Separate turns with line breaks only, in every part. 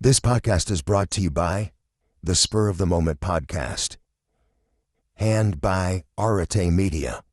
This podcast is brought to you by the Spur of the Moment podcast, and by Arete Media.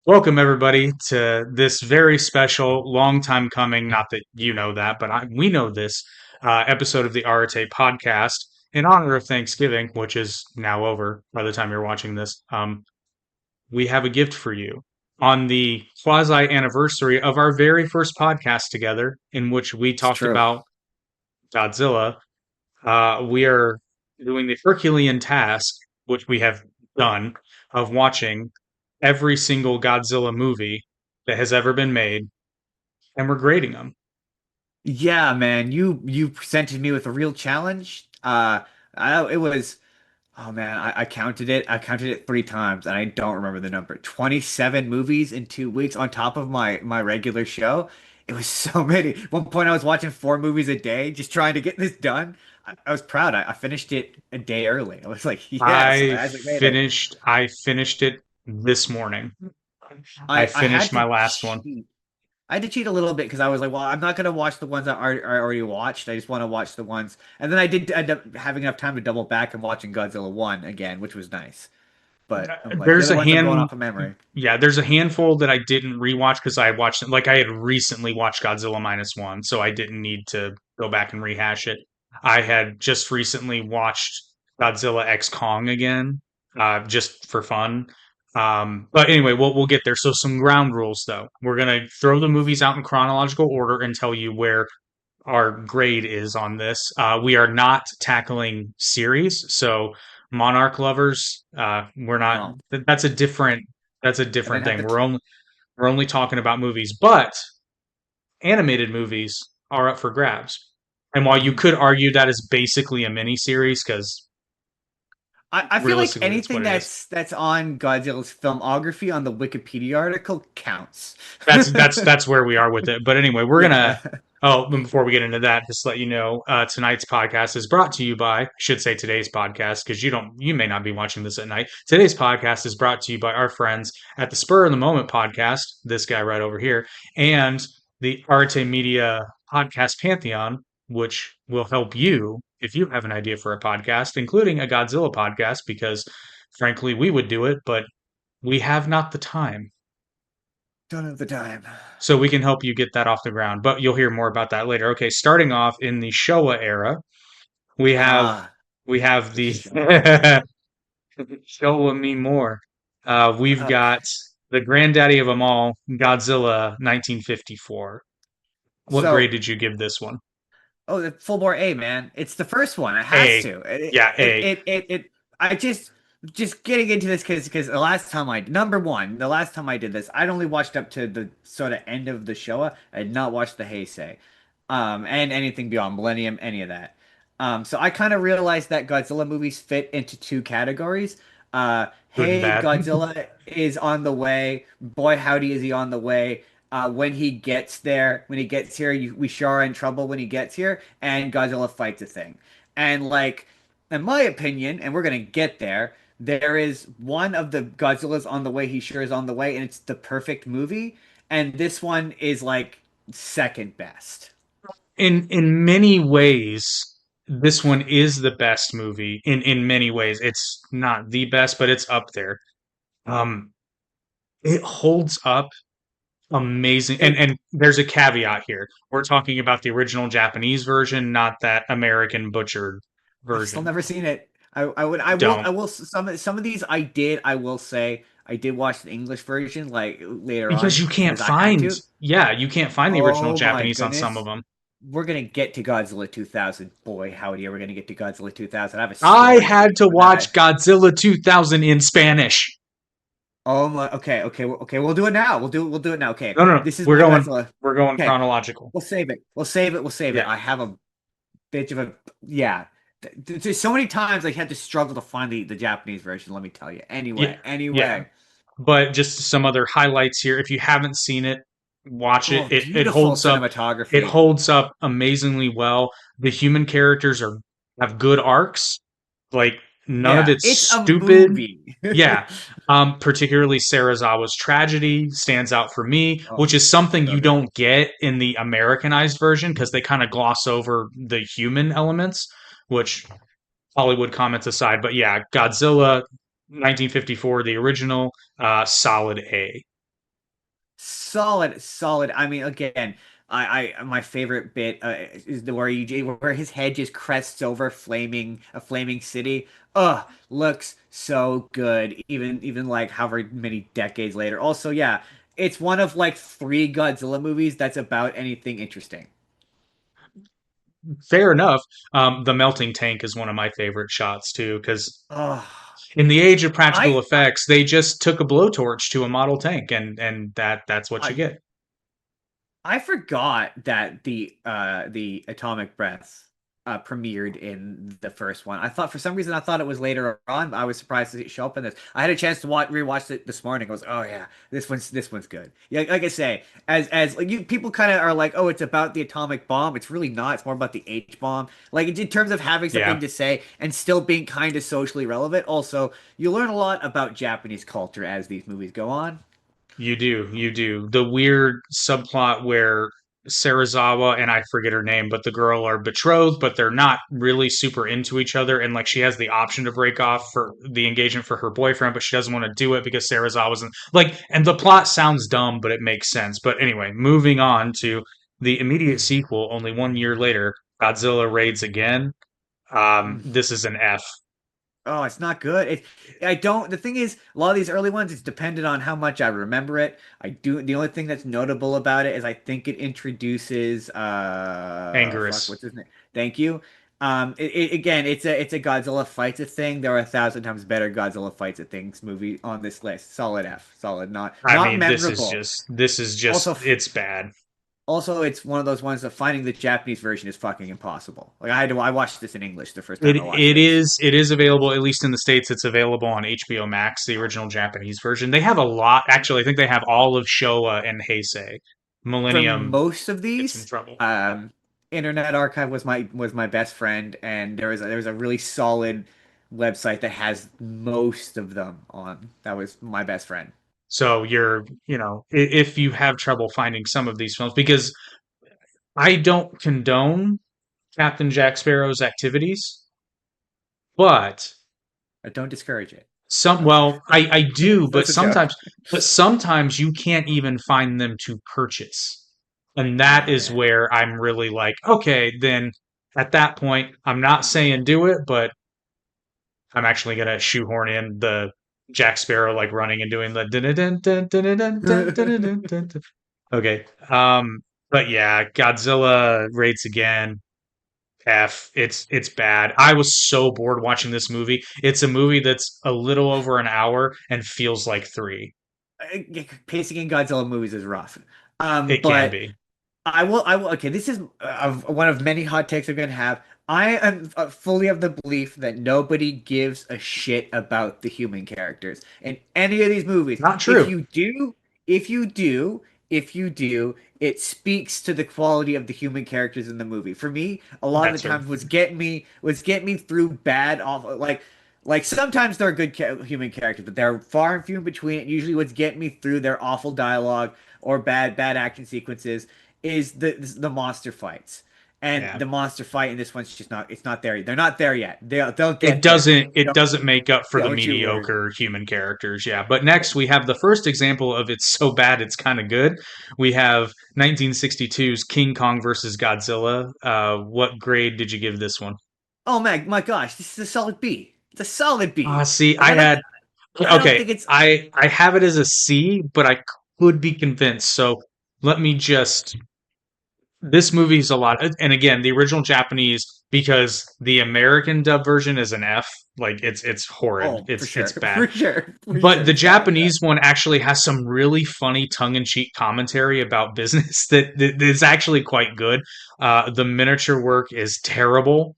Welcome, everybody, to this very special, long time coming, not that you know that, but we know this, episode of the Arete Podcast in honor of Thanksgiving, which is now over by the time you're watching this. We have a gift for you on the quasi-anniversary of our very first podcast together, in which we
It's
talked
true.
about Godzilla. We are doing the Herculean task, which we have done, of watching every single Godzilla movie that has ever been made, and we're grading them.
Yeah, man, you presented me with a real challenge. It was, oh man, I counted it. I counted it 3 times, and I don't remember the number. 27 movies in 2 weeks on top of my regular show. It was so many. At one point, I was watching 4 movies a day, just trying to get this done. I was proud. I finished it a day early. I was like, yes,
I
I actually made it.
finished it this morning. I
I
finished
had
my
to
last one.
cheat. I had to cheat a little bit because I was like, well, I'm not gonna watch the ones I already watched. I just want to watch the ones, and then I did end up having enough time to double back and watching Godzilla 1 again, which was nice. But I'm like, the
There's
other
a
ones I'm going
hand
off of memory.
Yeah, there's a handful that I didn't rewatch because I watched it. Like I had recently watched Godzilla minus one, so I didn't need to go back and rehash it. I had just recently watched Godzilla X Kong again, just for fun. But anyway, we'll get there. So some ground rules though. We're gonna throw the movies out in chronological order and tell you where our grade is on this. We are not tackling series, so Monarch lovers, we're not.
No,
That's a different. That's a
I
different
didn't have
thing.
the.
We're only talking about movies, but animated movies are up for grabs. And while you
Mhm.
could argue that is basically a mini series, because
I feel like
realistically, that's what
anything
it is.
that's on Godzilla's filmography on the Wikipedia article counts.
That's where we are with it. But anyway, we're gonna.
Yeah.
Oh, and before we get into that, just to let you know, tonight's podcast is brought to you by. I should say today's podcast because you may not be watching this at night. Today's podcast is brought to you by our friends at the Spur of the Moment podcast. This guy right over here, and the Arte Media Podcast Pantheon, which will help you if you have an idea for a podcast, including a Godzilla podcast, because frankly, we would do it, but we have not the time.
Don't have the time.
So we can help you get that off the ground, but you'll hear more about that later. Okay, starting off in the Showa era, we have
Ah,
we have
the
the
show.
Showa me more. We've
Uh,
got the granddaddy of them all, Godzilla 1954. What grade
so
did you give this one?
Oh, the full bore A, man. It's the first one. It has
A.
to.
Yeah, A.
I just getting into this because the last time number one, the last time I did this, I'd only watched up to the sort of end of the Showa. I had not watched the Heisei, and anything beyond Millennium, any of that. So I kind of realized that Godzilla movies fit into 2 categories.
Good and
Hey,
bad.
Godzilla is on the way. Boy, howdy, is he on the way. When he gets here, we sure are in trouble when he gets here, and Godzilla fights a thing. And like, in my opinion, and we're gonna get there, there is one of the Godzillas on the way. He sure is on the way, and it's the perfect movie. And this one is like second best.
In many ways, this one is the best movie. In many ways, it's not the best, but it's up there. Um, it holds up amazing. And
It
and there's a caveat here. We're talking about the original Japanese version, not that American butchered
I've still
version.
never seen it.
Don't.
Some of these I did. I will say I did watch the English version like later
Because
on
you can't
because I had
find,
to.
yeah, you can't find the original
Oh my
Japanese on some of
goodness.
them.
We're gonna get to Godzilla 2000. Boy, howdy, are we gonna get to Godzilla 2000? I have a
I
story for
had
you
to
on
watch
that.
Godzilla 2000 in Spanish.
Oh my, okay, we'll do it now. We'll do it now. Okay,
No, no, no.
this is
We're
my
going
Godzilla.
we're going
Okay,
chronological.
we'll save it. We'll save it.
Yeah.
I have a bitch of a, yeah. There's so many times I had to struggle to find the Japanese version. Let me tell you.
Yeah, yeah.
Anyway.
But just some other highlights here. If you haven't seen it, watch it.
Oh,
It
beautiful
holds up. It
cinematography.
holds up amazingly well. The human characters are have good arcs. Like none of
Yeah,
it's
it's a
stupid.
movie.
Yeah. Particularly Sarazawa's tragedy stands out for me,
Oh,
which is something
so
you
good.
don't get in the Americanized version because they kind of gloss over the human elements, which Hollywood comments aside. But yeah, Godzilla 1954, the original, solid A.
Solid, solid. I mean, again, my favorite bit is the where his head just crests over a flaming city. Ugh, looks so good. Even like however many decades later. Also, yeah, it's one of like three Godzilla movies that's about anything interesting.
Fair enough. The melting tank is one of my favorite shots too, because
Oh,
in the age of practical
I
effects, they just took a blowtorch to a model tank, and that's what you
I
get.
I forgot that the atomic breath premiered in the first one. I thought for some reason I thought it was later on. I was surprised to see it show up in this. I had a chance to rewatch it this morning. I was, oh yeah, this one's good. Yeah, like I say, as like people kind of are like, oh, it's about the atomic bomb. It's really not. It's more about the H bomb. Like in terms of having something
Yeah.
to say and still being kind of socially relevant. Also, you learn a lot about Japanese culture as these movies go on.
You do, you do. The weird subplot where Sarazawa and I forget her name, but the girl are betrothed, but they're not really super into each other. And like she has the option to break off for the engagement for her boyfriend, but she doesn't want to do it because Sarazawa's in, like, and the plot sounds dumb, but it makes sense. But anyway, moving on to the immediate sequel, only 1 year later, Godzilla raids again. This is an F.
Oh, it's not good. I don't. The thing is, a lot of these early ones, it's dependent on how much I remember it. I do. The only thing that's notable about it is I think it introduces, fuck,
Angerous.
what's his name? Thank you. Again, it's a Godzilla fights a thing. There are 1,000 times better Godzilla fights a things movie on this list. Solid F. Solid.
I
Not
mean,
memorable.
this is
Also,
just, it's bad.
it's one of those ones that finding the Japanese version is fucking impossible. Like I watched this in English the first time I watched this.
It is available, at least in the States. It's available on HBO Max, the original Japanese version. They have a lot. Actually, I think they have all of Showa and Heisei.
For
Millennium
most of
gets in
these,
trouble.
Internet Archive was my best friend, and there was a really solid website that has most of them on. That was my best friend.
So you're, if you have trouble finding some of these films, because I don't condone Captain Jack Sparrow's activities, but
Don't discourage it. Okay,
well, I do, but
that's a joke.
sometimes you can't even find them to purchase. And that
Oh
is
man.
where I'm really like, okay, then at that point, I'm not saying do it, but I'm actually gonna shoehorn in the Jack Sparrow like running and doing the dun dun dun dun dun dun dun dun dun. Okay. But yeah, Godzilla rates again. F. It's bad. I was so bored watching this movie. It's a movie that's a little over an hour and feels like three.
Pacing in Godzilla movies is rough.
It can
But
be.
I will. Okay, this is one of many hot takes I'm gonna have. I am fully of the belief that nobody gives a shit about the human characters in any of these movies.
Not
If
true.
you do, if you do, if you do, it speaks to the quality of the human characters in the movie. For me, a lot of the
That's true.
times was get me through bad, awful, like sometimes they're good human characters, but they're far and few in between. Usually, what's getting me through their awful dialogue or bad action sequences is the monster fights. And
Yeah.
the monster fight in this one's just not it's not there. They're not there yet. They'll get there.
It
Don't
doesn't make up for the
don't you worry.
mediocre human characters. Yeah. But next we have the first example of it's so bad it's kind of good. We have 1962's King Kong versus Godzilla. What grade did you give this one?
Oh my gosh, this is a solid B. It's a solid B.
See,
Like I don't
okay,
think it's
I have it as a C, but I could be convinced. So let me just this movie's a lot, and again, the original Japanese because the American dub version is an F. Like it's horrid.
for
It's
sure.
bad.
For sure. For
But
sure.
the
Solid F.
Japanese one actually has some really funny tongue-in-cheek commentary about business that is actually quite good. The miniature work is terrible.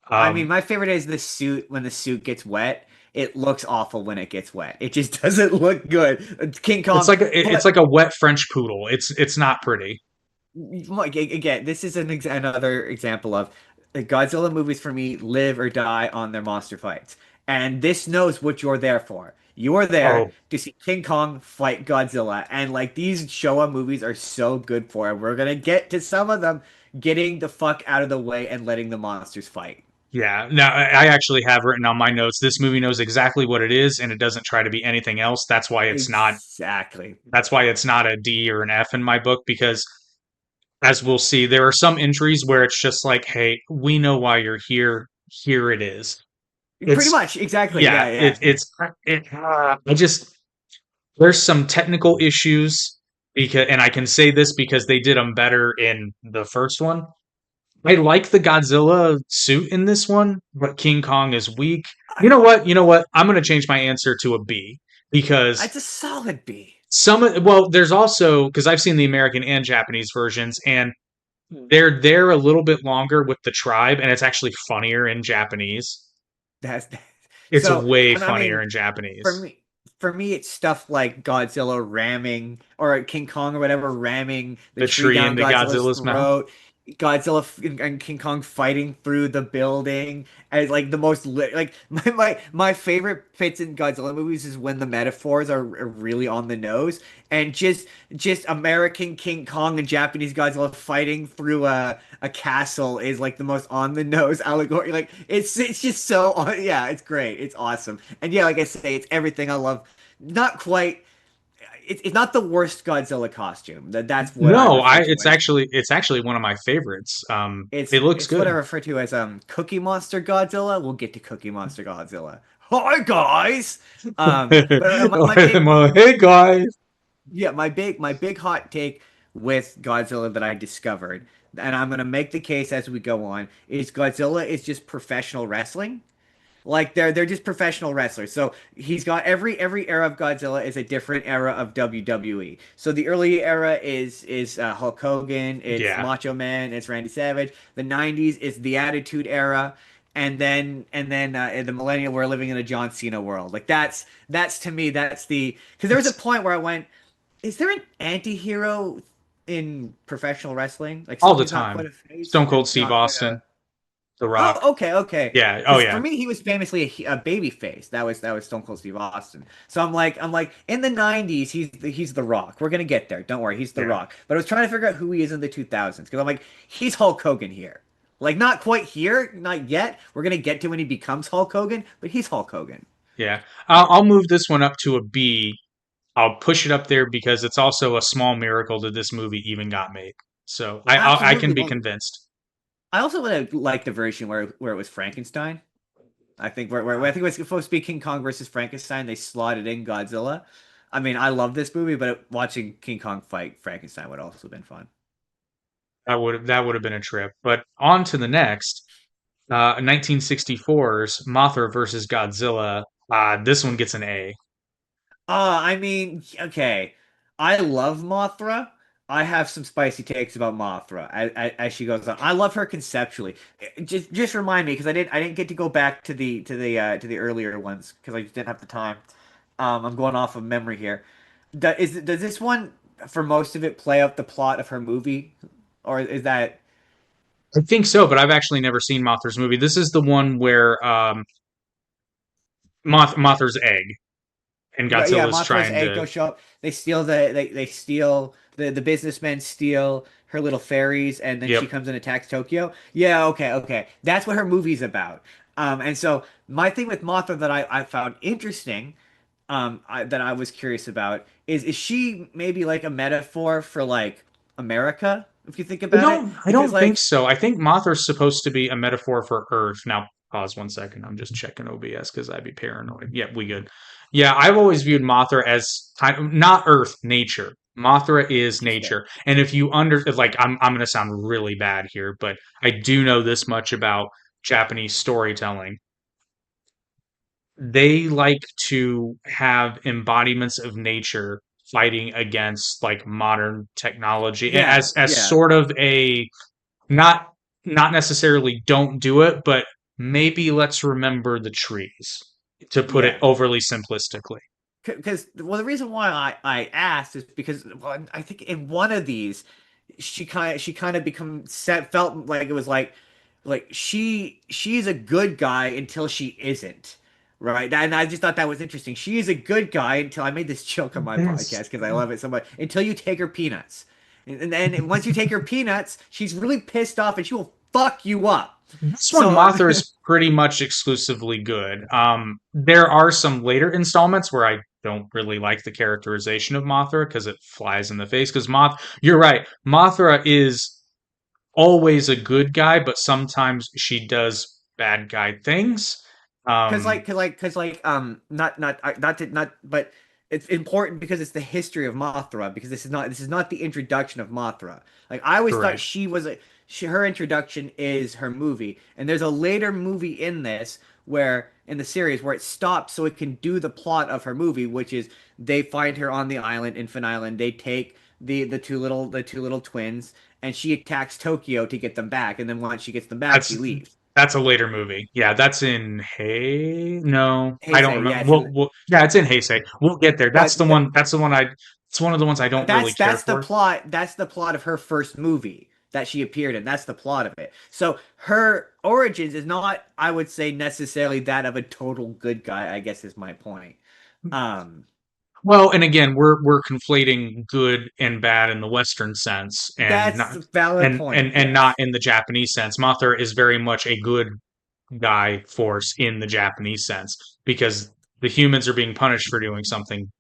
I mean,
Um,
my favorite is the suit when the suit gets wet. It looks awful when it gets wet. It just doesn't look good. King
it's
Kong,
like it's
but
like a wet French poodle. It's not pretty.
like, again, this is another example of the Godzilla movies for me live or die on their monster fights. And this knows what you're there for. You're there
Oh,
to see King Kong fight Godzilla. And like these Showa movies are so good for it. We're gonna get to some of them getting the fuck out of the way and letting the monsters fight.
yeah. Now, I actually have written on my notes, this movie knows exactly what it is, and it doesn't try to be anything else.
Exactly.
That's why it's not a D or an F in my book, because as we'll see, there are some entries where it's just like, hey, we know why you're here. Here it is.
Pretty
It's
much, exactly.
yeah,
Yeah, yeah.
I just there's some technical issues because, and I can say this because they did them better in the first one. I like the Godzilla suit in this one, but King Kong is weak. You know what? You know what? I'm going to change my answer to a B because
It's a solid B.
well, there's also because I've seen the American and Japanese versions, and they're there a little bit longer with the tribe, and it's actually funnier in Japanese.
That's
It's
so.
way
I
funnier
mean,
in
for
Japanese.
me, for me, it's stuff like Godzilla ramming or King Kong or whatever ramming the
The
tree
tree
down
into
Godzilla's
Godzilla's mouth.
throat. And King Kong fighting through the building as like the most like my favorite fits in Godzilla movies is when the metaphors are really on the nose and just American King Kong and Japanese Godzilla fighting through a castle is like the most on the nose allegory. Like it's just so yeah, it's great. It's awesome. And yeah, like I say, it's everything I love. Not quite it's not the worst Godzilla costume. That's what I
No, I
refer to as
it's actually one of my favorites.
it's
It looks
it's what I
good.
refer to as Cookie Monster Godzilla. We'll get to Cookie Monster Godzilla. Hi guys. But my big
Well, hey guys.
yeah, my big hot take with Godzilla that I discovered, and I'm gonna make the case as we go on, is Godzilla is just professional wrestling. Like they're just professional wrestlers. So he's got every era of Godzilla is a different era of WWE. So the early era is Hulk Hogan, it's
Yeah.
Macho Man, it's Randy Savage. The 90s is the Attitude Era, and then in the millennial we're living in a John Cena world. Like that's to me that's the because there was a
It's
point where I went, is there an anti-hero in professional wrestling? Like
all
someone
the
who's not quite
time.
a face
Stone Cold
and
Steve
not quite a
Austin, The Rock.
Oh, okay, okay.
Yeah. Oh
Because for
yeah.
me, he was famously a baby face. That was Stone Cold Steve Austin. So I'm like in the '90s, he's the Rock. We're gonna get there. Don't worry, he's the
Yeah.
Rock. But I was trying to figure out who he is in the 2000s because I'm like, he's Hulk Hogan here. Like not quite here, not yet. We're gonna get to when he becomes Hulk Hogan, but he's Hulk Hogan.
Yeah. I'll move this one up to a B. I'll push it up there because it's also a small miracle that this movie even got made. So I can
Absolutely.
be
Well,
convinced.
I also would have liked the version where it was Frankenstein. I think where I think it was supposed to be King Kong versus Frankenstein. They slotted in Godzilla. I mean, I love this movie, but watching King Kong fight Frankenstein would also have been fun.
That would have been a trip. But on to the next. 1964's Mothra versus Godzilla. This one gets an A.
I mean, okay. I love Mothra. I have some spicy takes about Mothra as she goes on. I love her conceptually. Just remind me because I didn't get to go back to the earlier ones because I just didn't have the time. I'm going off of memory here. Does this one for most of it play out the plot of her movie, or is that
I think so, but I've actually never seen Mothra's movie. This is the one where Mothra's egg and
yeah,
Godzilla's
Mothra's
trying
egg
to.
go show up. They steal they steal the businessmen steal her little fairies, and then she
Yep.
comes and attacks Tokyo. Yeah, okay. That's what her movie's about. And so my thing with Mothra that I found interesting, that I was curious about is she maybe like a metaphor for like America, if you think about it?
I
Because
don't think
like
so. I think Mothra's supposed to be a metaphor for Earth. Now, pause 1 second. I'm just checking OBS because I'd be paranoid. Yeah, we good. Yeah, I've always viewed Mothra as kind of not Earth, nature. Mothra is
interesting.
nature. And if you like I'm gonna sound really bad here, but I do know this much about Japanese storytelling. They like to have embodiments of nature fighting against like modern technology
Yeah,
as
yeah.
sort of a not necessarily don't do it, but maybe let's remember the trees, to put it
Yeah.
overly simplistically.
Because the reason why I asked is because I think in one of these she kind of become set felt like it was like she's a good guy until she isn't, right? And I just thought that was interesting. She is a good guy until I made this joke on my
Yes.
podcast because I love it so much. Until you take her peanuts, and then once you take her peanuts, she's really pissed off and she will fuck you up.
This one,
So
Mothra is pretty much exclusively good. There are some later installments where I don't really like the characterization of Mothra because it flies in the face. Because you're right, Mothra is always a good guy, but sometimes she does bad guy things. Um,
not but it's important because it's the history of Mothra because this is not the introduction of Mothra. Like I always thought
correct.
she was her introduction is her movie, and there's a later movie in this where in the series where it stops so it can do the plot of her movie, which is they find her on the island, Infant Island. They take the two little twins, and she attacks Tokyo to get them back, and then once she gets them back,
That's
she leaves.
that's a later movie. Yeah, that's in Hey. No, I don't
Heisei, yeah,
remember. Yeah, it's in Heisei. We'll get there. That's
but
the one. That's the one. It's one of the ones I don't really
that's
care
that's the
for.
plot. That's the plot of her first movie that she appeared in. That's the plot of it. So her origins is not, I would say, necessarily that of a total good guy, I guess is my point. Um,
Well, and again, we're conflating good and bad in the Western sense, and
that's
not
a valid point.
and not
Yes.
in the Japanese sense. Mothra is very much a good guy force in the Japanese sense because the humans are being punished for doing something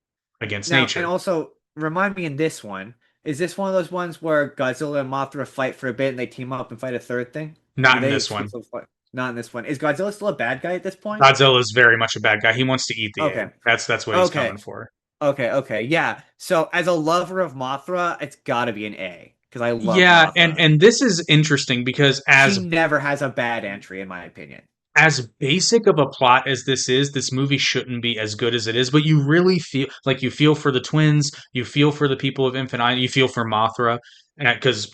against
Now, and
nature.
also remind me in this one, is this one of those ones where Godzilla and Mothra fight for a bit and they team up and fight a third thing? Or do
Not in
they
this one.
exclusively fight? Not in this one. Is Godzilla still a bad guy at this point?
Godzilla is very much a bad guy. He wants to eat the egg.
Okay.
That's what he's
Okay.
coming for.
Okay. Yeah. So as a lover of Mothra, it's got to be an A because I love
Yeah,
Mothra.
and this is interesting because
She never has a bad entry, in my opinion.
as basic of a plot as this movie shouldn't be as good as it is, but you really feel like you feel for the twins, you feel for the people of Infinite Island, you feel for Mothra, because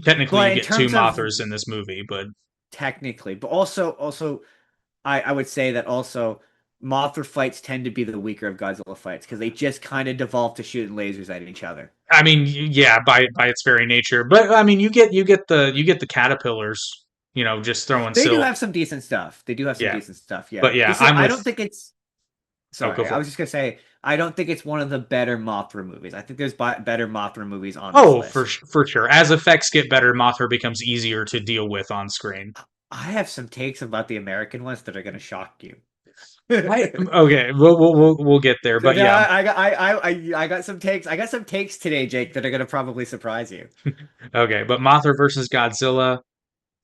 technically you
But in
get two
terms of
Mothras in this movie, but
technically, but also, I would say that also Mothra fights tend to be the weaker of Godzilla fights because they just kind of devolve to shooting lasers at each other.
I mean, yeah, by its very nature. But I mean, you get the caterpillars, just throwing
They do
silk.
have some decent stuff. They do have some
Yeah,
decent stuff. Yeah.
but yeah,
This is
I'm
I
with.
don't think it's
Oh, go
sorry. I
for it.
was just gonna say I don't think it's one of the better Mothra movies. I think there's better Mothra movies on this
Oh, for
list.
for sure. As effects get better, Mothra becomes easier to deal with on screen.
I have some takes about the American ones that are gonna shock you.
Okay, we'll get there,
So
but
now
yeah.
I got some takes. I got some takes today, Jake, that are gonna probably surprise you.
Okay, but Mothra versus Godzilla.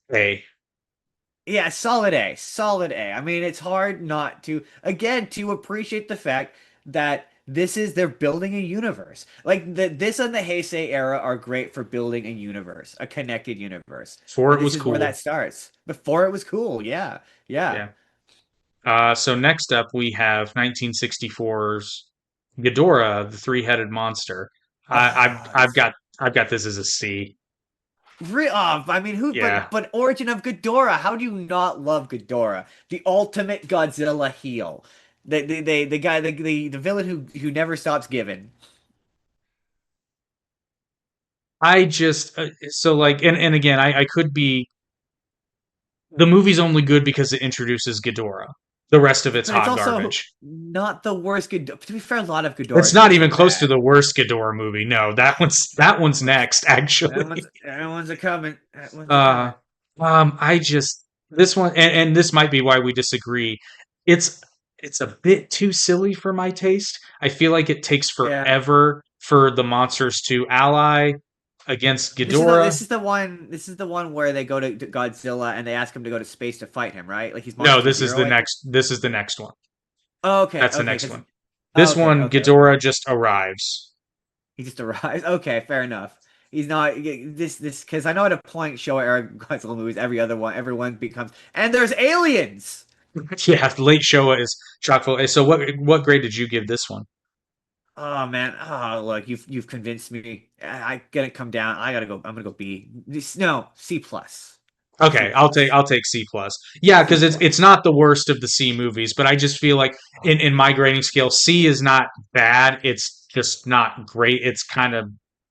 Hey,
Yeah, solid A, solid A. I mean, it's hard not to again to appreciate the fact that they're building a universe. Like this and the Heisei era are great for building a universe, a connected universe.
before
And
it
this
was
is where
cool.
that starts. Before it was cool. Yeah. Yeah.
Yeah. So next up we have 1964's Ghidorah, the three-headed monster. I, I've
Oh,
I've got I've got this as a C.
I mean, who?
Yeah,
But origin of Ghidorah. How do you not love Ghidorah? The ultimate Godzilla heel. The guy, the villain who never stops giving.
I just so like and again I could be the movie's only good because it introduces Ghidorah. The rest of it's
But it's
hot
also
garbage.
not the worst Ghidorah. To be fair, a lot of
It's
Ghidorahs
not
movies
even
are
close to
bad.
the worst Ghidorah movie. No, that one's next actually.
That one's a coming. That one's a
Uh,
coming.
I just this one, and this might be why we disagree. It's it's a bit too silly for my taste. I feel like it takes
Yeah.
forever for the monsters to ally against
This is the
Ghidorah.
this is the one this is the one where they go to Godzilla and they ask him to go to space to fight him, right? Like he's
No,
Monster
this is
Zero,
the
I think.
next. This is the next one.
Oh, okay,
That's the
okay,
next
because
one. This
okay,
one,
okay, okay.
Ghidorah just arrives.
He just arrives. Okay, fair enough. He's not this because I know at a point show era Godzilla movies, everyone becomes and there's aliens.
Yeah, the late Showa is chock full. So what grade did you give this one?
Oh man, oh look, you've convinced me. I gotta come down. I gotta go. I'm gonna go B. No, C plus.
Okay,
C plus.
I'll take C plus. Yeah,
C
because it's
plus.
not the worst of the C movies, but I just feel like in my grading scale, C is not bad. It's just not great. It's kind of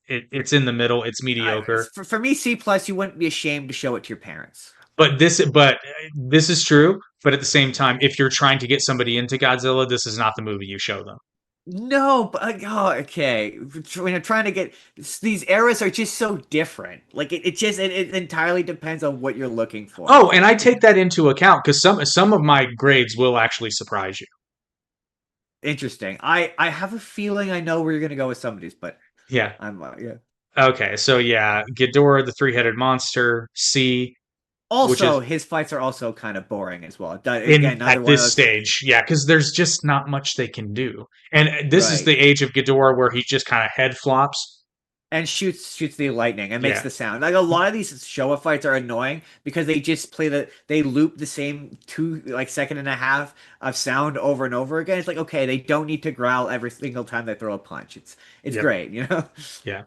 it's in the middle. It's mediocre.
For me, C plus, you wouldn't be ashamed to show it to your parents.
But this is true. But at the same time, if you're trying to get somebody into Godzilla, this is not the movie you show them.
No, but oh, okay. When I'm trying to get these eras are just so different. Like it entirely depends on what you're looking for.
Oh, and I take that into account because some of my grades will actually surprise you.
Interesting. I have a feeling I know where you're gonna go with some of these, but
Yeah.
I'm yeah.
Okay. So yeah, Ghidorah, the three-headed monster, C, which is
Also, his fights are also kind of boring as well.
in
Again,
at
another one of
this
those
stage. Yeah, because there's just not much they can do. And this is
right.
the age of Ghidorah where he just kind of head flops.
And shoots the lightning and makes
Yeah.
the sound. Like a lot of these Showa fights are annoying because they just they loop the same two like second and a half of sound over and over again. It's like okay, they don't need to growl every single time they throw a punch. It's
Yep.
great, you know.
Yeah.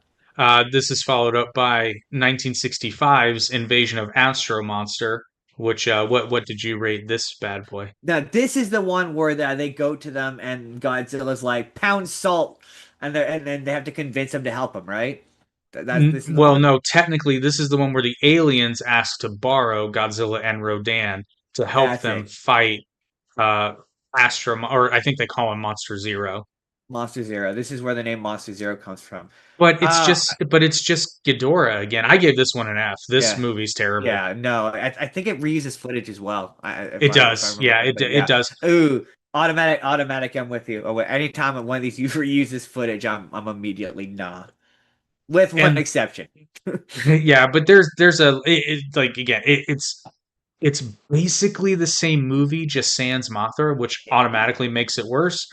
This is followed up by 1965's Invasion of Astro Monster, which what did you rate this bad boy?
Now this is the one where they go to them and Godzilla's like pound salt, and then they have to convince them to help him, right? This is the
Well,
one.
no, technically this is the one where the aliens ask to borrow Godzilla and Rodan to help
That's
them
it.
fight uh or I think they call him Monster Zero.
Monster Zero. This is where the name Monster Zero comes from. Uh,
But it's just Ghidorah again. I gave this one an F. This
yeah.
movie's terrible.
Yeah, no, I think it reuses footage as well.
It
If I
does.
remember
Yeah,
correctly.
it
Yeah.
does.
Ooh, automatic. I'm with you. Oh, anytime one of these you reuses footage, I'm immediately nah. With one
And
exception.
yeah, but like again, it's basically the same movie, just sans Mothra, which automatically makes it worse.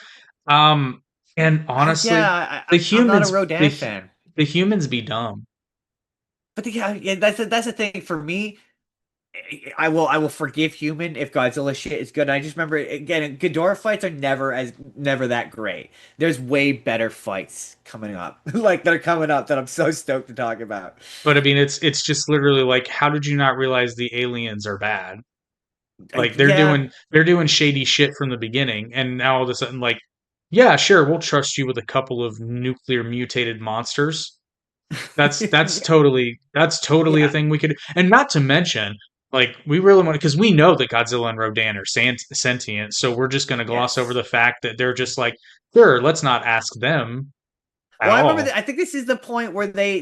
Um, and honestly,
Yeah,
the
I'm not a
humans
Rodan fan.
the humans be dumb.
But yeah, that's the thing for me. I will forgive human if Godzilla shit is good. I just remember again, Ghidorah fights are never that great. There's way better fights coming up, like that are coming up that I'm so stoked to talk about.
But I mean, it's just literally like, how did you not realize the aliens are bad? Like
Yeah,
they're doing shady shit from the beginning, and now all of a sudden, like, yeah, sure, we'll trust you with a couple of nuclear mutated monsters. That's totally a
yeah,
thing we could, and not to mention, like, we really want because we know that Godzilla and Rodan are sentient, so we're just going to gloss over
yes.
the fact that they're just like, sure, let's not ask them at
Well, I remember
all.
I think this is the point where they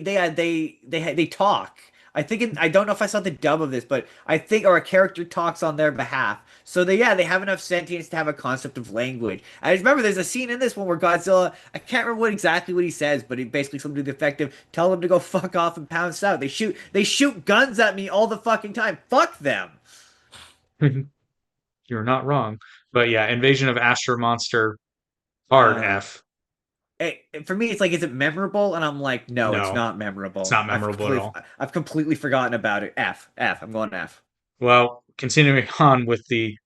talk. I don't know if I saw the dub of this, but I think or a character talks on their behalf. So they have enough sentience to have a concept of language. I just remember there's a scene in this one where Godzilla, I can't remember exactly what he says, but he basically something to the effect of tell them to go fuck off and pounce out. They shoot guns at me all the fucking time. Fuck them.
You're not wrong, but yeah, Invasion of Astro Monster, hard
Uh
F.
for me it's like is it memorable? And I'm like, no, it's
No,
not
it's
memorable.
not memorable at all.
I've completely forgotten about it. F. I'm going F.
Well, continuing on with the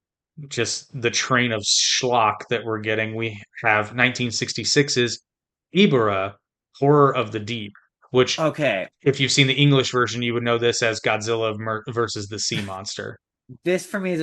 train of schlock that we're getting, we have 1966's Ibera, Horror of the Deep, which,
Okay.
if you've seen the English version, you would know this as Godzilla versus the Sea Monster.
This for me is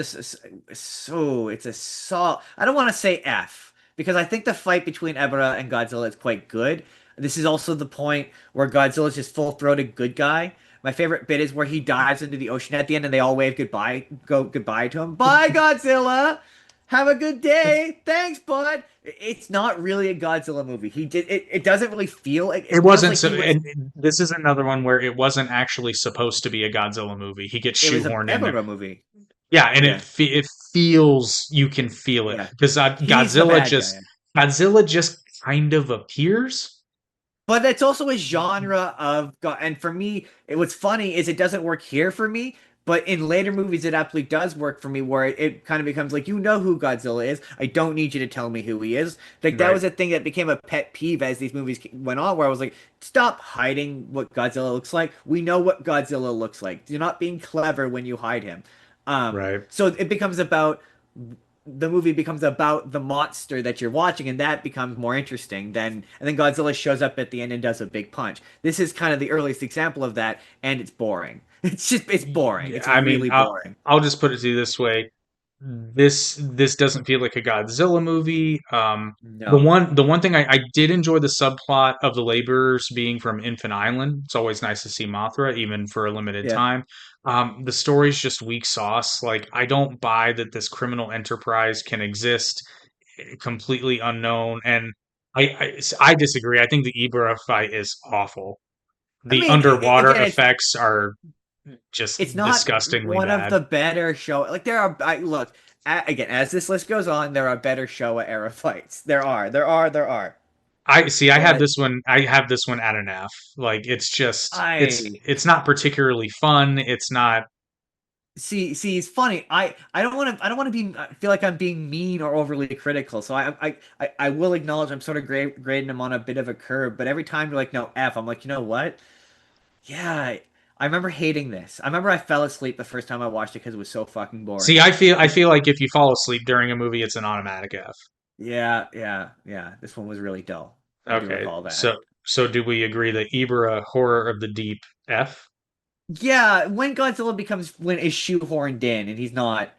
it's a solid. I don't want to say F because I think the fight between Ebra and Godzilla is quite good. This is also the point where Godzilla's just full-throated good guy. My favorite bit is where he dives into the ocean at the end and they all wave goodbye, go goodbye to him. Bye, Godzilla. Have a good day. Thanks, bud. It's not really a Godzilla movie. It doesn't really feel like
It
it feels
wasn't
like
so,
he was
and this is another one where it wasn't actually supposed to be a Godzilla movie. He gets
it was a
shoehorned in there.
Ebra movie.
Yeah, and
Yeah.
it feels you can feel it
Yeah.
because
He's the bad guy.
Godzilla just kind of appears.
But it's also a genre of and for me, what's funny is it doesn't work here for me, but in later movies it absolutely does work for me where it kind of becomes like you know who Godzilla is. I don't need you to tell me who he is. Like that
Right.
was a thing that became a pet peeve as these movies went on where I was like, stop hiding what Godzilla looks like. We know what Godzilla looks like. You're not being clever when you hide him.
Right.
So it becomes about the movie becomes about the monster that you're watching, and that becomes more interesting than and then Godzilla shows up at the end and does a big punch. This is kind of the earliest example of that, and it's boring. It's boring. It's
I mean,
really boring.
I'll just put it to you this way: this doesn't feel like a Godzilla movie.
No.
The one thing I did enjoy the subplot of the laborers being from Infant Island. It's always nice to see Mothra, even for a limited
Yeah.
time. The story's just weak sauce. Like I don't buy that this criminal enterprise can exist completely unknown, and I disagree. I think the Ibra fight is awful.
I
The
mean,
underwater
again,
effects are
it's
just
not
disgustingly
one of
bad.
the better show. Like there are, look, again, as this list goes on, there are better Showa era fights. There are.
I see.
But
I have this one at an F. Like
I
it's not particularly fun. It's not.
see. It's funny. I don't want to be. I feel like I'm being mean or overly critical. So I will acknowledge I'm sort of grading him on a bit of a curve. But every time you're like, no F, I'm like, you know what? Yeah, I remember hating this. I remember I fell asleep the first time I watched it because it was so fucking boring.
See, I feel like if you fall asleep during a movie, it's an automatic F.
Yeah. This one was really dull. I do
Okay,
recall that.
so do we agree that Ibra Horror of the Deep F?
Yeah, when Godzilla becomes when is shoehorned in and he's not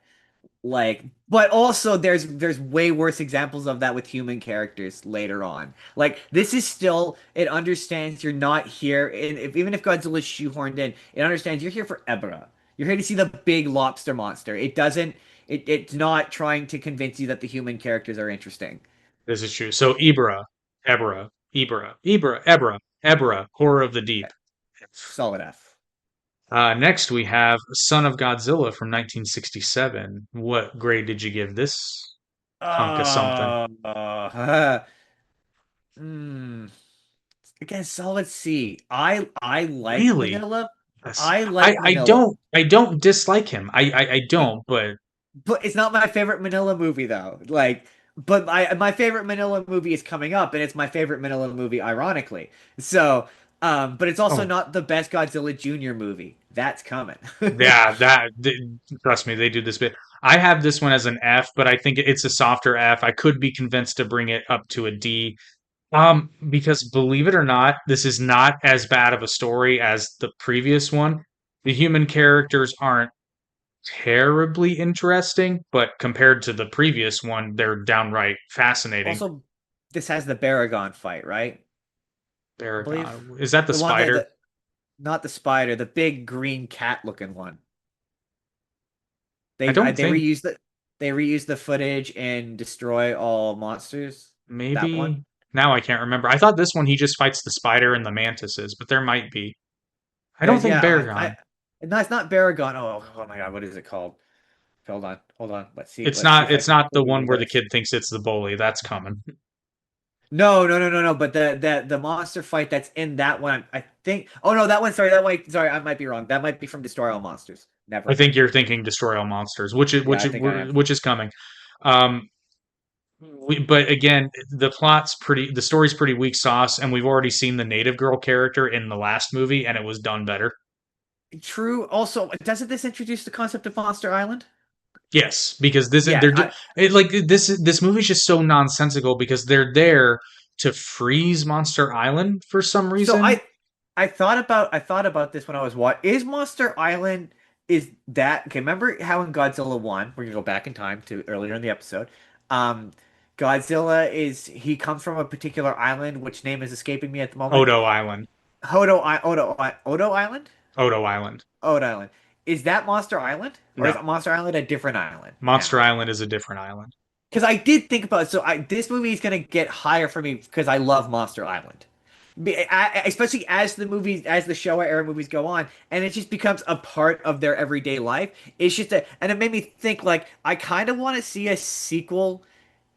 like, but also there's way worse examples of that with human characters later on. Like this is still it understands you're not here, and even if Godzilla's shoehorned in, it understands you're here for Ebra. You're here to see the big lobster monster. It doesn't. It's not trying to convince you that the human characters are interesting.
This is true. So Ebra, Horror of the Deep.
Solid F.
Next, we have Son of Godzilla from 1967. What grade did you give this hunk of something?
Hmm. Again, solid C. I like
Really?
Manila.
That's,
I like Manila.
I don't dislike him. I
It,
don't, but
but it's not my favorite Manila movie though. Like, but my favorite Manila movie is coming up, and it's my favorite Manila movie, ironically. So, but it's also
oh
not the best Godzilla Jr. movie. That's coming.
yeah, trust me, they do this bit. I have this one as an F, but I think it's a softer F. I could be convinced to bring it up to a D. Because believe it or not, this is not as bad of a story as the previous one. The human characters aren't terribly interesting, but compared to the previous one, they're downright fascinating.
Also, this has the Baragon fight, right? I believe
Baragon. Is that the
the one that
spider?
the not the spider, the big green cat looking one.
I don't
They
think
reused the footage and destroy all monsters. That one.
maybe now I can't remember. I thought this one he just fights the spider and the mantises, but there might be. I don't think
Yeah,
Baragon.
no, it's not Baragon. Oh my God, what is it called? Hold on. Let's see if I
It's
can
not the one
Google
where the
this.
kid thinks it's the bully. That's coming.
No. But the monster fight that's in that one, I think. Oh no, that one. Sorry, that one. Sorry, I might be wrong. That might be from Destroy All Monsters.
I
Never
think
mind.
you're thinking Destroy All Monsters,
Yeah, I think I am.
which is coming. Um, but again, the story's pretty weak sauce, and we've already seen the native girl character in the last movie, and it was done better.
True. Also, doesn't this introduce the concept of Monster Island?
Yes, because this
Yeah,
they're like this movie's just so nonsensical because they're there to freeze Monster Island for some
so
reason.
I thought about this when I was watching. Is Monster Island is that okay? Remember how in Godzilla 1, we're gonna go back in time to earlier in the episode. Um, Godzilla is he comes from a particular island, which name is escaping me at the moment.
Odo Island,
Odo Island?
Odo Island.
Odo Island. Is that Monster Island? Or is
No,
Monster Island a different island
Monster
now?
Island is a different island.
Because I did think about it. So this movie is gonna get higher for me because I love Monster Island. Especially as as the Showa era movies go on, and it just becomes a part of their everyday life. It's just and it made me think like I kind of want to see a sequel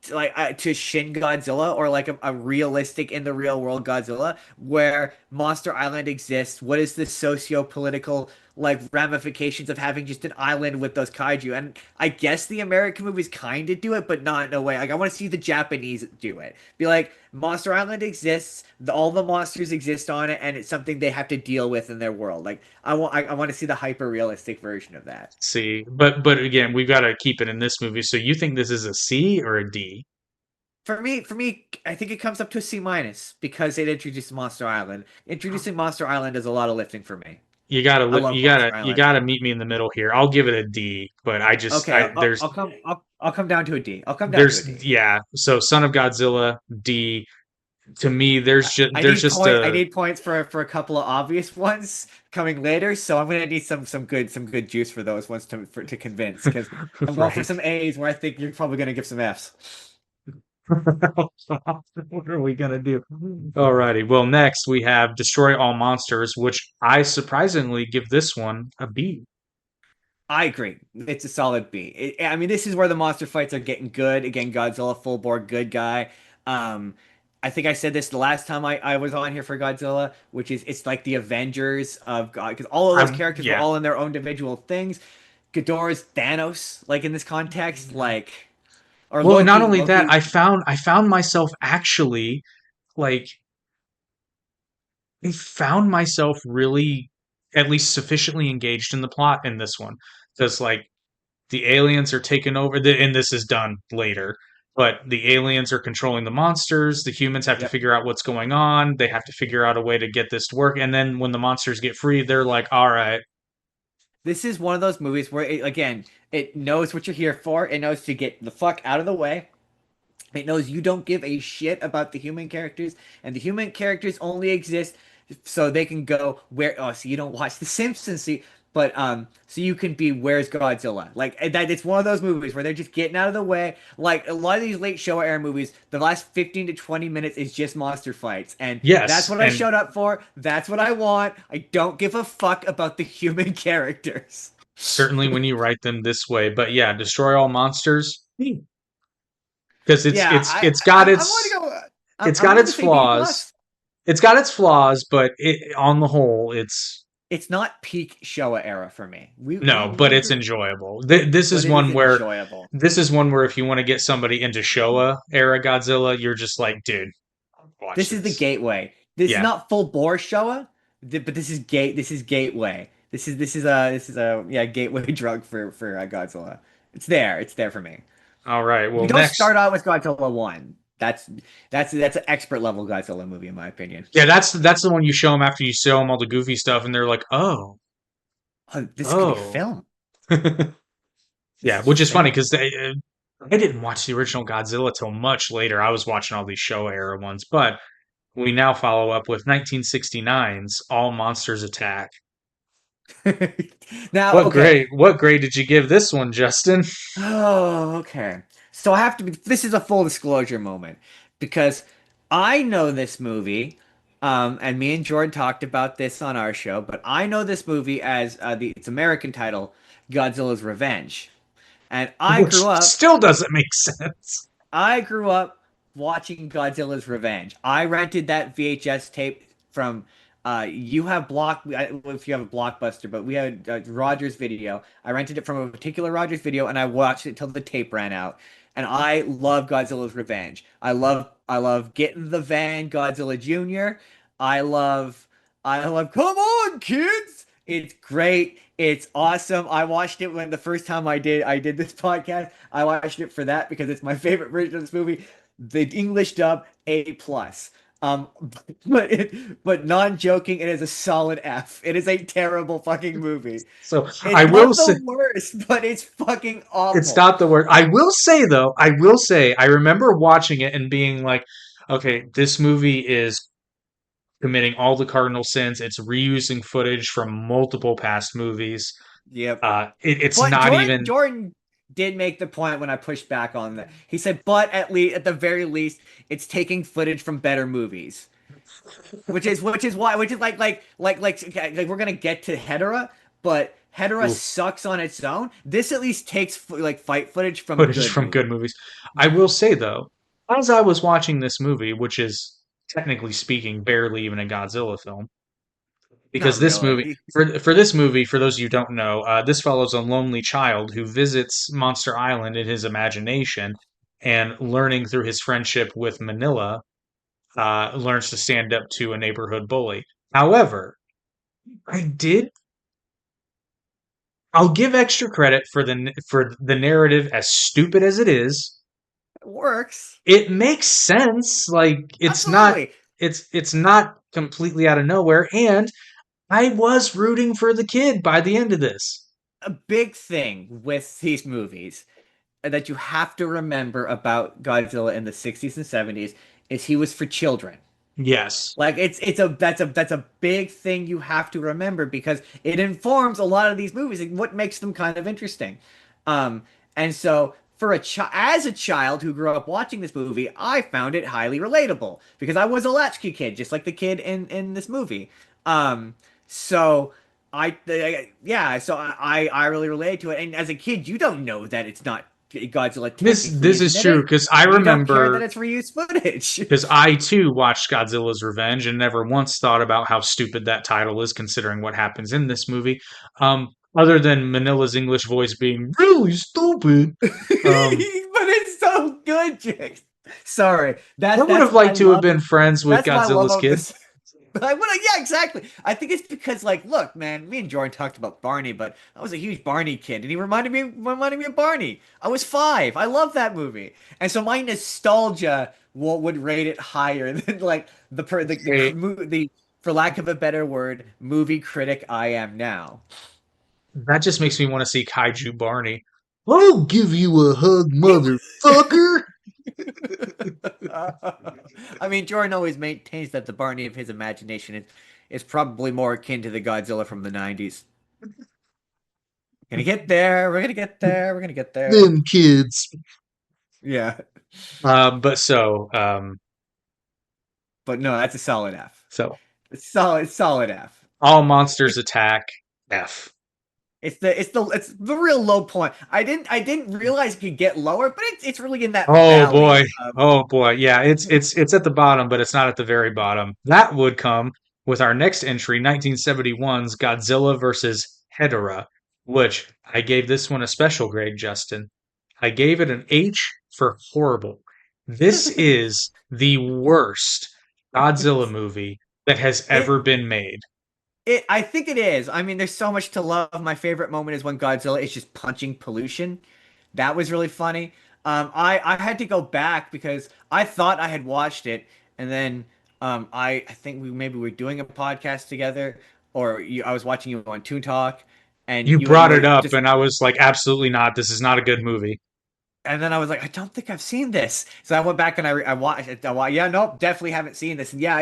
to Shin Godzilla or like a realistic in the real world Godzilla where Monster Island exists. What is the socio-political like ramifications of having just an island with those kaiju? And I guess the American movies kind of do it, but not in a way. Like I want to see the Japanese do it. Be like Monster Island exists, all the monsters exist on it, and it's something they have to deal with in their world. Like I want to see the hyper realistic version of that.
See, but again, we've got to keep it in this movie. So you think this is a C or a D?
For me, I think it comes up to a C minus because it introduced Monster Island. Introducing Monster Island is a lot of lifting for me.
You gotta
I
look.
love Monster
You
Island.
gotta meet me in the middle here. I'll give it a D, but
Okay, I'll come down to a D. I'll come down to a D.
yeah. So Son of Godzilla, D. To me, there's just
I
a
need points for a couple of obvious ones coming later, so I'm gonna need some good juice for those ones to convince because I'm going for
right.
some A's where I think you're probably gonna give some F's.
What are we gonna do? Alrighty. Well, next we have Destroy All Monsters, which I surprisingly give this one a B.
I agree. It's a solid B. I mean, this is where the monster fights are getting good. Again, Godzilla, full board good guy. Um, I think I said this the last time I was on here for Godzilla, which is it's like the Avengers of God, because all of those characters were
Yeah.
all in their own individual things. Ghidorah's Thanos, like in this context, like or
Well, and not only that,
Loki.
I found myself actually like I found myself really at least sufficiently engaged in the plot in this one. Because like the aliens are taking over and this is done later. But the aliens are controlling the monsters. The humans have to
Yep.
figure out what's going on. They have to figure out a way to get this to work. And then when the monsters get free, they're like, "All right,
This is one of those movies where again, it knows what you're here for. It knows to get the fuck out of the way. It knows you don't give a shit about the human characters, and the human characters only exist so they can go where. Oh, so you don't watch The Simpsons, see, but so you can be where's Godzilla? Like that. It's one of those movies where they're just getting out of the way. Like a lot of these late show era movies, the last 15 to 20 minutes is just monster fights, and that's
yes."
what I
And
showed up for. That's what I want. I don't give a fuck about the human characters.
certainly when you write them this way, but yeah, Destroy All Monsters because
Yeah, I'm going to go.
it's
I'm
got
going to
its
say B
flaws.
plus.
It's got its flaws, but on the whole, it's
It's not peak Showa era for me.
no,
We
but it's
agree,
enjoyable. This
but
is
it is
one where
enjoyable.
if you want to get somebody into Showa era Godzilla, you're just like, dude, watch
This is the
this.
gateway. This is
Yeah.
not full bore Showa, but this is gate. This is gateway. This is a yeah gateway drug for Godzilla. It's there. It's there for me.
All right.
You
Well,
don't
next,
start out with Godzilla 1. That's an expert level Godzilla movie in my opinion.
yeah, that's the one you show them after you show them all the goofy stuff, and they're like, oh,
Oh, this could be
oh.
film. This
Yeah,
is
which is funny
film.
because I didn't watch the original Godzilla till much later. I was watching all these Showa era ones, but we now follow up with 1969's All Monsters Attack.
Now, okay.
What grade did you give this one, Justin?
Oh, okay. So I have to be, this is a full disclosure moment because I know this movie, and me and Jordan talked about this on our show, but I know this movie as its American title, Godzilla's Revenge. And
Which still doesn't make sense.
I grew up watching Godzilla's Revenge. I rented that VHS tape from you have if you have a Blockbuster, but we had Rogers Video. I rented it from a particular Rogers Video, and I watched it till the tape ran out. And I love Godzilla's Revenge. I love Get in the Van, Godzilla Jr. I love Come on, kids. It's great. It's awesome. I watched it when the first time I did this podcast. I watched it for that because it's my favorite version of this movie. The English dub A plus. Um, but non-joking, it is a solid F. It is a terrible fucking movie.
So
It's
I will
not
say
the worst, but it's fucking
it's
awful.
not the worst. I will say though, I remember watching it and being like, okay, this movie is committing all the cardinal sins. It's reusing footage from multiple past movies.
Yep.
It's
But
not even
Jordan did make the point when I pushed back on that. He said, but at the very least, it's taking footage from better movies. Which is like we're gonna get to Hedorah, but Hedorah
oof,
sucks on its own. This at least takes like fight footage from
footage
good
from
movies.
good movies. I will say though, as I was watching this movie, which is technically speaking barely even a Godzilla film, because
Not
this movie
really.
for this movie, for those of you who don't know, this follows a lonely child who visits Monster Island in his imagination and learning through his friendship with Manila, learns to stand up to a neighborhood bully. However, I did I'll give extra credit for the narrative as stupid as it is.
It works.
It makes sense. Like
Absolutely.
it's not completely out of nowhere, and I was rooting for the kid by the end of this.
A big thing with these movies that you have to remember about Godzilla in the 60s and 70s is he was for children.
Yes.
Like that's a big thing you have to remember because it informs a lot of these movies and what makes them kind of interesting. Um, and so for as a child who grew up watching this movie, I found it highly relatable because I was a latchkey kid, just like the kid in this movie. So yeah, so I really related to it. And as a kid, you don't know that it's not Godzilla technically
This is true
admitting.
because I
You don't care that
remember
it's reused footage.
because I too watched Godzilla's Revenge and never once thought about how stupid that title is considering what happens in this movie. Other than Manila's English voice being really stupid.
But it's so good, Jake. Sorry,
I would have liked to have been friends with
that's my love
Godzilla's
of
kid.
this. Yeah, exactly. I think it's because, like, look, man, me and Jordan talked about Barney, but I was a huge Barney kid, and he reminded me of Barney. I was 5. I love that movie, and so my nostalgia would rate it higher than like the for lack of a better word, movie critic I am now.
That just makes me want to see Kaiju Barney. I'll give you a hug, motherfucker.
I mean, Jordan always maintains that the Barney of his imagination is probably more akin to the Godzilla from the 90s. Gonna get there. We're gonna get there. We're gonna get there.
Them kids.
Yeah.
But so,
But no, that's a solid F.
so
It's solid F.
all monsters attack F.
It's the real low point. I didn't realize it could get lower, but it's really in that
Oh
valley.
boy, yeah, it's at the bottom, but it's not at the very bottom. That would come with our next entry, 1971's Godzilla versus Hedorah, which I gave this one a special grade, Justin. I gave it an H for horrible. This is the worst Godzilla movie that has ever been made.
I think it is. I mean, there's so much to love. My favorite moment is when Godzilla is just punching pollution. That was really funny. I had to go back because I thought I had watched it, and then I think maybe we were doing a podcast together, or I was watching you on Toon Talk, and
You
you
brought
were
it up,
just
and I was like, absolutely not. This is not a good movie.
and then I was like, I don't think I've seen this. So I went back and I watched it. Yeah, nope, definitely haven't seen this. And yeah,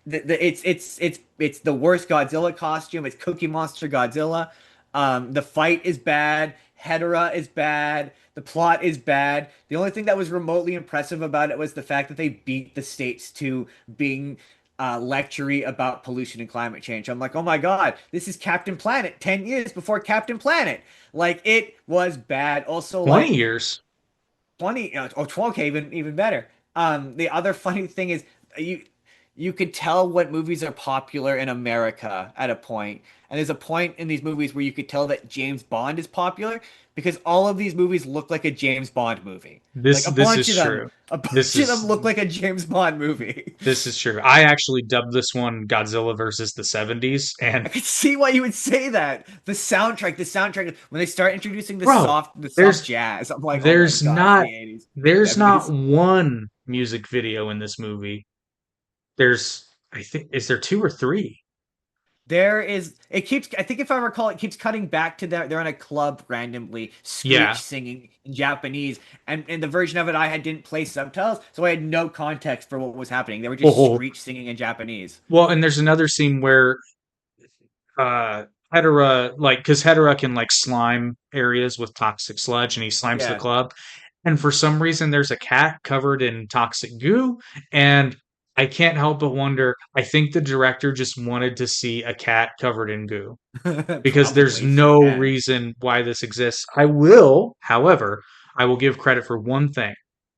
it's the worst Godzilla costume. It's Cookie Monster Godzilla. The fight is bad. Hedorah is bad. The plot is bad. The only thing that was remotely impressive about it was the fact that they beat the states to being lectury about pollution and climate change. I'm like, oh my God, this is Captain Planet 10 years before Captain Planet. Like, it was bad. Also,
20
like,
years.
20 or 12, okay, even better. The other funny thing is you could tell what movies are popular in America at a point, and there's a point in these movies where you could tell that James Bond is popular because all of these movies look like a James Bond movie. Like
This is true.
a bunch
This
of them
is
look like a James Bond movie.
this is true. I actually dubbed this one Godzilla versus the 70s,
I
and
could see why you would say that. The soundtrack, when they start introducing
bro,
the
there's
soft jazz, I'm like, oh my
there's
God,
not
the 80s,
there's not
70s.
one music video in this movie. There's I think is there 2 or 3?
It keeps, I think if I recall, it keeps cutting back to they're in a club randomly, screech
Yeah.
singing in Japanese. And in the version of it I had didn't play subtitles, so I had no context for what was happening. They were just
Oh.
screech singing in Japanese.
Well, and there's another scene where Hedorah, like, because Hedorah can like slime areas with toxic sludge, and he slimes the
Yeah.
club. And for some reason, there's a cat covered in toxic goo, and I can't help but wonder. I think the director just wanted to see a cat covered in goo because there's
Probably, so
no
yeah.
reason why this exists. I will, however, I will give credit for one thing.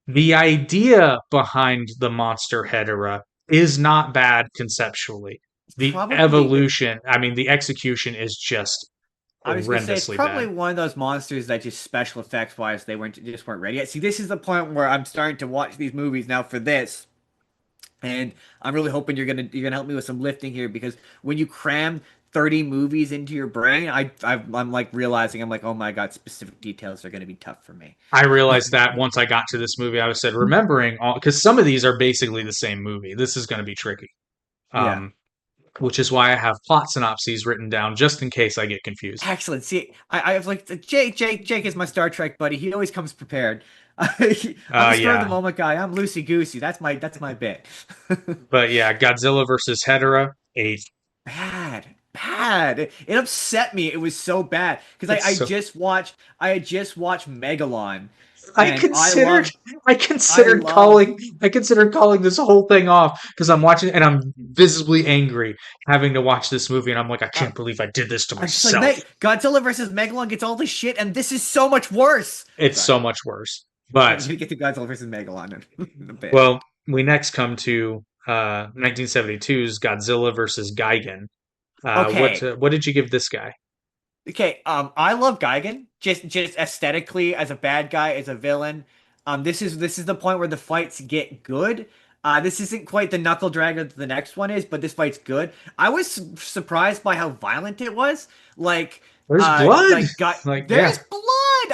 The idea behind the monster Hedorah is not bad conceptually. The
Probably,
evolution, I mean, the execution is just
I was gonna say it's
horrendously
probably
bad.
one of those monsters that just special effects wise they weren't ready yet. See, this is the point where I'm starting to watch these movies now for this. And I'm really hoping you're gonna help me with some lifting here because when you cram 30 movies into your brain, I'm like realizing I'm like, oh my God, specific details are gonna be tough for me.
I realized that once I got to this movie, I was said remembering all because some of these are basically the same movie. This is going to be tricky.
Yeah.
Um, which is why I have plot synopses written down just in case I get confused.
Excellent. See, I was like, Jake is my Star Trek buddy. He always comes prepared. I'm the spur of the
Yeah.
moment guy. I'm loosey goosey. That's my bit.
But yeah, Godzilla versus Hedorah, 8.
Bad. It upset me. It was so bad because
It's so
I had just watched Megalon,
I
and
considered
I love
I considered calling this whole thing off because I'm watching and I'm visibly angry having to watch this movie and I'm like, I
uh,
can't believe I did this to
I'm just like
myself.
Godzilla versus Megalon gets all this shit, and this is so much worse.
It's
Sorry,
so much worse.
I'm
But
gonna get to Godzilla versus Megalon in a bit.
well, we next come to 1972's Godzilla versus Gigan.
Okay,
What did you give this guy?
okay. I love Gigan just aesthetically as a bad guy, as a villain. This is the point where the fights get good. This isn't quite the knuckle dragger that the next one is, but this fight's good. I was surprised by how violent it was.
There's blood. Like, yeah.
There's blood.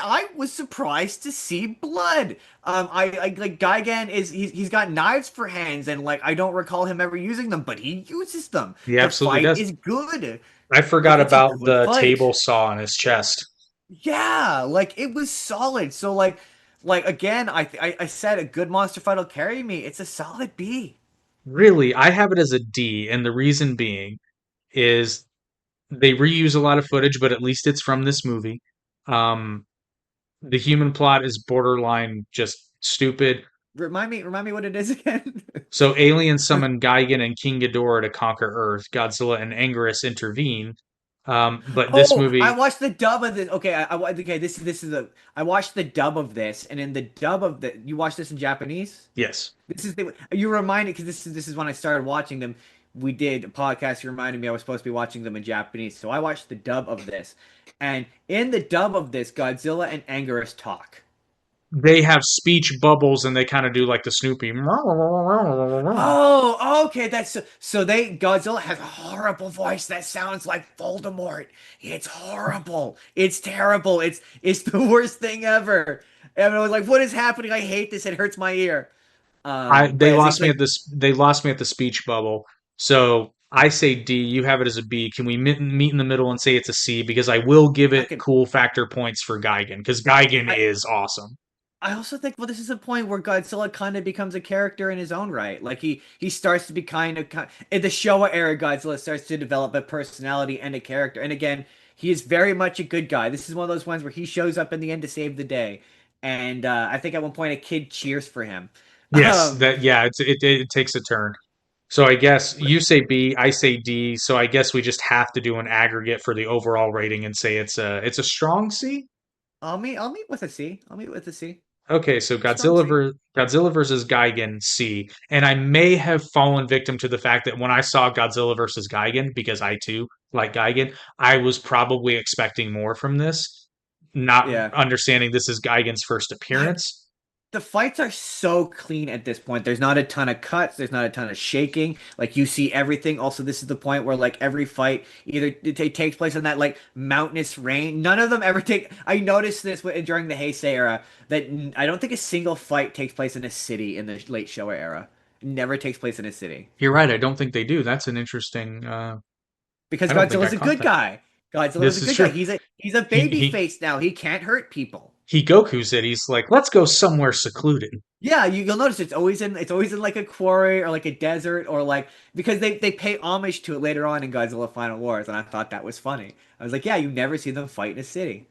I was surprised to see blood. I like Gigan he's got knives for hands, and like I don't recall him ever using them, but he uses them.
He
The
absolutely
fight
does.
is good.
I
Like
forgot
it's a
about
good
the
fight.
table saw on his chest.
Yeah, like it was solid. So like again, I said a good monster fight will carry me. It's a solid B.
Really, I have it as a D, and the reason being is they reuse a lot of footage, but at least it's from this movie. Um, the human plot is borderline just stupid.
Remind me what it is again.
So aliens summon Gigan and King Ghidorah to conquer Earth. Godzilla and Anguirus intervene. But this
Oh, I
movie,
watched the dub of this. Okay, okay. This is a. I watched the dub of this, and in the dub of the, you watched this in Japanese.
yes,
This is the you reminded because this is when I started watching them. We did a podcast. You reminded me I was supposed to be watching them in Japanese, so I watched the dub of this, and in the dub of this, Godzilla and Anguirus talk.
they have speech bubbles and they kind of do like the Snoopy.
Oh, okay. So they Godzilla has a horrible voice that sounds like Voldemort. It's horrible. It's terrible. It's the worst thing ever. And I was like, what is happening? I hate this. It hurts my ear.
They
But as
lost
he's
me at
like,
this. They lost me at the speech bubble. So I say D. You have it as a B. Can we meet in the middle and say it's a C? Because I will give
I
it
can
cool factor points for Gigan because Gigan
I
is awesome.
I also think well, this is a point where Godzilla kind of becomes a character in his own right. Like he starts to be in the Showa era. Godzilla starts to develop a personality and a character. And again, he is very much a good guy. This is one of those ones where he shows up in the end to save the day. And I think at one point a kid cheers for him.
Yes,
Um,
that yeah. It takes a turn. So I guess you say B, I say D. So I guess we just have to do an aggregate for the overall rating and say it's a strong C.
I'll meet with a C. I'll meet with a C.
Okay, so
Strong C.
Godzilla versus Gigan C, and I may have fallen victim to the fact that when I saw Godzilla versus Gigan, because I too like Gigan, I was probably expecting more from this, not
Yeah.
understanding this is Gigan's first
But
appearance.
the fights are so clean at this point. There's not a ton of cuts. There's not a ton of shaking. Like you see everything. Also, this is the point where like every fight either it takes place on that like mountainous range. None of them ever take. I noticed this during the Heisei era that I don't think a single fight takes place in a city in the late Showa era. It never takes place in a city
You're right, I don't think they do. That's an interesting.
because
I don't think I
Godzilla's a
caught
good
that.
guy. Godzilla is
This
a
is
good guy.
true.
He's a
He
baby
he
face now. He can't hurt people.
he Goku's it. He's like, let's go somewhere secluded.
Yeah, you'll notice it's always in like a quarry or like a desert or like because they pay homage to it later on in Godzilla Final Wars, and I thought that was funny. I was like, yeah, you never see them fight in a city.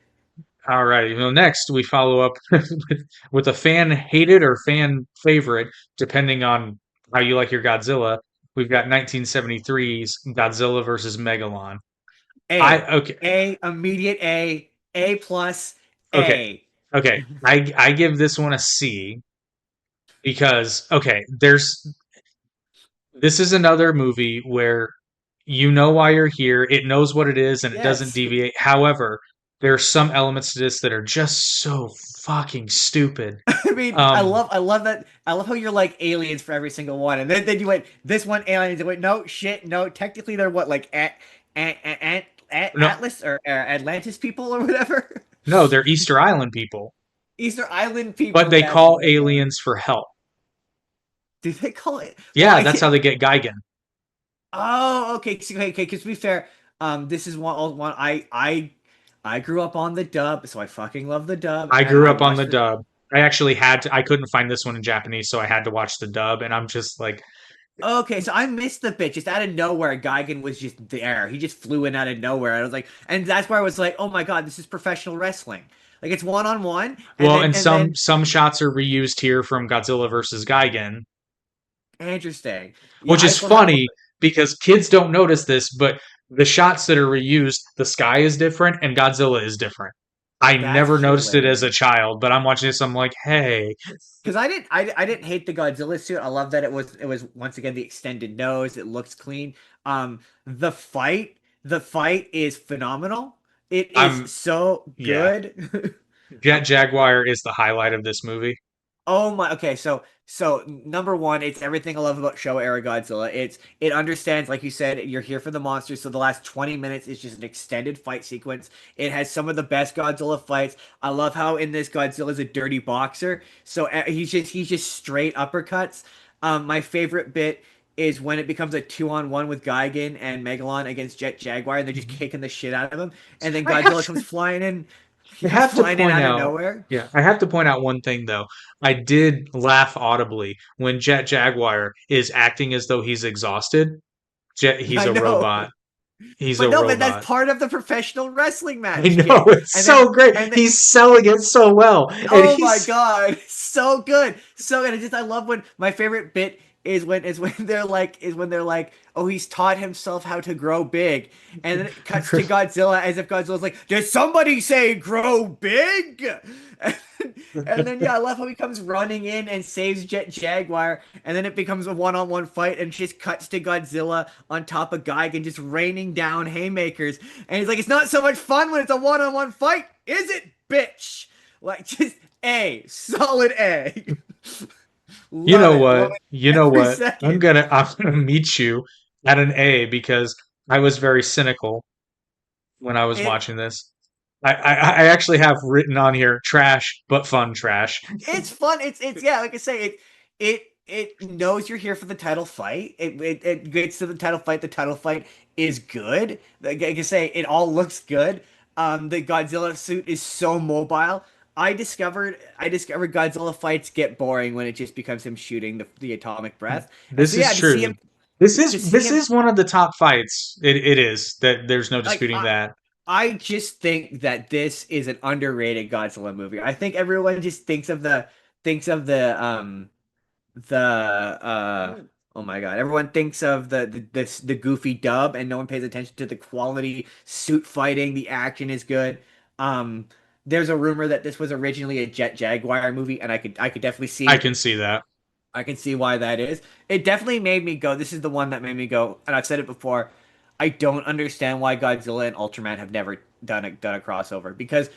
All right. Well, next we follow up with a fan hated or fan favorite, depending on how you like your Godzilla. We've got 1973's Godzilla versus Megalon. I
A,
okay,
immediate A plus,
okay,
A.
okay. I give this one a C because okay, there's this is another movie where you know why you're here, it knows what it is, and it doesn't
Yes.
deviate. However, there are some elements to this that are just so fucking stupid.
I mean, I
Um,
love I love that. I love how you're like aliens for every single one, and then you went this one aliens. And went no shit, no. Technically, they're what like
no,
Atlas or Atlantis people or whatever.
no, they're Easter Island people,
Easter Island
but
people.
they
That's
call
what they are.
aliens for help.
Do they call it? Well,
Yeah, that's how they get Gigan.
Oh, okay. Okay. Okay. 'Cause to be fair, this is one I grew up on the dub, so I fucking love the dub,
I
and
grew
I
up on
watched
the
the.
dub. I actually I couldn't find this one in Japanese, so I had to watch the dub, and I'm just like,
Okay, so I missed the bit just out of nowhere. Gigan was just there. He just flew in out of nowhere. I was like, and that's where I was like, oh my god, this is professional wrestling. Like it's one on one,
well, and
and then
some shots are reused here from Godzilla versus Gigan,
interesting. Yeah,
which
I
is
still have.
funny because kids don't notice this, but the shots that are reused, the sky is different and Godzilla is different. I
That's
never noticed it as a
hilarious.
child, but I'm watching this, I'm like, hey,
Because I didn't hate the Godzilla suit. I love that it was once again the extended nose. It looks clean. The fight is phenomenal. It is
I'm
so
yeah.
good.
Jet Jaguar is the highlight of this movie.
Oh my, okay, so number one, it's everything I love about Showa era Godzilla. It understands, like you said, you're here for the monsters, so the last 20 minutes is just an extended fight sequence. It has some of the best Godzilla fights. I love how in this Godzilla's a dirty boxer, so he's just straight uppercuts. My favorite bit is when it becomes a 2-on-1 with Gigan and Megalon against Jet Jaguar, and they're just kicking the shit out of him, and then
I have
Godzilla comes flying in. He
I
comes
have to
flying in
point
out of
out,
nowhere.
yeah, I have to point out one thing though. I did laugh audibly when Jet Jaguar is acting as though he's exhausted. He's
I
a
know.
robot. He's a
But no, but that's
robot.
part of the professional wrestling
I
match,
know
kid.
it's so great.
And then,
He's selling it so well, and
oh my
he's
God, so good, so good. I love when my favorite bit is when they're like, oh, he's taught himself how to grow big, and then it cuts to Godzilla as if Godzilla's like, did somebody say grow big? And then yeah, I love how he comes running in and saves Jet Jaguar, and then it becomes a one-on-one fight, and just cuts to Godzilla on top of Gigan just raining down haymakers, and he's like, it's not so much fun when it's a one-on-one fight, is it, bitch? Like just A, solid A.
you
Love
know
it, love
what?
it
You know
every
what?
second.
I'm gonna meet you at an A because I was very cynical when I was
It
watching this. I actually have written on here trash but fun trash.
it's fun. It's yeah, like I say, it knows you're here for the title fight. It gets to the title fight. The title fight is good. Like I say, it all looks good. The Godzilla suit is so mobile. I discovered Godzilla fights get boring when it just becomes him shooting the atomic breath. And
This
so
is
yeah,
true.
to see
This
him
is one of the top fights. It is that there's no
like
disputing that.
I just think that this is an underrated Godzilla movie. I think everyone just thinks of the oh my god, everyone thinks of the goofy dub, and no one pays attention to the quality suit fighting. The action is good. Um, there's a rumor that this was originally a Jet Jaguar movie, and I could definitely
I
see
can see that.
I can see why that is. It definitely made me go. This is the one that made me go, and I've said it before. I don't understand why Godzilla and Ultraman have never done a crossover, because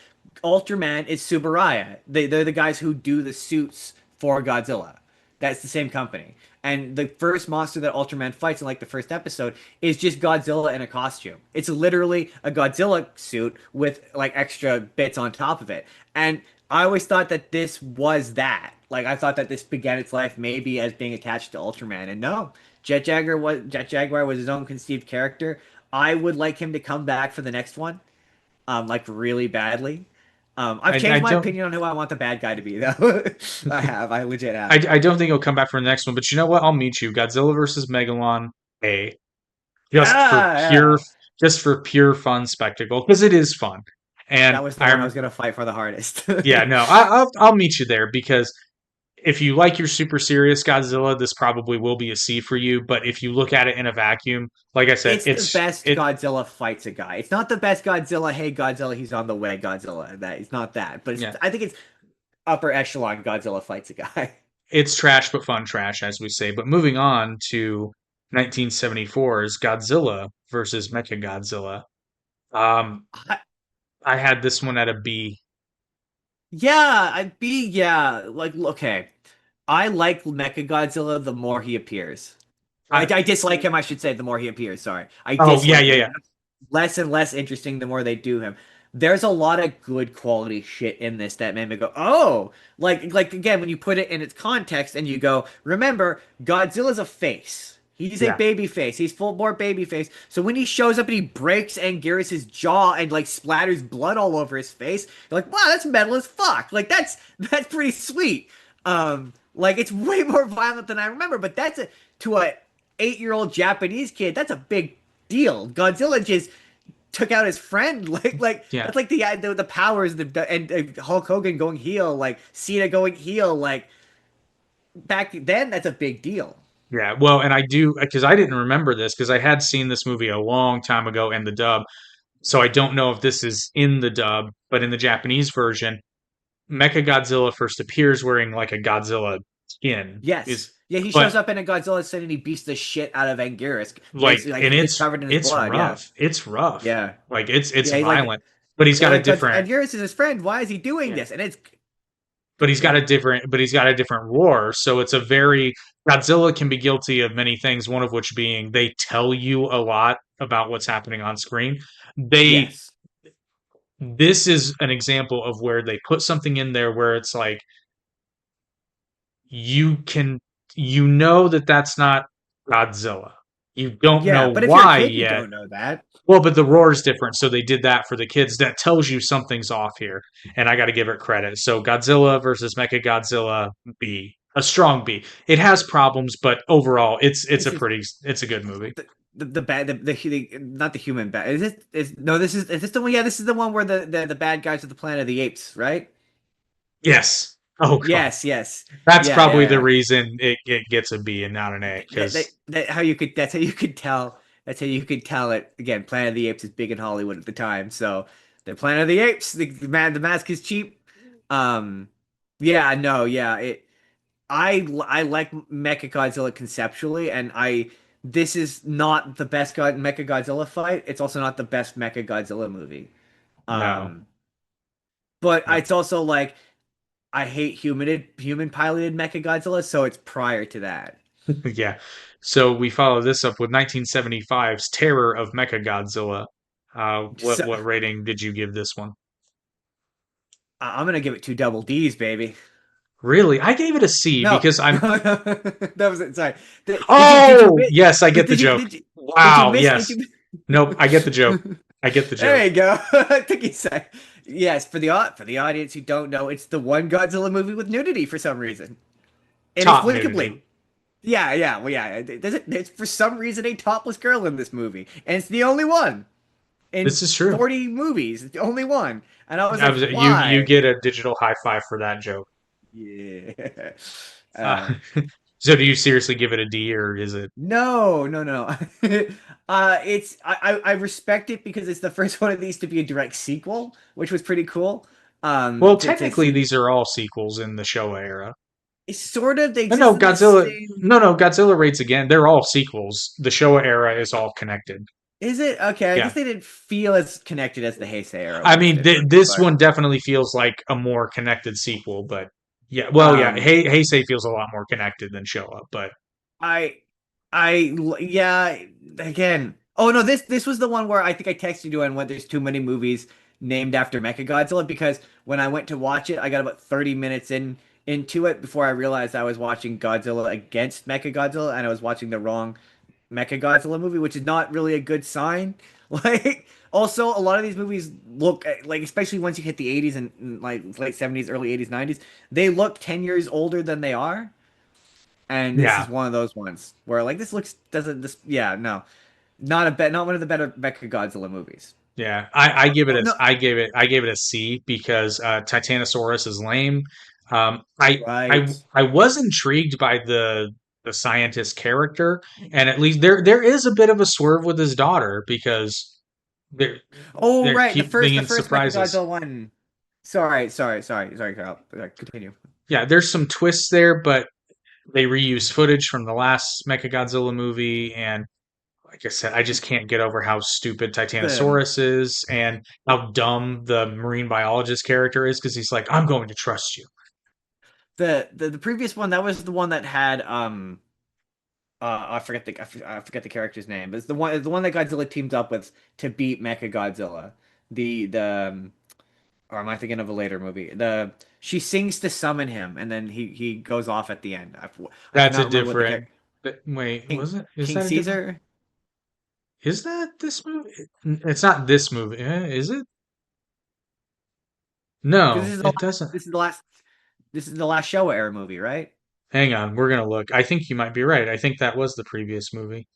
Ultraman is Subaraya. They're the guys who do the suits for Godzilla. That's the same company. And the first monster that Ultraman fights in like the first episode is just Godzilla in a costume. It's literally a Godzilla suit with like extra bits on top of it. And I always thought that this was that. Like I thought that this began its life maybe as being attached to Ultraman. And no, Jet Jaguar was his own conceived character. I would like him to come back for the next one, like really badly. I've
I
changed my
don't
opinion on who I want the bad guy to be, though. I legit have.
I don't think he'll come back for the next one, but you know what? I'll meet you. Godzilla versus Megalon A. Just for
Yeah,
just for pure fun spectacle because it is fun. And
that was the one I
I'm
was gonna fight for the hardest.
yeah, no, I'll meet you there because if you like your super serious Godzilla, this probably will be a C for you. But if you look at it in a vacuum, like I said,
It's the best
it.
Godzilla fights a guy. It's not the best Godzilla. Hey, Godzilla, he's on the way. Godzilla. That it's not that, but
Yeah,
I think it's upper echelon Godzilla fights a guy.
it's trash but fun trash, as we say. But moving on to 1974's Godzilla versus Mechagodzilla. Um, I had this one at a B.
Yeah, I'd be yeah. Like okay, I like Mechagodzilla the more he appears.
I,
I dislike him, I should say, the more he appears. Sorry, I
oh yeah,
dislike
yeah,
him.
yeah.
Less and less interesting the more they do him. There's a lot of good quality shit in this that made me go, oh, like again when you put it in its context and you go, remember, Godzilla's a face. He's a
Yeah.
baby face. He's full bore baby face. So when he shows up and he breaks Anguirus' jaw and like splatters blood all over his face, you're like, wow, that's metal as fuck. Like that's pretty sweet. Like it's way more violent than I remember, but that's a to a 8-year-old Japanese kid, that's a big deal. Godzilla just took out his friend. Like
Yeah.
that's like the powers and Hulk Hogan going heel, like Cena going heel. Like back then, that's a big deal.
Yeah. Well, and I do because I didn't remember this because I had seen this movie a long time ago in the dub. So I don't know if this is in the dub, but in the Japanese version, Mechagodzilla first appears wearing like a Godzilla skin.
Yes.
Is
Yeah, he shows
but
up in a Godzilla scene and he beats the shit out of Anguirus.
like
Basically, like
and
he's covered in his
it's
blood. Yeah.
rough. It's rough.
Yeah.
Like it's
Yeah, he's like,
violent. But he's got a different
Anguirus is his friend. Why is he doing
yeah.
this? And it's
But he's got
yeah.
a different roar. So it's a very Godzilla can be guilty of many things, one of which being they tell you a lot about what's happening on screen. They
Yes.
This is an example of where they put something in there where it's like you can you know that that's not Godzilla. You don't
Yeah,
know
but if you're a
why
kid, you
yet.
don't know that.
Well, but the roar is different, so they did that for the kids. That tells you something's off here, and I got to give it credit. So Godzilla versus Mechagodzilla B, a strong B. It has problems, but overall,
This is
it's a good movie.
the bad not the human bad. Is this the one? Yeah, this is the one where the bad guys of the Planet of the Apes, right?
Yes. Oh god,
Yes, yes.
that's
Yeah,
probably the
yeah,
reason it gets a B and not an A
yeah.
because
That's how you could tell. That's how you could tell it. Again, Planet of the Apes is big in Hollywood at the time, so the Planet of the Apes, the mask is cheap. Um, yeah, no, yeah. I like Mechagodzilla conceptually, and this is not the best Mechagodzilla fight. It's also not the best Mechagodzilla movie.
no,
Um, but
no.
it's also like I hate human piloted Mechagodzilla, so it's prior to that.
Yeah. So we follow this up with 1975's Terror of Mechagodzilla.
So
What rating did you give this one?
I'm gonna give it two double D's, baby.
Really? I gave it a C
No,
because
no,
I'm.
that was it. Sorry. Did you
Oh, yes, I get the joke.
did you
Wow,
miss?
yes. Nope, I get the joke. I get the
There
joke.
you go. I think you said yes for the audience who don't know, it's the one Godzilla movie with nudity for some reason,
Top nudity.
inexplicably. Yeah, yeah, well, yeah. There's for some reason a topless girl in this movie, and it's the only one in
This is true.
40 movies. It's the only one, and I was
I
like,
was, you
why?
get a digital high five for that joke.
Yeah.
Uh,
Uh,
so do you seriously give it a D or is it?
no, no, no. It's I respect it because it's the first one of these to be a direct sequel, which was pretty cool.
Well,
To
technically,
see
these are all sequels in the Showa era.
it's sort of they
No,
exist
no,
in the
Godzilla.
same.
No, no, Godzilla Rates Again. They're all sequels. The Showa era is all connected.
Is it okay? I
Yeah.
guess they didn't feel as connected as the Heisei era
I
ones
mean,
did for me,
this
but
one definitely feels like a more connected sequel, but yeah, well, yeah,
um,
Heisei feels a lot more connected than Showa, but
I, yeah, again. Oh no, this was the one where I think I texted you and went, "There's too many movies named after Mechagodzilla," because when I went to watch it, I got about 30 minutes into it before I realized I was watching Godzilla against Mechagodzilla and I was watching the wrong Mechagodzilla movie, which is not really a good sign. Like, also, a lot of these movies look like, especially once you hit the 80s and like late 70s, early 80s, 90s, they look 10 years older than they are. And this
yeah,
is one of those ones where like this looks doesn't this yeah no not one of the better Mechagodzilla movies.
yeah. I give it
Oh
a
no,
I gave it a C because Titanosaurus is lame.
right.
I was intrigued by the scientist character, and at least there is a bit of a swerve with his daughter because there
Oh
there
right,
keep
the
being
first
surprises.
Mechagodzilla one. Sorry, Carl. Continue.
Yeah, there's some twists there, but they reuse footage from the last Mechagodzilla movie, and like I said, I just can't get over how stupid
The
Titanosaurus is and how dumb the marine biologist character is because he's like, I'm going to trust you.
the previous one, that was the one that had I forget the character's name, but it's the one that Godzilla teams up with to beat Mechagodzilla. The or am I thinking of a later movie? The She sings to summon him, and then he goes off at the end. I
That's a
cannot remember what the
different.
character.
Wait,
King,
was it? Is
King
that a different?
Caesar.
Is that this movie? It's not this movie. Is it?
Because
No, it doesn't.
this is the last Showa era movie, right?
Hang on, we're gonna look. I think you might be right. I think that was the previous movie.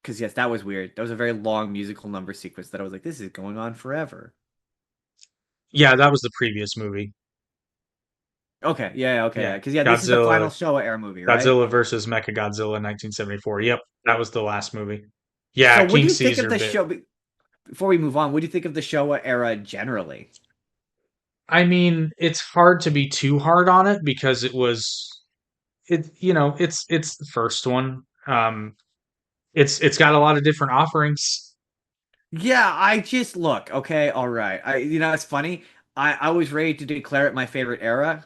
Because yes, that was weird. That was a very long musical number sequence that I was like, this is going on forever.
Yeah, that was the previous movie.
Okay, yeah, okay,
Yeah,
yeah. Because yeah, this is the final
Godzilla,
Showa era movie, right?
Godzilla versus Mechagodzilla, 1974. Yep, that was the last movie. Yeah,
So, what do
King
you think of
Caesar
the
bit.
show? Before we move on, what do you think of the Showa era generally?
I mean, it's hard to be too hard on it because it's the first one. It's got a lot of different offerings.
Yeah, I just look, okay, all right. It's funny. I was ready to declare it my favorite era.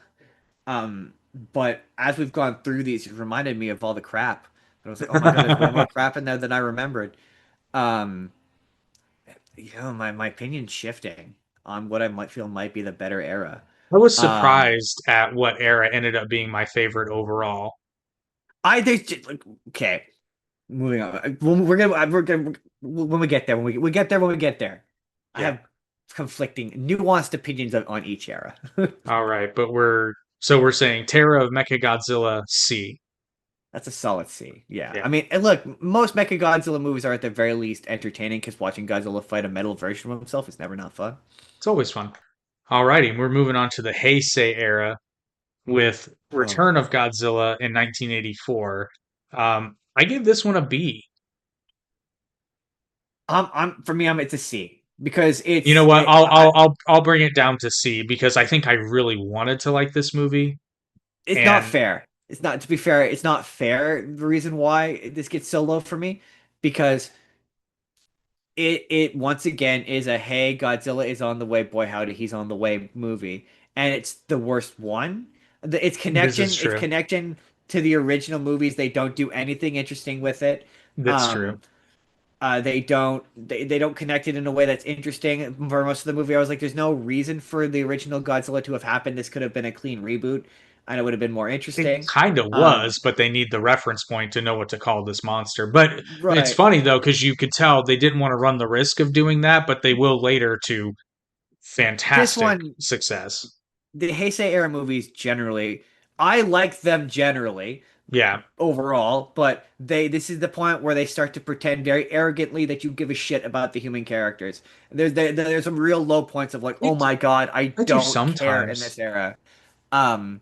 But as we've gone through these, it reminded me of all the crap. And I was like, oh my God, there's way more crap in there than I remembered. Um, my opinion's shifting on what I might feel might be the better era.
I was
Um,
surprised at what era ended up being my favorite overall.
I there's just like okay, moving on. We're gonna when we get there, we get there when we get there. I
Yeah.
have conflicting, nuanced opinions on each era.
All right, but we're saying Terror of Mechagodzilla C.
That's a solid C. Yeah.
Yeah,
I mean, and look, most Mecha-Godzilla movies are at the very least entertaining because watching Godzilla fight a metal version of himself is never not fun.
it's always fun. All righty, we're moving on to the Heisei era with
Oh.
Return of Godzilla in 1984. I give this one a B.
For me, it's a C because
You know what? I'll bring it down to C because I think I really wanted to like this movie,
it's not
and
fair. It's not, to be fair, it's not fair. The reason why this gets so low for me because it once again is a hey, Godzilla is on the way, boy howdy, he's on the way movie, and it's the worst one.
this is
Its
true.
connection to the original movies. They don't do anything interesting with it.
That's true.
Um, they don't connect it in a way that's interesting for most of the movie. I was like, there's no reason for the original Godzilla to have happened. This could have been a clean reboot, and it would have been more
It
interesting.
kind of
Um,
was, but they need the reference point to know what to call this monster. But it's
right.
funny though, because you could tell they didn't want to run the risk of doing that, but they will later to
This
fantastic
one,
success.
the Heisei era movies generally, I like them generally
Yeah,
overall, but this is the point where they start to pretend very arrogantly that you give a shit about the human characters. There's some real low points of like,
I,
oh my God, I
I do
don't care in this
sometimes.
era. Um,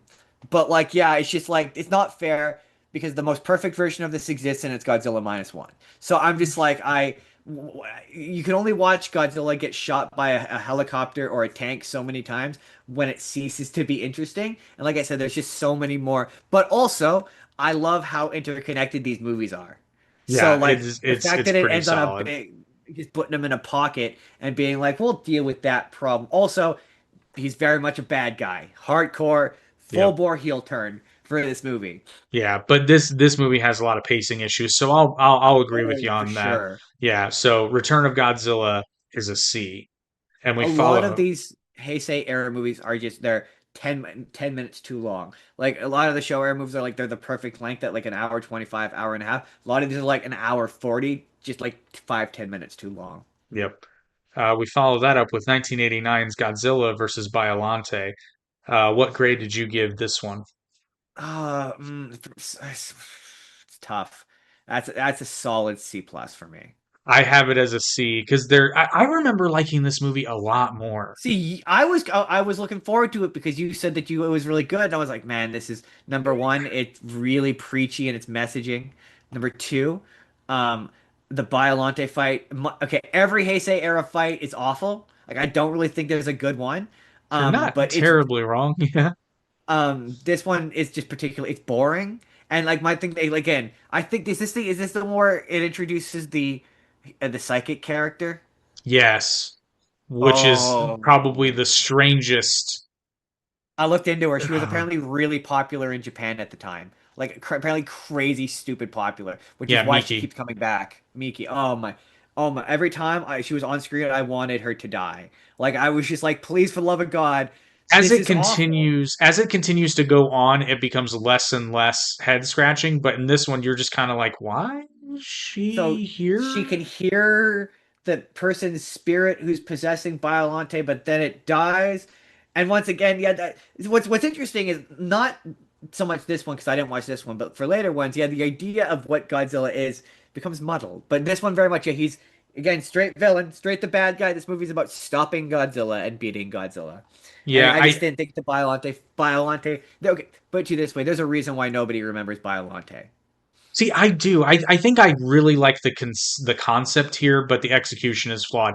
but like, yeah, it's just like it's not fair because the most perfect version of this exists and it's Godzilla minus one. So I'm just like, you can only watch Godzilla get shot by a helicopter or a tank so many times when it ceases to be interesting. And like I said, there's just so many more. But also, I love how interconnected these movies are. So
Yeah,
like the fact
it's
that it
pretty
ends on a
solid.
big, just putting them in a pocket and being like, we'll deal with that problem. Also, he's very much a bad guy. Hardcore, full
Yep.
bore heel turn for this movie.
Yeah, but this movie has a lot of pacing issues, so I'll agree with
Oh,
you
for
on that.
sure.
Yeah, so Return of Godzilla is a C, and we
A lot of
follow.
these Heisei era movies are just they're 10 minutes too long. Like a lot of the show era movies are like they're the perfect length at like an hour 25, hour and a half. A lot of these are like an hour 40, just like 5, 10 minutes too long.
Yep. We follow that up with 1989's Godzilla versus Biollante. What grade did you give this one?
It's tough. That's a solid C plus for me.
I have it as a C because I remember liking this movie a lot more.
See, I was looking forward to it because you said that it was really good. And I was like, man, this is number one. It's really preachy in its messaging. Number two, um, the Biolante fight. Okay, every Heisei era fight is awful. Like I don't really think there's a good one.
You're not
But it's
terribly wrong. Yeah.
this one is just particularly it's boring. And like my thing again, I think is this the more it introduces the psychic character?
Yes, which is
Oh.
probably the strangest.
I looked into her. She was
Uh,
apparently really popular in Japan at the time. Like apparently crazy, stupid popular, which is
yeah,
why she
Miki.
keeps coming back. Miki. Oh my. Every time she was on screen, I wanted her to die. Like I was just like, please, for the love of God, this is awful.
As it continues to go on, it becomes less and less head scratching. But in this one, you're just kind of like, why is
So
she
she
here?
can hear the person's spirit who's possessing Biolante, but then it dies. And once again, yeah, what's interesting is not so much this one because I didn't watch this one, but for later ones, yeah, the idea of what Godzilla is becomes muddled. But this one very much, yeah, he's again straight villain, straight the bad guy. This movie's about stopping Godzilla and beating Godzilla. And
Yeah,
I just didn't think the Biolante. Okay, put it to you this way: there's a reason why nobody remembers Biolante.
see. I do. I think I really like the concept here, but the execution is flawed.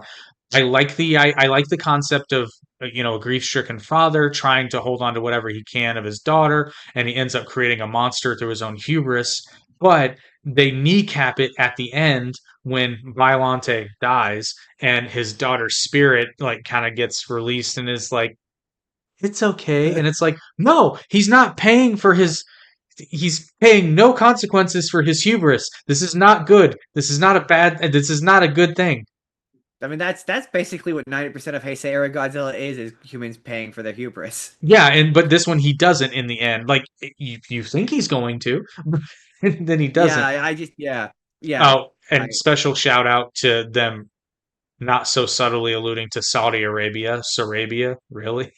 I like the concept of a grief-stricken father trying to hold on to whatever he can of his daughter, and he ends up creating a monster through his own hubris. But they kneecap it at the end when Violante dies, and his daughter's spirit like kind of gets released and is like, "It's okay," and it's like, no, he's paying no consequences for his hubris. This is not good. This is not a good thing.
I mean, that's basically what 90% of Heisei era Godzilla is humans paying for their hubris.
Yeah, but this one he doesn't in the end. Like you think he's going to, and then he
Yeah,
doesn't.
I just yeah.
Oh, and special shout out to them not so subtly alluding to Saudi Arabia, Sarabia, really?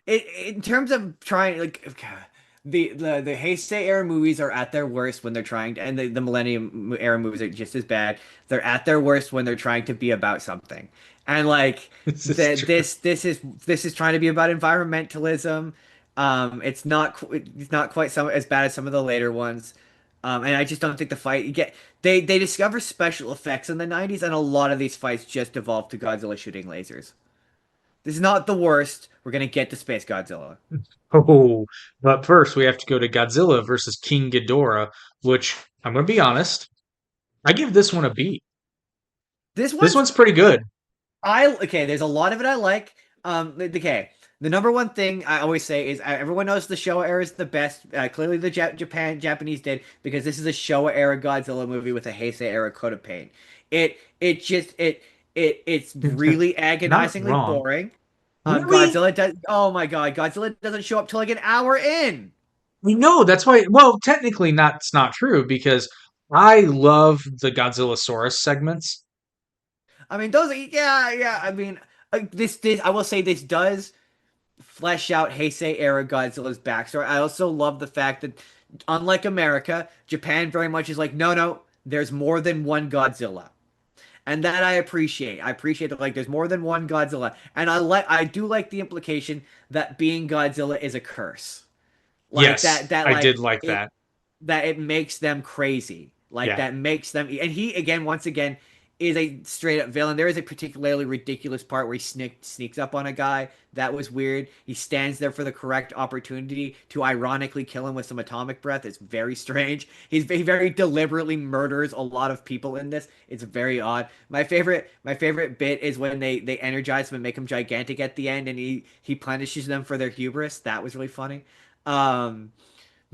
In terms of trying like the Heisei era movies are at their worst when they're trying to, and the Millennium era movies are just as bad. They're at their worst when they're trying to be about something. And like
This is true.
this is trying to be about environmentalism. It's not quite as bad as some of the later ones. And I just don't think the fight you get they discover special effects in the 90s and a lot of these fights just evolved to Godzilla shooting lasers. This is not the worst. We're gonna get to Space Godzilla.
Oh, but first we have to go to Godzilla versus King Ghidorah, which I'm gonna be honest, I give this one a B.
This
This
one's
one's pretty good.
I okay. There's a lot of it I like. Okay. The number one thing I always say is everyone knows the Showa era is the best. Clearly, the Japanese did because this is a Showa era Godzilla movie with a Heisei era coat of paint. It just it's really
Not
agonizingly
wrong.
boring.
Really?
Godzilla does. Oh my God, Godzilla doesn't show up till like an hour in.
We know that's why. Well, technically, not. It's not true because I love the Godzillasaurus segments.
I mean, yeah. I mean, this I will say this does flesh out Heisei era Godzilla's backstory. I also love the fact that, unlike America, Japan very much is like, no, there's more than one Godzilla, and that I appreciate. I appreciate that like there's more than one Godzilla, and I do like the implication that being Godzilla is a curse, like
Yes,
that
I
like
did like
it
that.
that it makes them crazy. Like
Yeah.
that makes them and he again once again is a straight up villain. There is a particularly ridiculous part where he sneaks up on a guy. That was weird. He stands there for the correct opportunity to ironically kill him with some atomic breath. It's very strange. He very deliberately murders a lot of people in this. It's very odd. My favorite bit is when they energize him and make him gigantic at the end and he punishes them for their hubris. That was really funny. Um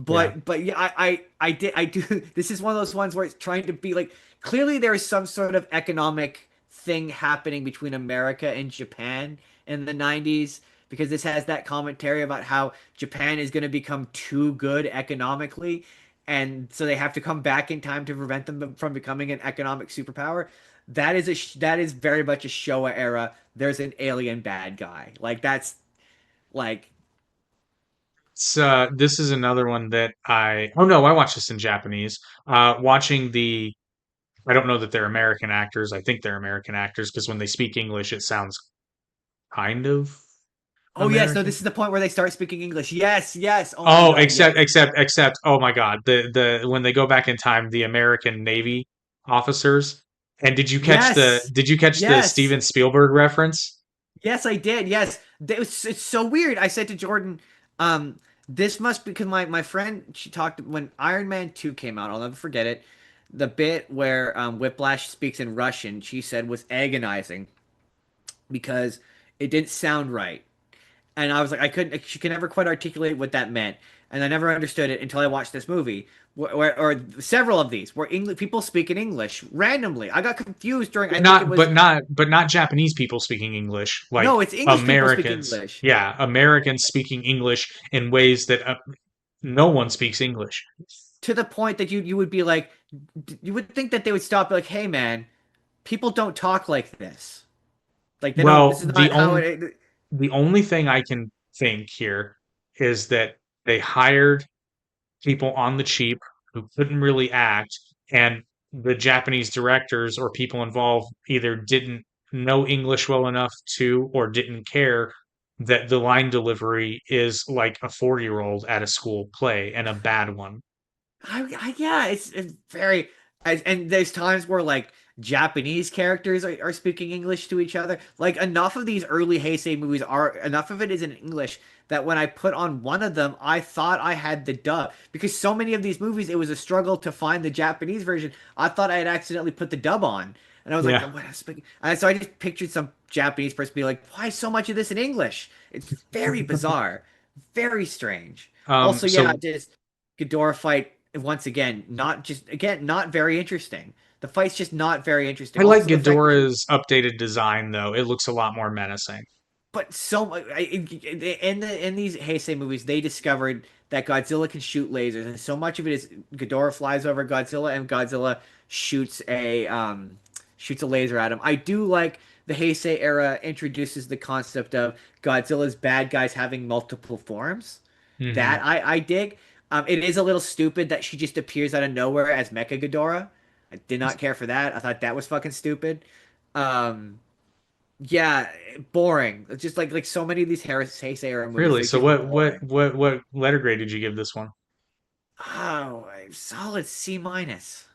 Yeah.
but yeah, I do. This is one of those ones where it's trying to be like clearly there is some sort of economic thing happening between America and Japan in the 90s because this has that commentary about how Japan is going to become too good economically and so they have to come back in time to prevent them from becoming an economic superpower. That is very much a Showa era. There's an alien bad guy. Like that's like
This is another one that oh no, I watched this in Japanese. Watching the I don't know that they're American actors. I think they're American actors because when they speak English, it sounds kind of
oh yes, no,
American.
this is the point where they start speaking English. Yes. Oh my
Oh,
God, yes.
except. Oh my God, the when they go back in time, the American Navy officers. And
Yes.
did you catch the
Yes.
Steven Spielberg reference?
Yes, I did. Yes. It's so weird. I said to Jordan, this must be because my friend she talked when Iron Man 2 came out, I'll never forget it. The bit where Whiplash speaks in Russian, she said was agonizing because it didn't sound right. And I was like, I couldn't, she could never quite articulate what that meant. and I never understood it until I watched this movie. Or several of these where English people speak in English randomly. I got confused during. I
But
think it
not,
was
but not, but not Japanese people speaking English, like
no, it's English people speak
Americans.
English
Yeah, Americans speaking English in ways that no one speaks English.
to the point that you would be like, you would think that they would stop like, hey man, people don't talk like this. Like they don't. This
Well,
is not how it.
the only thing I can think here is that they hired people on the cheap who couldn't really act, and the Japanese directors or people involved either didn't know English well enough to or didn't care that the line delivery is like a 4-year-old at a school play and a bad one.
Yeah, it's very. And there's times where like Japanese characters are speaking English to each other. Like enough of these early Heisei movies are enough of it is in English that when I put on one of them, I thought I had the dub because so many of these movies it was a struggle to find the Japanese version. I thought I had accidentally put the dub on, and I was like,
Yeah.
"What?" And so I just pictured some Japanese person be like, "Why so much of this in English?" It's very bizarre, very strange. Also, yeah,
So
just Ghidorah fight once again, not very interesting. The fight's just not very
I
interesting.
like
Also, the fact that
Ghidorah's updated design though. It looks a lot more menacing.
but so much in these Heisei movies, they discovered that Godzilla can shoot lasers, and so much of it is Ghidorah flies over Godzilla, and Godzilla shoots a laser at him. I do like the Heisei era introduces the concept of Godzilla's bad guys having multiple forms.
Hmm.
That I dig. It is a little stupid that she just appears out of nowhere as Mecha Ghidorah. I did not care for that. I thought that was fucking stupid. Um, yeah, boring. Just like so many of these Heisei era movies,
Really?
they're
So
just boring.
what letter grade did you give this one?
Oh, a solid C minus.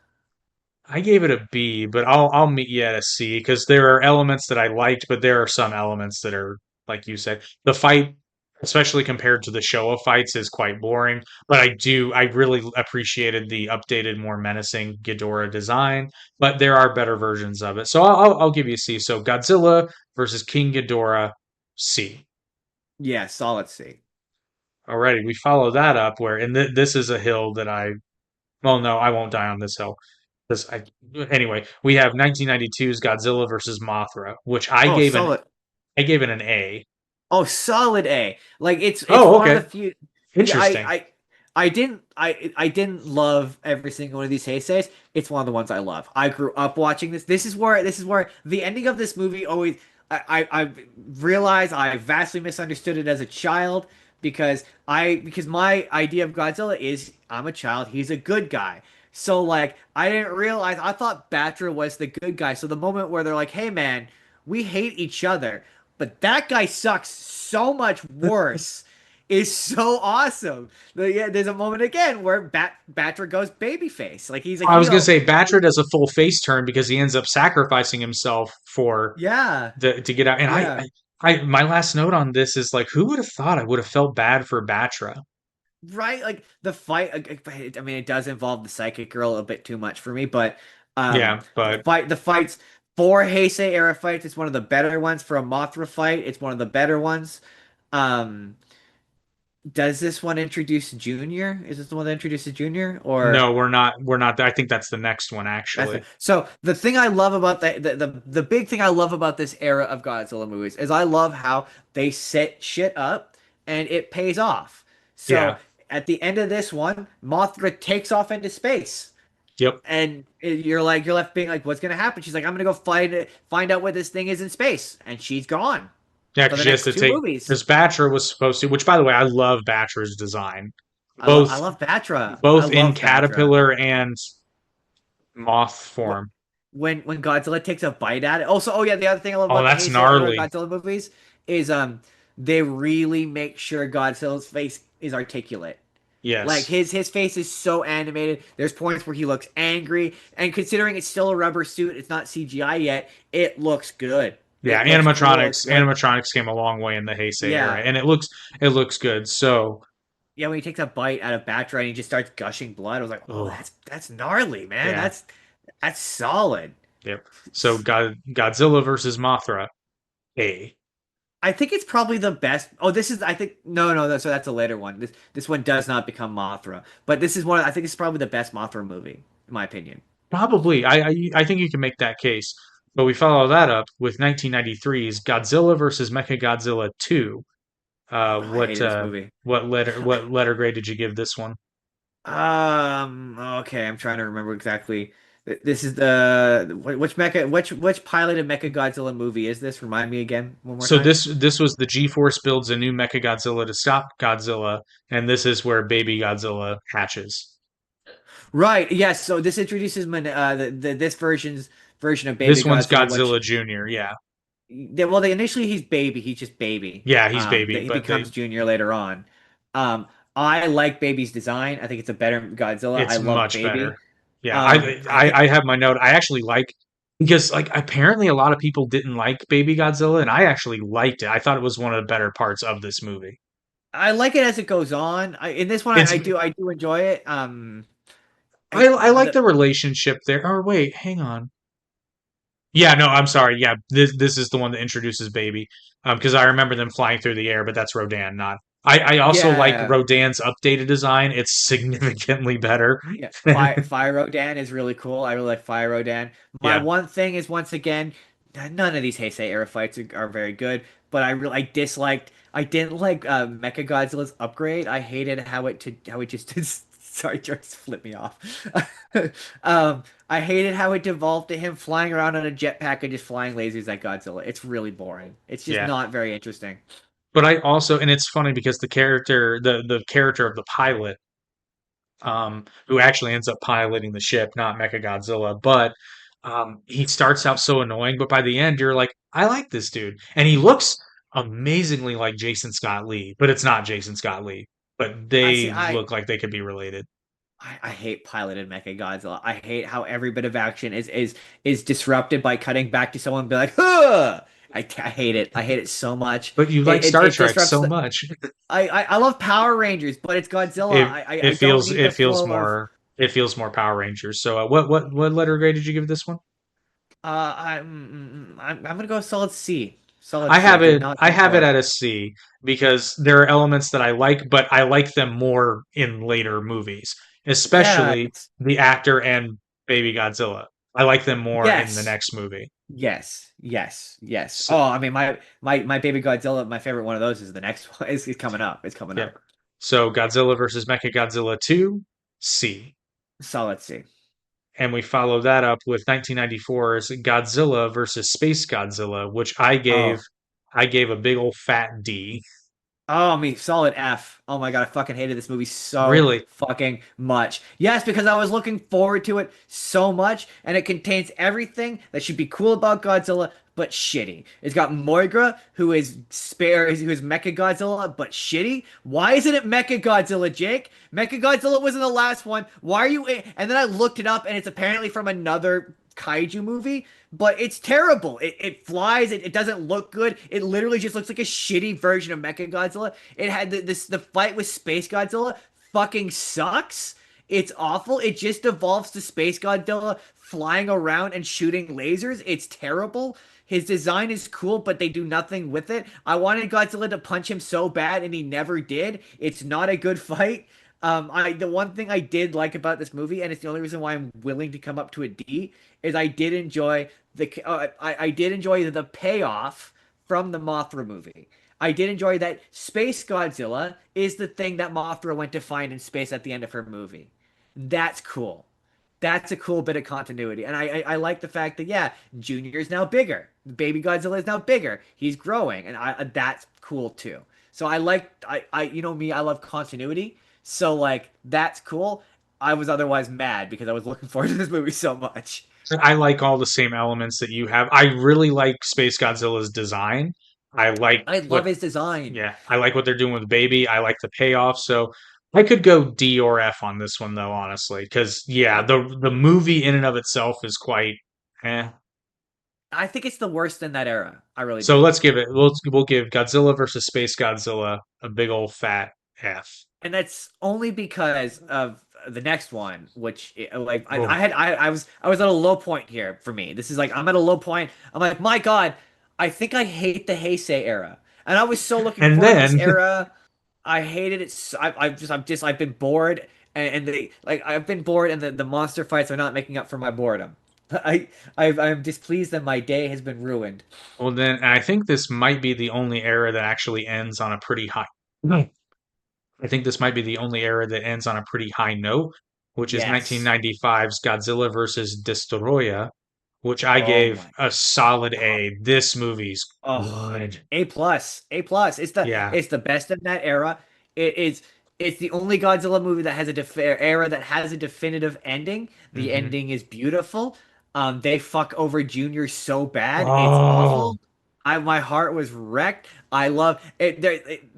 I gave it a B, but I'll meet you at a C because there are elements that I liked, but there are some elements that are like you said. The fight, especially compared to the Showa fights, is quite boring. But I really appreciated the updated, more menacing Ghidorah design. But there are better versions of it, so I'll give you a C. So Godzilla versus King Ghidorah, C.
Yeah, solid C.
Alrighty, we follow that up where, and this is a hill that well, no, I won't die on this hill. This, anyway, we have 1992's Godzilla versus Mothra, which
Oh, solid.
I gave it an A.
Oh, solid A. Like it's
Oh,
one of the
okay,
few. Yeah,
interesting.
I didn't love every single one of these Heiseis. It's one of the ones I love. I grew up watching this. This is where the ending of this movie always. I realize I vastly misunderstood it as a child because my idea of Godzilla is I'm a child. He's a good guy. So like I didn't realize I thought Batra was the good guy. So the moment where they're like, "Hey man, we hate each other." But that guy sucks so much worse. Is so awesome. Yeah, there's a moment again where Batra goes babyface. Like he's a
I was gonna
heel.
say Batra does a full face turn because he ends up sacrificing himself for
Yeah,
the to get out. And
yeah.
my last note on this is like, who would have thought I would have felt bad for Batra?
Right. Like the fight. I mean, it does involve the psychic girl a bit too much for me, but
Yeah, but
the fights for Heisei era fights, it's one of the better ones. For a Mothra fight, it's one of the better ones. Um, does this one introduce Junior? Is this the one that introduces Junior, or?
no, we're not. I think that's the next one
That's it.
actually.
So the thing I love about the big thing I love about this era of Godzilla movies is I love how they set shit up and it pays off. So
Yeah.
at the end of this one, Mothra takes off into space.
Yep.
And you're left being like, what's gonna happen? She's like, I'm gonna go find out what this thing is in space, and she's gone
Yeah,
for
because
the
she has
next
to
two
take
movies.
because Batra was supposed to. Which, by the way, I love Batra's design,
I
both
love Batra. I
both in
love Batra.
caterpillar and moth
What
form.
when Godzilla takes a bite at it. Also, oh yeah, the other thing I love
Oh,
about the
that's
Heisei era
gnarly.
Godzilla movies is they really make sure Godzilla's face is articulate. Like
Yes.
his face is so animated. There's points where he looks angry, and considering it's still a rubber suit, it's not CGI yet. It looks good.
Yeah,
It looks real good.
animatronics came a long way in the Heisei era,
Yeah,
and it looks good. So,
yeah. When he takes a bite out of Batra and he just starts gushing blood, I was like, oh,
oh
that's gnarly, man.
yeah,
That's solid.
yep. So Godzilla versus Mothra, A.
I think it's probably the best. Oh, this is I think no, so that's a later one. This one does not become Mothra, but this is one. I think it's probably the best Mothra movie in my opinion.
Probably. I think you can make that case. But we follow that up with 1993's Godzilla versus Mechagodzilla 2.
Oh, I hated this movie.
What letter grade did you give this one?
Okay, I'm trying to remember exactly. This is the which piloted Mechagodzilla movie is this? Remind me again one more
So
time.
this was the G-Force builds a new Mechagodzilla to stop Godzilla, and this is where baby Godzilla hatches.
Right. Yes. So this introduces this version of Baby
This one's
Godzilla,
Godzilla
which
Jr., yeah.
they initially he's baby. He's just baby.
Yeah, he's baby,
He
but they
becomes Junior later on. I like Baby's design. I think it's a better Godzilla. I
it's
love
much better.
Baby.
Yeah,
I think
I have my note. I actually like because like apparently a lot of people didn't like Baby Godzilla, and I actually liked it. I thought it was one of the better parts of this movie.
I like it as it goes on. In this one,
It's
I do enjoy it.
I like
The
the relationship there. Oh wait, hang on. Yeah, no, I'm sorry. Yeah, this is the one that introduces Baby. Because I remember them flying through the air, but that's Rodan, not. I also like
yeah.
Rodan's updated design. It's significantly better.
Yeah, Fire Rodan is really cool. I really like Fire Rodan. My
Yeah,
one thing is once again, none of these Heisei era fights are very good. But I didn't like Mechagodzilla's upgrade. I hated how it just sorry, just flipped me off. I hated how it devolved to him flying around on a jetpack and just flying lasers at Godzilla. It's really boring. It's just
yeah.
not very interesting.
But I also, and it's funny because the character of the pilot, who actually ends up piloting the ship, not Mechagodzilla, but he starts out so annoying, but by the end, you're like, I like this dude, and he looks amazingly like Jason Scott Lee, but it's not Jason Scott Lee, but
I see.
they look like they could be related.
I hate piloted Mechagodzilla. I hate how every bit of action is disrupted by cutting back to someone and be like, huh! I hate it. I hate it so much.
But you like Star
It
Trek
disrupts
so
the.
much.
I love Power Rangers, but it's Godzilla. I don't need the flow of.
It feels more Power Rangers. So what letter grade did you give this one?
I'm gonna go solid C. Solid C. I did not
I
care
have it
for it.
at a C because there are elements that I like, but I like them more in later movies,
Yeah.
especially the actor and Baby Godzilla. I like them more in the
Yes.
next movie.
Yes.
So,
Oh, I mean, my baby Godzilla. My favorite one of those is the next one. It's coming up. It's coming
yeah.
up.
So Godzilla versus Mechagodzilla 2, C.
Solid C.
And we follow that up with 1994's Godzilla versus Space Godzilla, which
Oh.
I gave a big old fat D.
Oh, me, solid F. Oh my God, I fucking hated this movie so
Really,
fucking much. Yes, because I was looking forward to it so much, and it contains everything that should be cool about Godzilla, but shitty. It's got Moira, who is who is Mecha Godzilla, but shitty. Why isn't it Mecha Godzilla, Jake? Mecha Godzilla was in the last one. Why are you? And then I looked it up, and it's apparently from another kaiju movie, but it's terrible. It flies. It doesn't look good. It literally just looks like a shitty version of Mecha Godzilla. It had the fight with Space Godzilla fucking sucks. It's awful. It just evolves to Space Godzilla flying around and shooting lasers. It's terrible. His design is cool, but they do nothing with it. I wanted Godzilla to punch him so bad, and he never did. It's not a good fight. The one thing I did like about this movie, and it's the only reason why I'm willing to come up to a D, is I did enjoy I did enjoy the payoff from the Mothra movie. I did enjoy that Space Godzilla is the thing that Mothra went to find in space at the end of her movie. That's cool. That's a cool bit of continuity, and I like the fact that yeah, Junior is now bigger. Baby Godzilla is now bigger. He's growing, and I that's cool too. So I you know me, I love continuity. So like that's cool. I was otherwise mad because I was looking forward to this movie so much.
I like all the same elements that you have. I really like Space Godzilla's design. I like
I love
what
his design.
Yeah, I like what they're doing with Baby. I like the payoff. So I could go D or F on this one though, honestly, because yeah,
I,
the movie in and of itself is quite eh.
I think it's the worst in that era. I really
So
do.
let's give it. We'll give Godzilla versus Space Godzilla a big old fat F.
And that's only because of the next one, which like
Oh,
I was at a low point here for me. This is like I'm at a low point. I'm like, my God, I think I hate the Heisei era. And I was so looking
And
forward to this
then
era. I hated it. I've been bored, and I've been bored, and the monster fights are not making up for my boredom. I'm displeased that my day has been ruined.
well, then I think this might be the only era that actually ends on a pretty high. I think this might be the only era that ends on a pretty high note, which is
Yes.
1995's Godzilla versus Destoroyah, which I
Oh
gave
my
a solid
God.
A. This movie's
Oh,
good.
A plus, A plus.
Yeah.
It's the best of that era. It is it's the only Godzilla movie that has a era that has a definitive ending. The
Hmm.
ending is beautiful. They fuck over Junior so bad, it's
Oh,
awful. My heart was wrecked. I love it.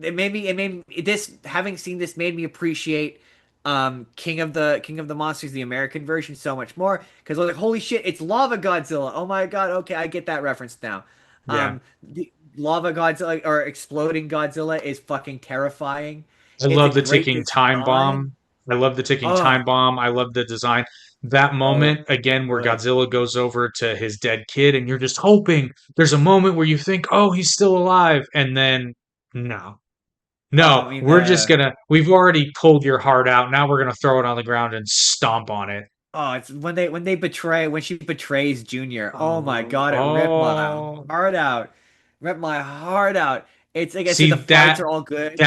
It made me this having seen this made me appreciate King of the Monsters, the American version, so much more because I was like, holy shit, it's Lava Godzilla. Oh my God, okay, I get that reference now.
yeah.
The Lava Godzilla or Exploding Godzilla is fucking terrifying.
I
It's a
love the
great
ticking time
design.
bomb. I love the ticking time
Oh,
bomb. I love the design. That
so
moment, again, where
good.
Godzilla goes over to his dead kid, and you're just hoping there's a moment where you think, oh, he's still alive. And then, no.
Oh, I
No,
mean
we've already pulled your heart out. Now we're going to throw it on the ground and stomp on it.
it's when she betrays Junior. Oh my
Oh,
God, it ripped my
oh.
heart out. Ripped my heart out. It's like I said, the
See,
fights are all good.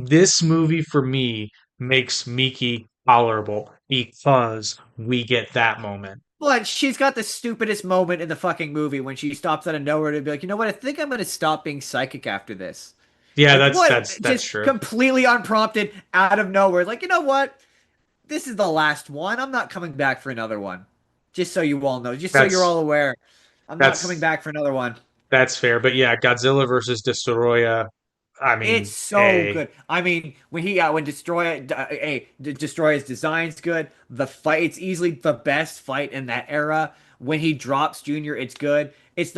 this movie for me makes Miki tolerable because we get that moment.
But she's got the stupidest moment in the fucking movie when she stops out of nowhere to be like, you know what? I think I'm gonna stop being psychic after this.
Yeah,
Like what?
that's
Just
true.
completely unprompted, out of nowhere. Like, you know what? This is the last one. I'm not coming back for another one. Just so you all know, just so you're all
That's
aware, I'm not coming
that's
back for another one.
that's fair. But yeah, Godzilla versus Destoroyah. I
It's
mean,
so
A.
good. I mean, when Destroyer's design's good. The fight, it's easily the best fight in that era. When he drops Junior, it's good. It's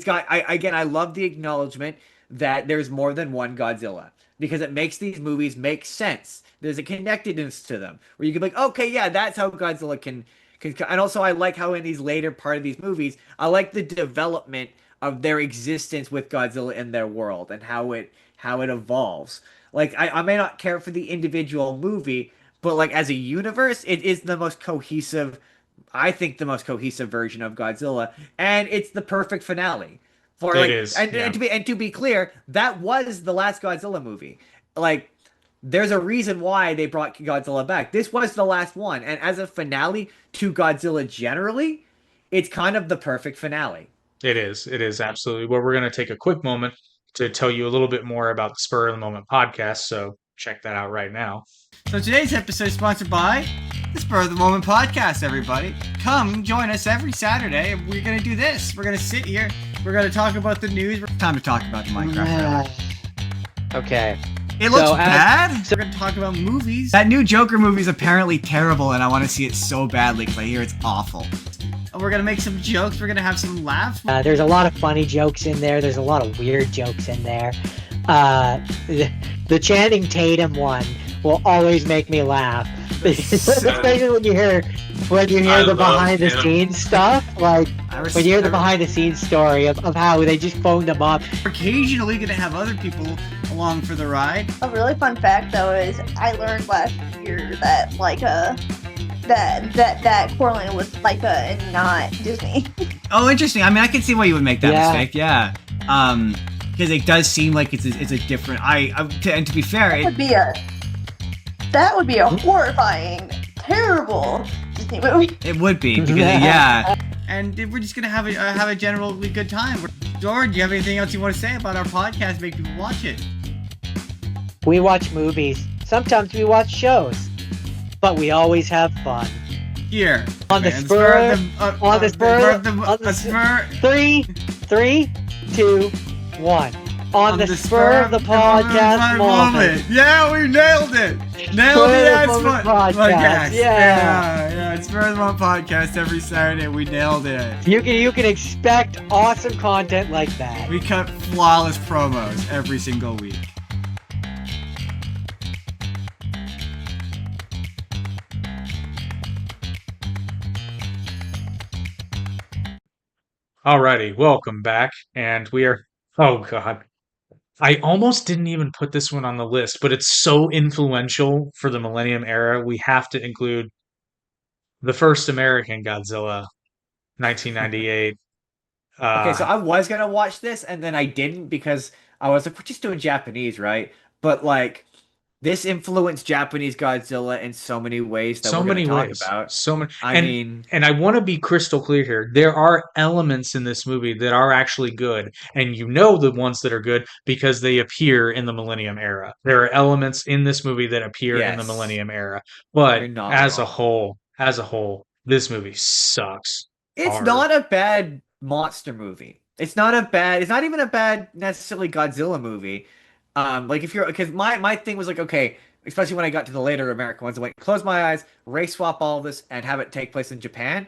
got I love the acknowledgement that there's more than one Godzilla because it makes these movies make sense. There's a connectedness to them where you can be like, okay, yeah, that's how Godzilla can. And also, I like how in these later part of these movies, I like the development of their existence with Godzilla in their world and how it evolves. Like I may not care for the individual movie, but like as a universe, it is the most cohesive. I think the most cohesive version of Godzilla, and it's the perfect finale. For
It
like,
is. Yeah.
and to be clear, that was the last Godzilla movie. Like, there's a reason why they brought Godzilla back. This was the last one, and as a finale to Godzilla generally, it's kind of the perfect finale.
It is. It is absolutely. Well, we're going to take a quick moment to tell you a little bit more about the Spur of the Moment podcast. So check that out right now.
So today's episode is sponsored by the Spur of the Moment podcast, everybody. Come join us every Saturday. We're going to do this. We're going to sit here. We're going to talk about the news. Time to talk about the Minecraft.
Okay.
It looks
So,
bad. We're going to talk about movies. That new Joker movie is apparently terrible, and I want to see it so badly because I hear it's awful. And we're going to make some jokes. We're going to have some laughs.
There's a lot of funny jokes in there. There's a lot of weird jokes in there. The Channing Tatum one will always make me laugh, especially when you hear the behind the scenes stuff. Like when you hear the behind the scenes story of how they just phoned them up.
We're occasionally going to have other people along for the ride.
A really fun fact, though, is I learned last year that that Coraline was Leica and not Disney.
Oh, interesting. I mean, I can see why you would make that
Yeah.
mistake. Yeah. Because it does seem like it's a different. And to be fair,
That would be a horrifying, terrible Disney movie.
it would be because yeah. And we're just gonna have a generally good time. George, do you have anything else you want to say about our podcast? Make people watch it.
We watch movies. Sometimes we watch shows, but we always have fun.
Here
On the
man,
spur, on the
spur,
spur, 3, 2, 1. On the spur of the podcast moment.
Yeah, we nailed it. Nailed
Spur
it.
of the moment podcast.
Yeah. It's Spur of the Moment podcast every Saturday. We nailed it.
You can expect awesome content like that.
We cut flawless promos every single week.
Alrighty, welcome back, and we are. Oh God. I almost didn't even put this one on the list, but it's so influential for the Millennium Era. We have to include the first American Godzilla, 1998.
Okay, so
Uh,
I was gonna watch this and then I didn't because I was like, we're just doing Japanese, right? But like this influenced Japanese Godzilla in so many ways that
So
we're gonna
many
talk
ways.
about.
So many.
I
And
mean,
and I want to be crystal clear here. There are elements in this movie that are actually good, and you know the ones that are good because they appear in the Millennium Era. There are elements in this movie that appear in the
yes,
Millennium Era.
you're
But
not wrong.
as a whole, this movie sucks
It's
hard.
not a bad monster movie. It's not even a bad necessarily Godzilla movie. Like if you're, because my thing was like, okay, especially when I got to the later American ones, I went, close my eyes, race swap all this, and have it take place in Japan.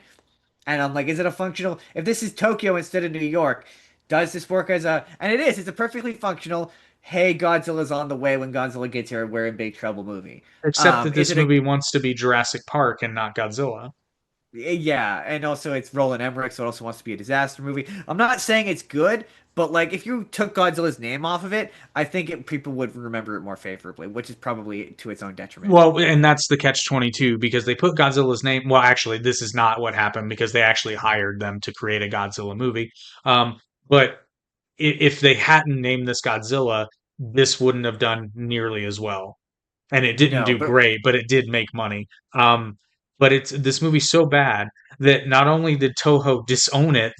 And I'm like, is it a functional? If this is Tokyo instead of New York, does this work as a? And it is. It's a perfectly functional. Hey, Godzilla's on the way. When Godzilla gets here, we're in big trouble movie.
Except that
Is
this
it a?
movie wants to be Jurassic Park and not Godzilla.
Yeah, and also it's Roland Emmerich, so it also wants to be a disaster movie. I'm not saying it's good, but like if you took Godzilla's name off of it, I think people would remember it more favorably, which is probably to its own detriment.
Well, and that's the catch-22 because they put Godzilla's name. Well, actually, this is not what happened because they actually hired them to create a Godzilla movie. But if they hadn't named this Godzilla, this wouldn't have done nearly as well. And it didn't
No,
do
but
great, but it did make money. But it's this movie's so bad that not only did Toho disown it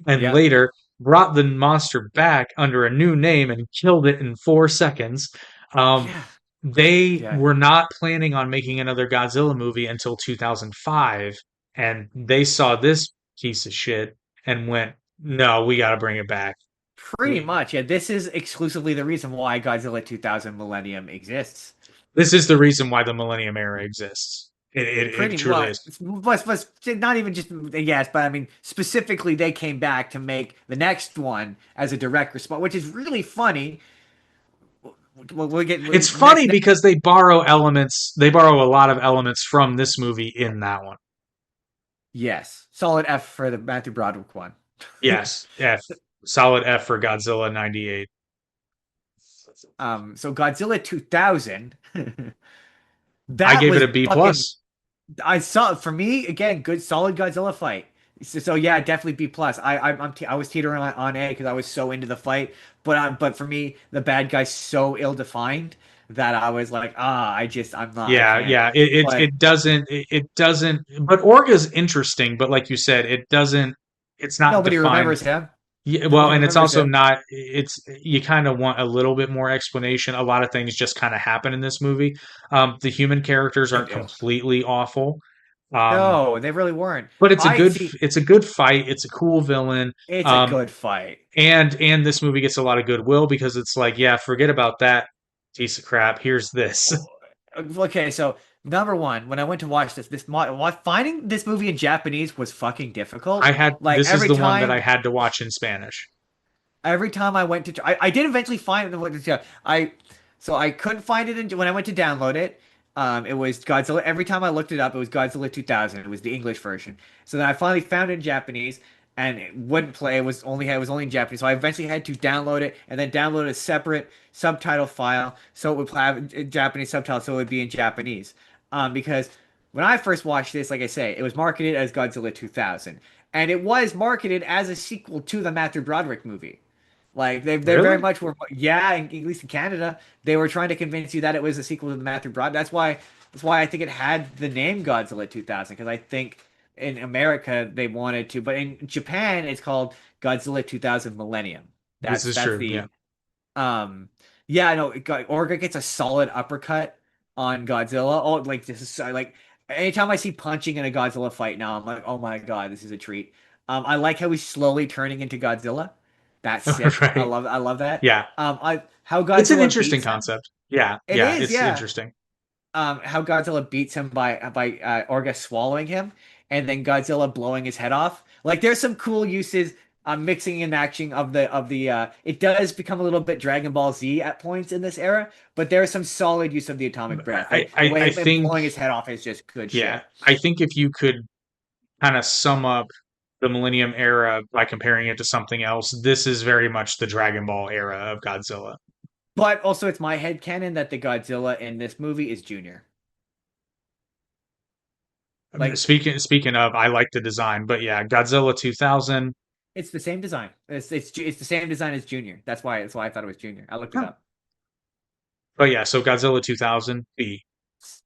and
yeah,
later brought the monster back under a new name and killed it in 4 seconds. Um,
yeah,
they
yeah.
were not planning on making another Godzilla movie until 2005, and they saw this piece of shit and went, "No, we got to bring it back."
Pretty much. Yeah, this is exclusively the reason why Godzilla 2000 Millennium exists.
This is the reason why the Millennium Era exists. It
Pretty
truly
much.
is.
But not even just yes, but I mean specifically they came back to make the next one as a direct response, which is really funny. We'll get
It's funny
next.
because they borrow elements. They borrow a lot of elements from this movie in that one.
Yes, solid F for the Matthew Broderick one.
Yes, F. Solid F for Godzilla 98.
So Godzilla 2000.
I
That
gave it
was
a B
fucking.
plus.
I saw for me again, good solid Godzilla fight. So yeah, definitely B plus. I was teetering on A because I was so into the fight, but for me the bad guy's so ill defined that I was like, I'm not, I
Yeah,
can't.
yeah. It
But
it doesn't it doesn't. But Orga's interesting, but like you said, it doesn't. It's not
nobody
defined.
remembers him.
Yeah, well,
Nobody
and it's
remembers
also
him.
not. It's you kind of want a little bit more explanation. A lot of things just kind of happen in this movie. The human characters
They
aren't
do.
completely awful. Um,
No, they really weren't.
but
I see.
it's a good fight. It's a cool villain.
It's a
Um,
good fight.
and this movie gets a lot of goodwill because it's like, yeah, forget about that piece of crap. Here's this.
Okay, so number one, when I went to watch finding this movie in Japanese was fucking difficult.
I had
Like
this is the one that I had to watch in Spanish.
every time I went to, I did eventually find it. I couldn't find it when I went to download it. It was Godzilla. Every time I looked it up, it was Godzilla 2000. It was the English version. So then I finally found it in Japanese, and it wouldn't play. It was only in Japanese. So I eventually had to download it and then download a separate subtitle file so it would have a Japanese subtitle, so it would be in Japanese. Because when I first watched this, like I say, it was marketed as Godzilla 2000, and it was marketed as a sequel to the Matthew Broderick movie. Like they very
Really?
much were, yeah, at least in Canada, they were trying to convince you that it was a sequel to the Matthew Broad. That's why I think it had the name Godzilla 2000 because I think in America they wanted to, but in Japan it's called Godzilla 2000 Millennium.
This is
That's
true. Yeah.
the yeah, no, Orga gets a solid uppercut on Godzilla. Oh, like this is like anytime I see punching in a Godzilla fight now, I'm like, oh my God, this is a treat. I like how he's slowly turning into Godzilla. That's sick.
Right.
I love that.
Yeah.
I how
It's an
Godzilla
interesting
beats him.
concept. Yeah.
It
Yeah.
is,
It's
yeah.
interesting.
How Godzilla beats him by Orga swallowing him, and then Godzilla blowing his head off. Like there's some cool uses. Mixing and matching of the it does become a little bit Dragon Ball Z at points in this era, but there's some solid use of the atomic breath. Like, the way
I
him
think,
blowing his head off is just good
yeah,
shit.
I think if you could kind of sum up the Millennium era by comparing it to something else. This is very much the Dragon Ball era of Godzilla.
But also, it's my headcanon that the Godzilla in this movie is Junior. Like,
Speaking of, I like the design, but yeah, Godzilla 2000.
it's the same design. It's the same design as Junior. That's why I thought it was Junior. I looked it up.
But yeah, so Godzilla 2000 B.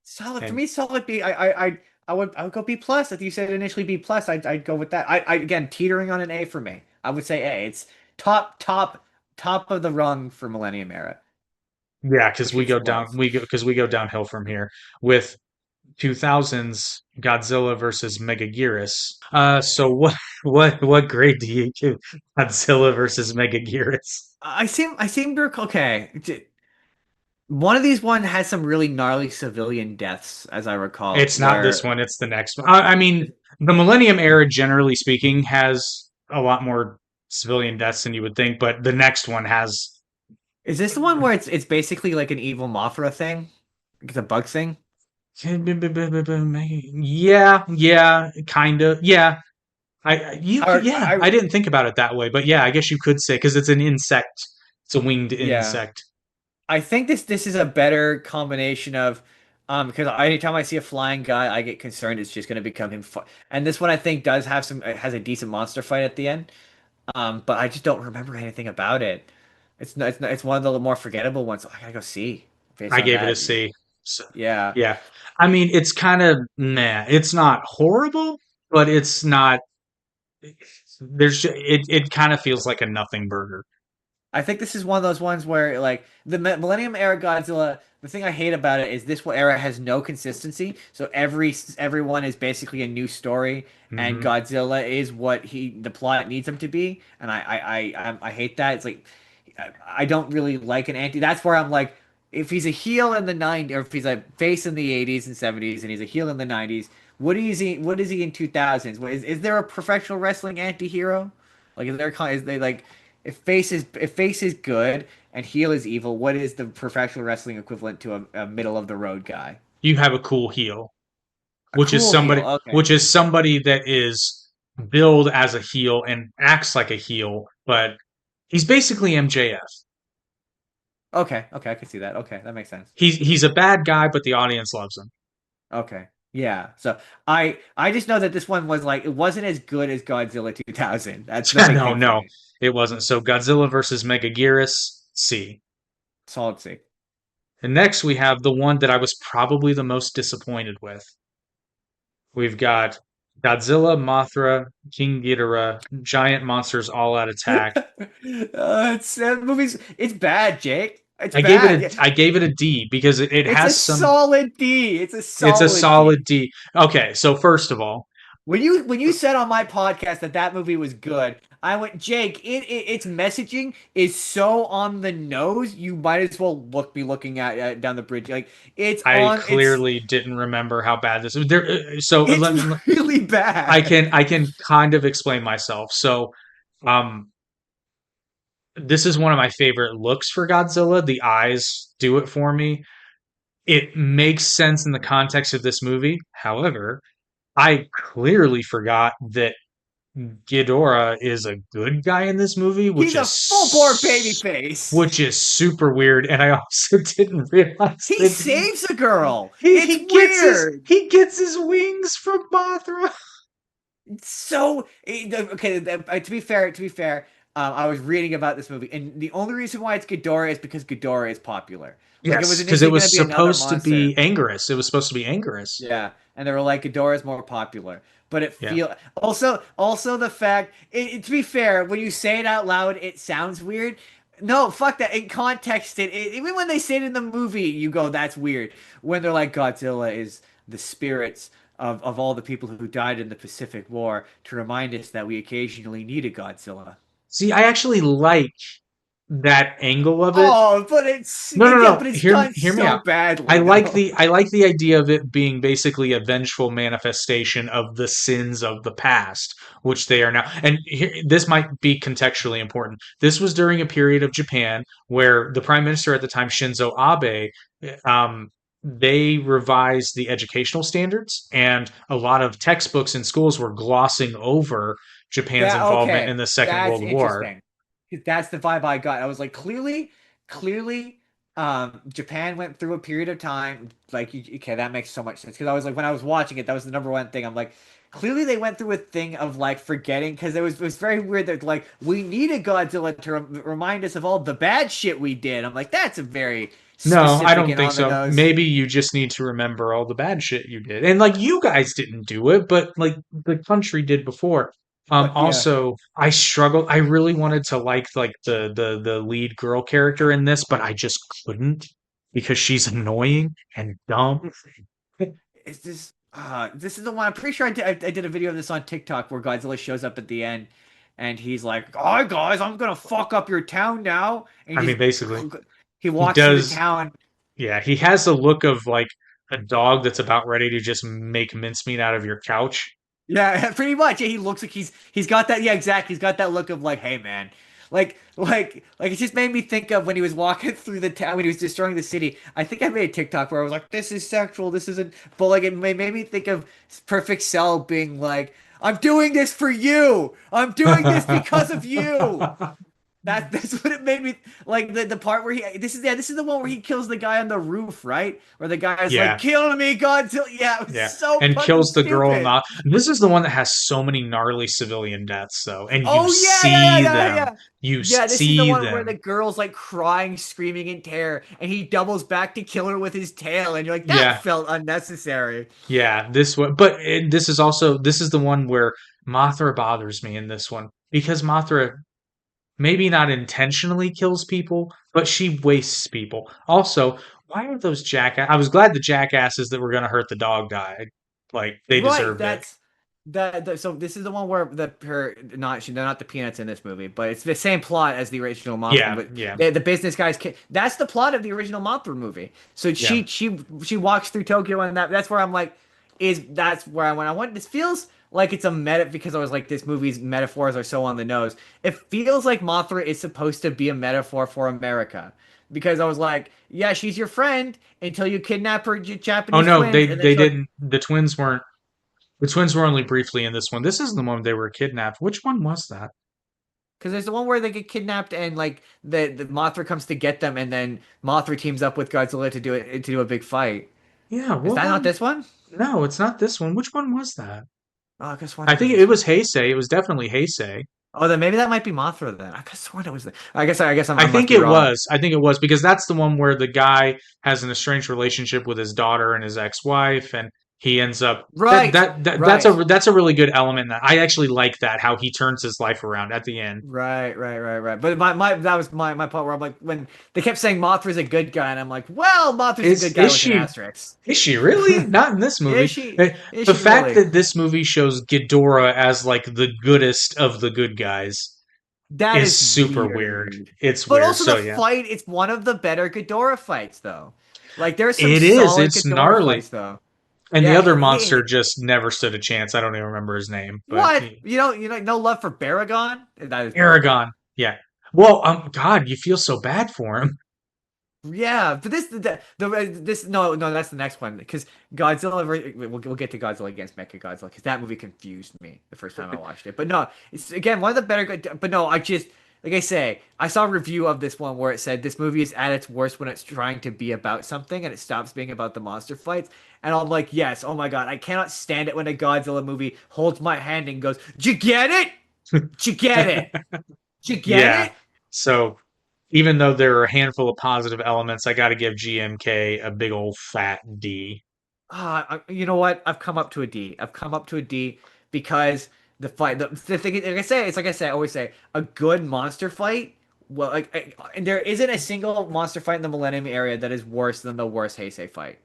Solid for me. Solid B. I would go B plus. If you said initially B plus, I'd go with that. I again teetering on an A for me. I would say A. It's top of the rung for Millennium Era.
Yeah, because we go downhill from here with 2000s Godzilla versus Megaguirus. So what grade do you give Godzilla versus Megaguirus?
I seem to recall. Okay, one of these has some really gnarly civilian deaths, as I recall.
It's not this one; it's the next one. I mean, the Millennium Era, generally speaking, has a lot more civilian deaths than you would think, but the next one has.
Is this the one where it's basically like an evil Mothra thing? It's a bug thing?
Yeah, kind of. Yeah. I didn't think about it that way, but yeah, I guess you could say because it's an insect. It's a winged insect.
I think this is a better combination of because anytime I see a flying guy, I get concerned it's just going to become him. And this one I think has a decent monster fight at the end. But I just don't remember anything about it. It's one of the more forgettable ones. So I gotta go see.
I gave it a C. So,
yeah.
Yeah. I mean, it's kind of meh. It's not horrible, but it's not. It kind of feels like a nothing burger.
I think this is one of those ones where, like, the Millennium Era Godzilla, the thing I hate about it is this era has no consistency. So everyone is basically a new story, and Godzilla is what the plot needs him to be, and I hate that. It's like I don't really like an anti. That's where I'm like, if he's a heel in the 90s, or if he's a face in the 80s and 70s, and he's a heel in the 90s, what is he in 2000s? Is there a professional wrestling anti-hero? Like, is they like. If face is good and heel is evil, what is the professional wrestling equivalent to a middle of the road guy?
You have a cool heel, which is somebody that is billed as a heel and acts like a heel, but he's basically MJF.
Okay, I can see that. Okay, that makes sense.
He's a bad guy, but the audience loves him.
Okay. Yeah, so I just know that this one was like, it wasn't as good as Godzilla 2000. That's
no, it wasn't. So Godzilla versus Megaguirus, C.
Solid C.
And next we have the one that I was probably the most disappointed with. We've got Godzilla, Mothra, King Ghidorah, giant monsters all out attack.
It's bad, Jake.
I gave it a D because it has some
solid D. It's a
solid D. Okay, so first of all,
when you said on my podcast that movie was good, I went, Jake, its messaging is so on the nose. You might as well be looking at down the bridge. Like
I clearly didn't remember how bad this was.
It's really bad.
I can kind of explain myself. So, this is one of my favorite looks for Godzilla. The eyes do it for me. It makes sense in the context of this movie. However, I clearly forgot that Ghidorah is a good guy in this movie,
he's a full-bore babyface,
which is super weird. And I also didn't realize
he saves a girl.
He gets his wings from Mothra.
So okay, to be fair. I was reading about this movie, and the only reason why it's Ghidorah is because Ghidorah is popular.
Yes, because it was supposed to be Anguirus. It was supposed to be Anguirus.
Yeah, and they were like, Ghidorah is more popular. But it feels also the fact. To be fair, when you say it out loud, it sounds weird. No, fuck that. In context, even when they say it in the movie, you go, that's weird. When they're like, Godzilla is the spirits of all the people who died in the Pacific War to remind us that we occasionally need a Godzilla.
See, I actually like that angle of it.
Oh, but it's
no.
But it's
hear
done
me
so
out.
badly.
I like the idea of it being basically a vengeful manifestation of the sins of the past, which they are now. And this might be contextually important. This was during a period of Japan where the prime minister at the time, Shinzo Abe, they revised the educational standards, and a lot of textbooks in schools were glossing over Japan's involvement in the Second
That's
World War.
interesting. That's the vibe I got. I was like, clearly, Japan went through a period of time. Like, okay, that makes so much sense. Because I was like, when I was watching it, that was the number one thing. I'm like, clearly they went through a thing of like forgetting, because it was very weird that like we needed Godzilla to remind us of all the bad shit we did. I'm like, that's a very
No, I
specific
don't
and
think
on the
so.
nose.
Maybe you just need to remember all the bad shit you did. And like you guys didn't do it, but like the country did before.
But yeah,
Also, I struggled. I really wanted to like the lead girl character in this, but I just couldn't because she's annoying and dumb.
is this is the one. I'm pretty sure I did a video of this on TikTok where Godzilla shows up at the end, and he's like, "Hi guys, I'm gonna fuck up your town now," and
I mean, basically,
he
he
walks through the
does.
town.
Yeah, he has the look of like a dog that's about ready to just make mincemeat out of your couch.
Yeah, pretty much. Yeah, he looks like he's got that. Yeah, exactly. He's got that look of like, hey man, like it just made me think of when he was walking through the town when he was destroying the city. I think I made a TikTok where I was like, this is sexual. This isn't. But like it made me think of Perfect Cell being like, I'm doing this for you. I'm doing this because of you. That's what it made me like the part where this is the one where he kills the guy on the roof, right? Where the guy is
Yeah.
like, kill me, Godzilla. Yeah, it was
Yeah,
so
and
fucking
kills the girl.
stupid.
Not this is the one that has so many gnarly civilian deaths, though, and you
Oh yeah,
see them.
yeah.
You
Yeah, this is the
see
one where the
them.
girl's like crying, screaming in terror, and he doubles back to kill her with his tail, and you're like, that
Yeah,
felt unnecessary.
yeah. This one, but this is also this is the one where Mothra bothers me in this one because Mothra maybe not intentionally kills people, but she wastes people. Also, why are those jackass? I was glad the jackasses that were going to hurt the dog died. Like they
Right,
deserved it.
that's so this is the one where they're not the peanuts in this movie, but it's the same plot as the original Mothra.
Yeah,
But
yeah,
the business guys, that's the plot of the original Mothra movie. So
yeah.
she walks through Tokyo, and that's where I'm like, that's where I went. I want this feels like it's a meta because I was like, this movie's metaphors are so on the nose. It feels like Mothra is supposed to be a metaphor for America. Because I was like, yeah, she's your friend until you kidnap her
Oh
Japanese
no,
twins, and then
they
she like,
didn't. The twins weren't. The twins were only briefly in this one. This is the one they were kidnapped. Which one was that?
because there's the one where they get kidnapped and like the Mothra comes to get them, and then Mothra teams up with Godzilla to do a big fight.
Yeah,
Is
what
that not
one?
this one?
No, it's not this one. Which one was that?
Oh, I guess one
I
it was
think
this
it
one.
was Heisei. It was definitely Heisei.
Oh, then maybe that might be Mothra then. I could sworn it was the. I guess I
I
must
think
be
it
wrong.
was. I think it was because that's the one where the guy has an estranged relationship with his daughter and his ex-wife, and he ends up
Right, right,
that's a really good element. That I actually like that how he turns his life around at the end.
right. But my that was my part where I'm like, when they kept saying Mothra's a good guy, and I'm like, well, Mothra's a good guy
Is
with an
she
asterisk.
is she really? Not in this movie.
Is
The
she
fact
really?
that this movie shows Ghidorah as like the goodest of the good guys
That
is
is
super weird.
weird.
It's
But
weird.
also
So
the
yeah,
fight, it's one of the better Ghidorah fights though. Like there's some
it is.
solid
It's
Ghidorah
gnarly.
fights though.
And the
Yeah,
other monster just never stood a chance. I don't even remember his name, but
what? No love for Baragon? That is Baragon.
Aragon. Yeah. Well, God, you feel so bad for him.
Yeah, but this no, that's the next one because Godzilla. We'll get to Godzilla against Mechagodzilla because that movie confused me the first time I watched it. But no, it's again one of the better. But no, I just like I say, I saw a review of this one where it said this movie is at its worst when it's trying to be about something and it stops being about the monster fights. And I'm like, yes, oh my god, I cannot stand it when a Godzilla movie holds my hand and goes, "Did you get it? Did you get it? Did you get
Yeah.
it?"
So even though there are a handful of positive elements, I got to give GMK a big old fat D.
You know what? I've come up to a D. I've come up to a D because the thing, like I say, it's like I say, I always say, a good monster fight. Well, and there isn't a single monster fight in the Millennium area that is worse than the worst Heisei fight.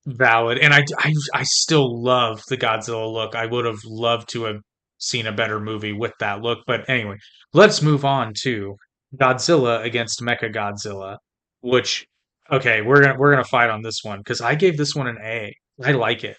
Valid. And I still love the Godzilla look. I would have loved to have seen a better movie with that look. But anyway, let's move on to Godzilla against Mechagodzilla, which okay, we're gonna fight on this one because I gave this one an A. I like it.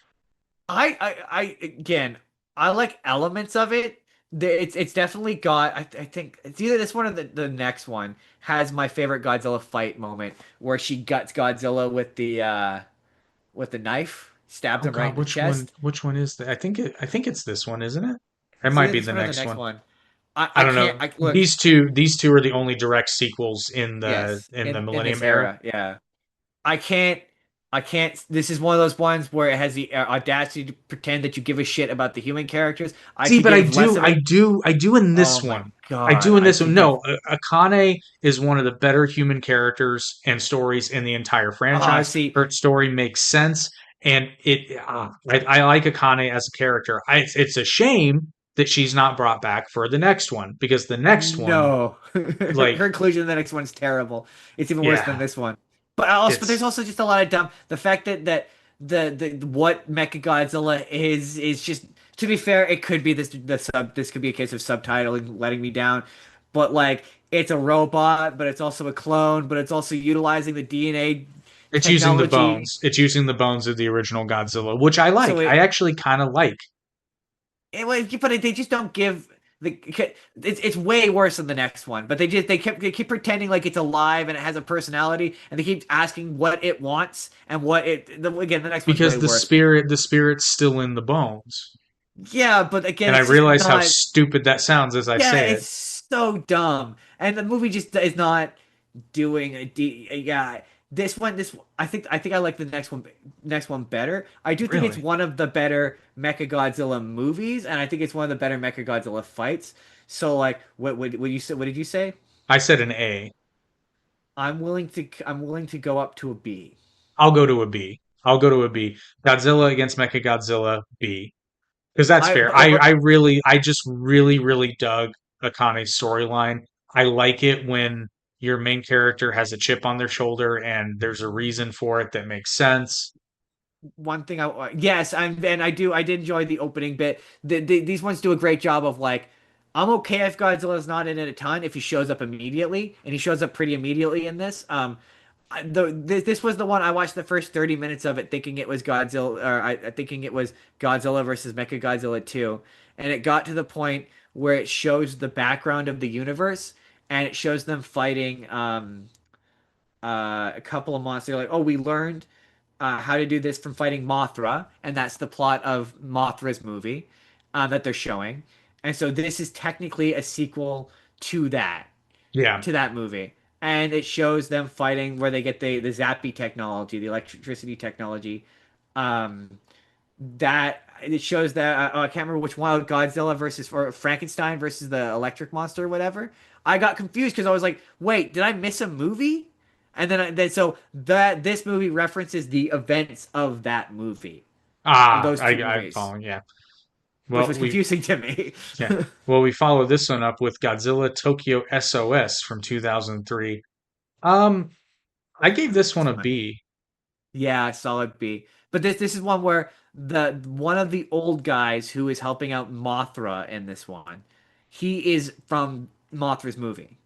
Again, I like elements of it, It's definitely got. I think it's either this one or the next one has my favorite Godzilla fight moment where she guts Godzilla with the knife, stabs
Oh
him right
God,
in the chest.
which one is that? I think it's this one, isn't it? It
It's
might
either
be
this
the
one or the
next
next
one.
one.
I
I
don't
can't.
know.
I look.
These two are the only direct sequels
Yes,
in the
in this
Millennium era.
era, yeah. I can't. I can't. This is one of those ones where it has the audacity to pretend that you give a shit about the human characters. I
See,
could
but
give less of a.
I do in
Oh
this
my
one. I
God,
do in
I
this one.
could give.
No, Akane is one of the better human characters and stories in the entire franchise.
See,
Her story makes sense, and I like Akane as a character. It's a shame that she's not brought back for the next one because the next one,
no,
like,
her inclusion in the next one's terrible. It's even worse than
yeah,
this one. But there's
it's
also just a lot of dumb. The fact that the what Mechagodzilla is just. To be fair, it could be this could be a case of subtitling letting me down, but like it's a robot, but it's also a clone, but it's also utilizing the DNA
it's using the
technology.
bones. It's using the bones of the original Godzilla, which I like.
So
I actually kind of like.
they just don't give the. It's way worse than the next one, but they keep pretending like it's alive and it has a personality, and they keep asking what it wants and again the next one's way
Because
worse.
the spirit's still in the bones.
Yeah, but again,
And I
it's just
realize how
not.
stupid that sounds as I
Yeah,
say it.
it's so dumb, and the movie just is not doing yeah. This I think I like the next one better. I do think it's
Really?
one of the better Mechagodzilla movies, and I think it's one of the better Mechagodzilla fights. So like, what you say? What did you say?
I said an A.
I'm willing to go up to a B.
I'll go to a B. I'll go to a B. Godzilla against Mechagodzilla B. Because that's
I
fair.
over
I just really dug Akane's storyline. I like it when your main character has a chip on their shoulder and there's a reason for it that makes sense.
one thing I yes I did enjoy the opening bit. These ones do a great job of like I'm okay if Godzilla's not in it a ton if he shows up immediately, and he shows up pretty immediately in this. This was the one I watched the first 30 minutes of it thinking it was Godzilla, or thinking it was Godzilla versus Mechagodzilla 2, and it got to the point where it shows the background of the universe, and it shows them fighting a couple of monsters. Like, oh, we learned how to do this from fighting Mothra, and that's the plot of Mothra's movie that they're showing. And so this is technically a sequel to
Yeah.
movie, and it shows them fighting where they get the zappy technology, the electricity technology. Um, that it shows that I can't remember which one, Godzilla versus or Frankenstein versus the electric monster or whatever. I got confused because I was like, wait, did I miss a movie? And then so that this movie references the events of that movie, of those two
I'm
movies,
following. Yeah.
which
Well,
was confusing to me.
yeah. Well, we follow this one up with Godzilla Tokyo SOS from 2003. Um, I gave this one a B.
Yeah, solid B. But this is one where the one of the old guys who is helping out Mothra in this one, he is from Mothra's movie.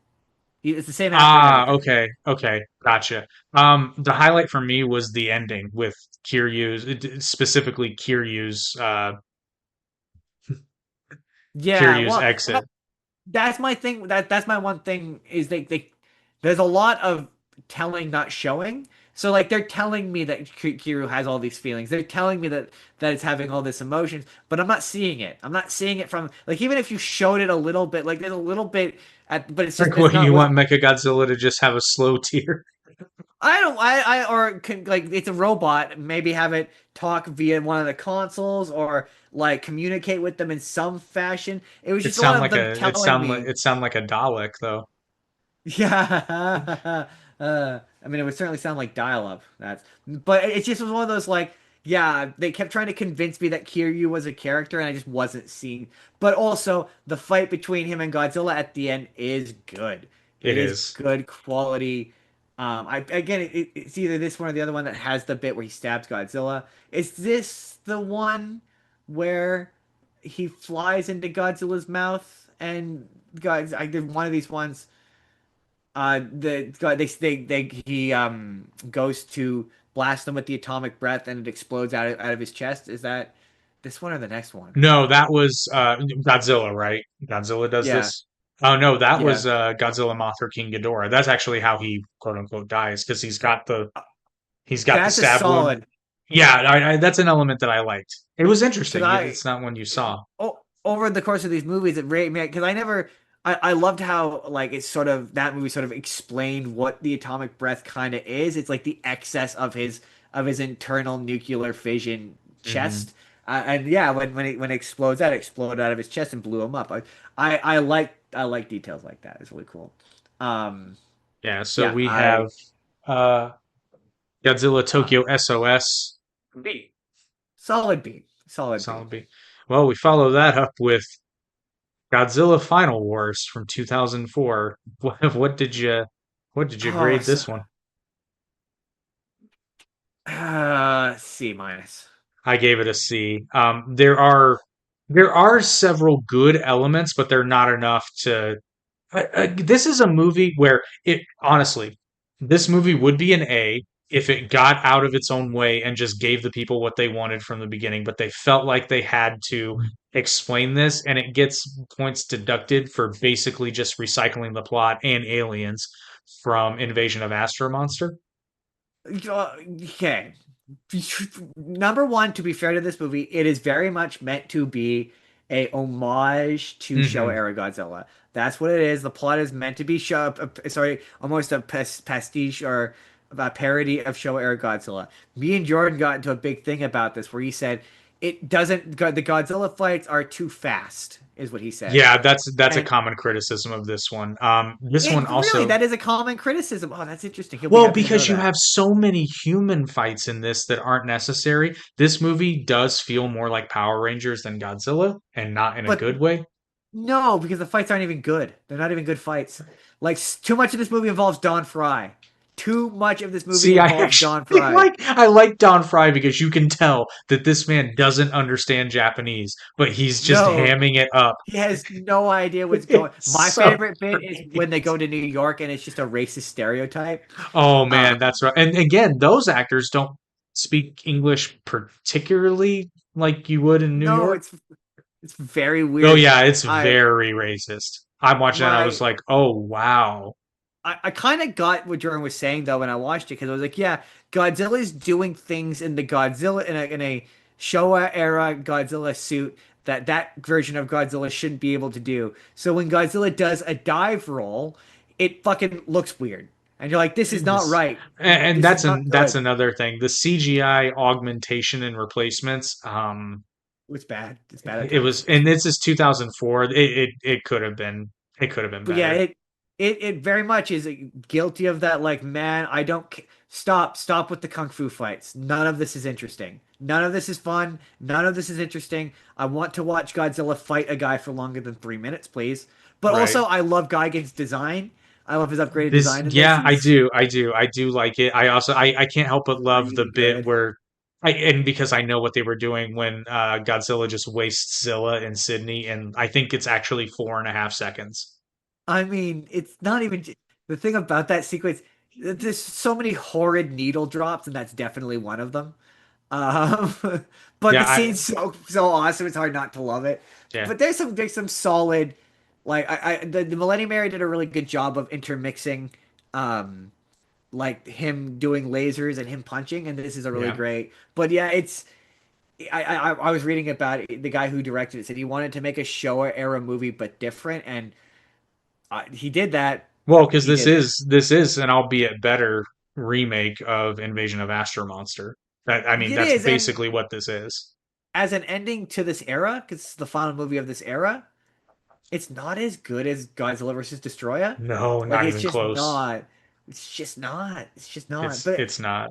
It's the same actor and everything.
Okay, gotcha. The highlight for me was the ending with specifically
Yeah,
Kiryu's
well,
exit.
that's my thing. That's my one thing is they there's a lot of telling, not showing. So like they're telling me that Kiryu has all these feelings. They're telling me that it's having all this emotions, but I'm not seeing it. I'm not seeing it from like even if you showed it a little bit, like there's a little bit at, but it's just
Like,
it's
what
not
you
with.
want Mechagodzilla to just have a slow tear?
I don't. I or can like it's a robot. Maybe have it talk via one of the consoles or like communicate with them in some fashion. It was
It
just a lot
sound
of
like
them telling me.
it sound like a Dalek though.
Yeah. I mean, it would certainly sound like dial-up. But it just was one of those like, yeah, they kept trying to convince me that Kiryu was a character, and I just wasn't seeing. But also, the fight between him and Godzilla at the end is good.
It
It is
is.
good quality. I again, it's either this one or the other one that has the bit where he stabs Godzilla. Is this the one where he flies into Godzilla's mouth and God, I did one of these ones they he goes to blast them with the atomic breath and it explodes out of his chest. Is that This one or the next one?
No, that was Godzilla, right? Godzilla does
Yeah,
this. Oh no, that
yeah.
was Godzilla Mothra King Ghidorah. That's actually how he quote unquote dies because he's got the
That's a
stab wound.
solid
Yeah, that's an element that I liked. It was
because
interesting. It's not one you saw.
over the course of these movies, it really because I loved how like it's sort of that movie sort of explained what the atomic breath kind of is. It's like the excess of his internal nuclear fission
Hmm.
chest. And yeah, when it explodes, that exploded out of his chest and blew him up. I like details like that. It's really cool. Um,
Yeah, so
yeah,
we have
I
uh, Godzilla
uh,
Tokyo SOS B.
solid B, solid B.
Solid B. Well, we follow that up with Godzilla Final Wars from 2004. What did you
Oh,
grade
so,
this one?
C minus.
I gave it a C. There are several good elements, but they're not enough to. This is a movie where it honestly, this movie would be an A if it got out of its own way and just gave the people what they wanted from the beginning. But they felt like they had to explain this, and it gets points deducted for basically just recycling the plot and aliens from Invasion of Astro Monster.
Okay. Number one, to be fair to this movie, it is very much meant to be a homage to Showa
Hmm.
era Godzilla. That's what it is. The plot is meant to be sorry, almost a pastiche or a parody of Showa era Godzilla. Me and Jordan got into a big thing about this where he said it doesn't the Godzilla fights are too fast, is what he said.
Yeah, that's a
And
common criticism of this one. This one
it really
also.
that is a common criticism. Oh, that's interesting. He'll be
Well,
happy to know
because you
that.
have so many human fights in this that aren't necessary, this movie does feel more like Power Rangers than Godzilla, and not in a
But
good way.
no, because the fights aren't even good. They're not even good fights. Like too much of this movie involves Don Fry. Too much of this movie
See, I
involves
actually
Don Fry.
I like Don Fry because you can tell that this man doesn't understand Japanese, but he's just
No,
hamming it up.
he has no idea what's going.
It's
My
so
favorite bit is when they go to New York and it's just a racist stereotype.
Oh
Uh,
man, that's right. And again, those actors don't speak English particularly like you would in New
no,
York.
it's very
Oh
weird.
yeah, it's
I
very racist. I'm watching that and I was
my
like, "Oh wow."
I kind of got what Jordan was saying though when I watched it because I was like, yeah, Godzilla's doing things in the Godzilla in a Showa era Godzilla suit that version of Godzilla shouldn't be able to do. So when Godzilla does a dive roll, it fucking looks weird, and you're like, this is not
This
right.
and
This is not
that's
good.
another thing. The CGI augmentation and replacements,
It's bad. It's bad at
it
times.
was, and this is 2004. It could have been
But yeah,
better.
it very much is guilty of that. Like, man, I don't stop with the kung fu fights. None of this is interesting. None of this is fun. None of this is interesting. I want to watch Godzilla fight a guy for longer than 3 minutes, please. But
Right.
also, I love Gigan's design. I love his upgraded
This,
design in this.
yeah, I
He's
do. I do like it. I can't help but love the
really
bit
good.
where and because I know what they were doing when Godzilla just wastes Zilla and Sydney, and I think it's actually 4.5 seconds.
I mean, it's not even the thing about that sequence. There's so many horrid needle drops, and that's definitely one of them. Um, but
Yeah,
the scene's so awesome. It's hard not to love it.
yeah,
But there's some solid, like the Millennium Area did a really good job of intermixing, um, like him doing lasers and him punching, and this is a really
yeah.
great. But yeah, it's I was reading about it, the guy who directed it said he wanted to make a Showa era movie but different, and he did that.
Well, because
He did that.
this is an albeit better remake of Invasion of Astro Monster. I mean,
It
that's
is, and
basically what this is.
as an ending to this era, because it's the final movie of this era, it's not as good as Godzilla versus Destroyer.
No,
Like
not
it's
even
just
close.
not. It's just not. It's just not.
It's not.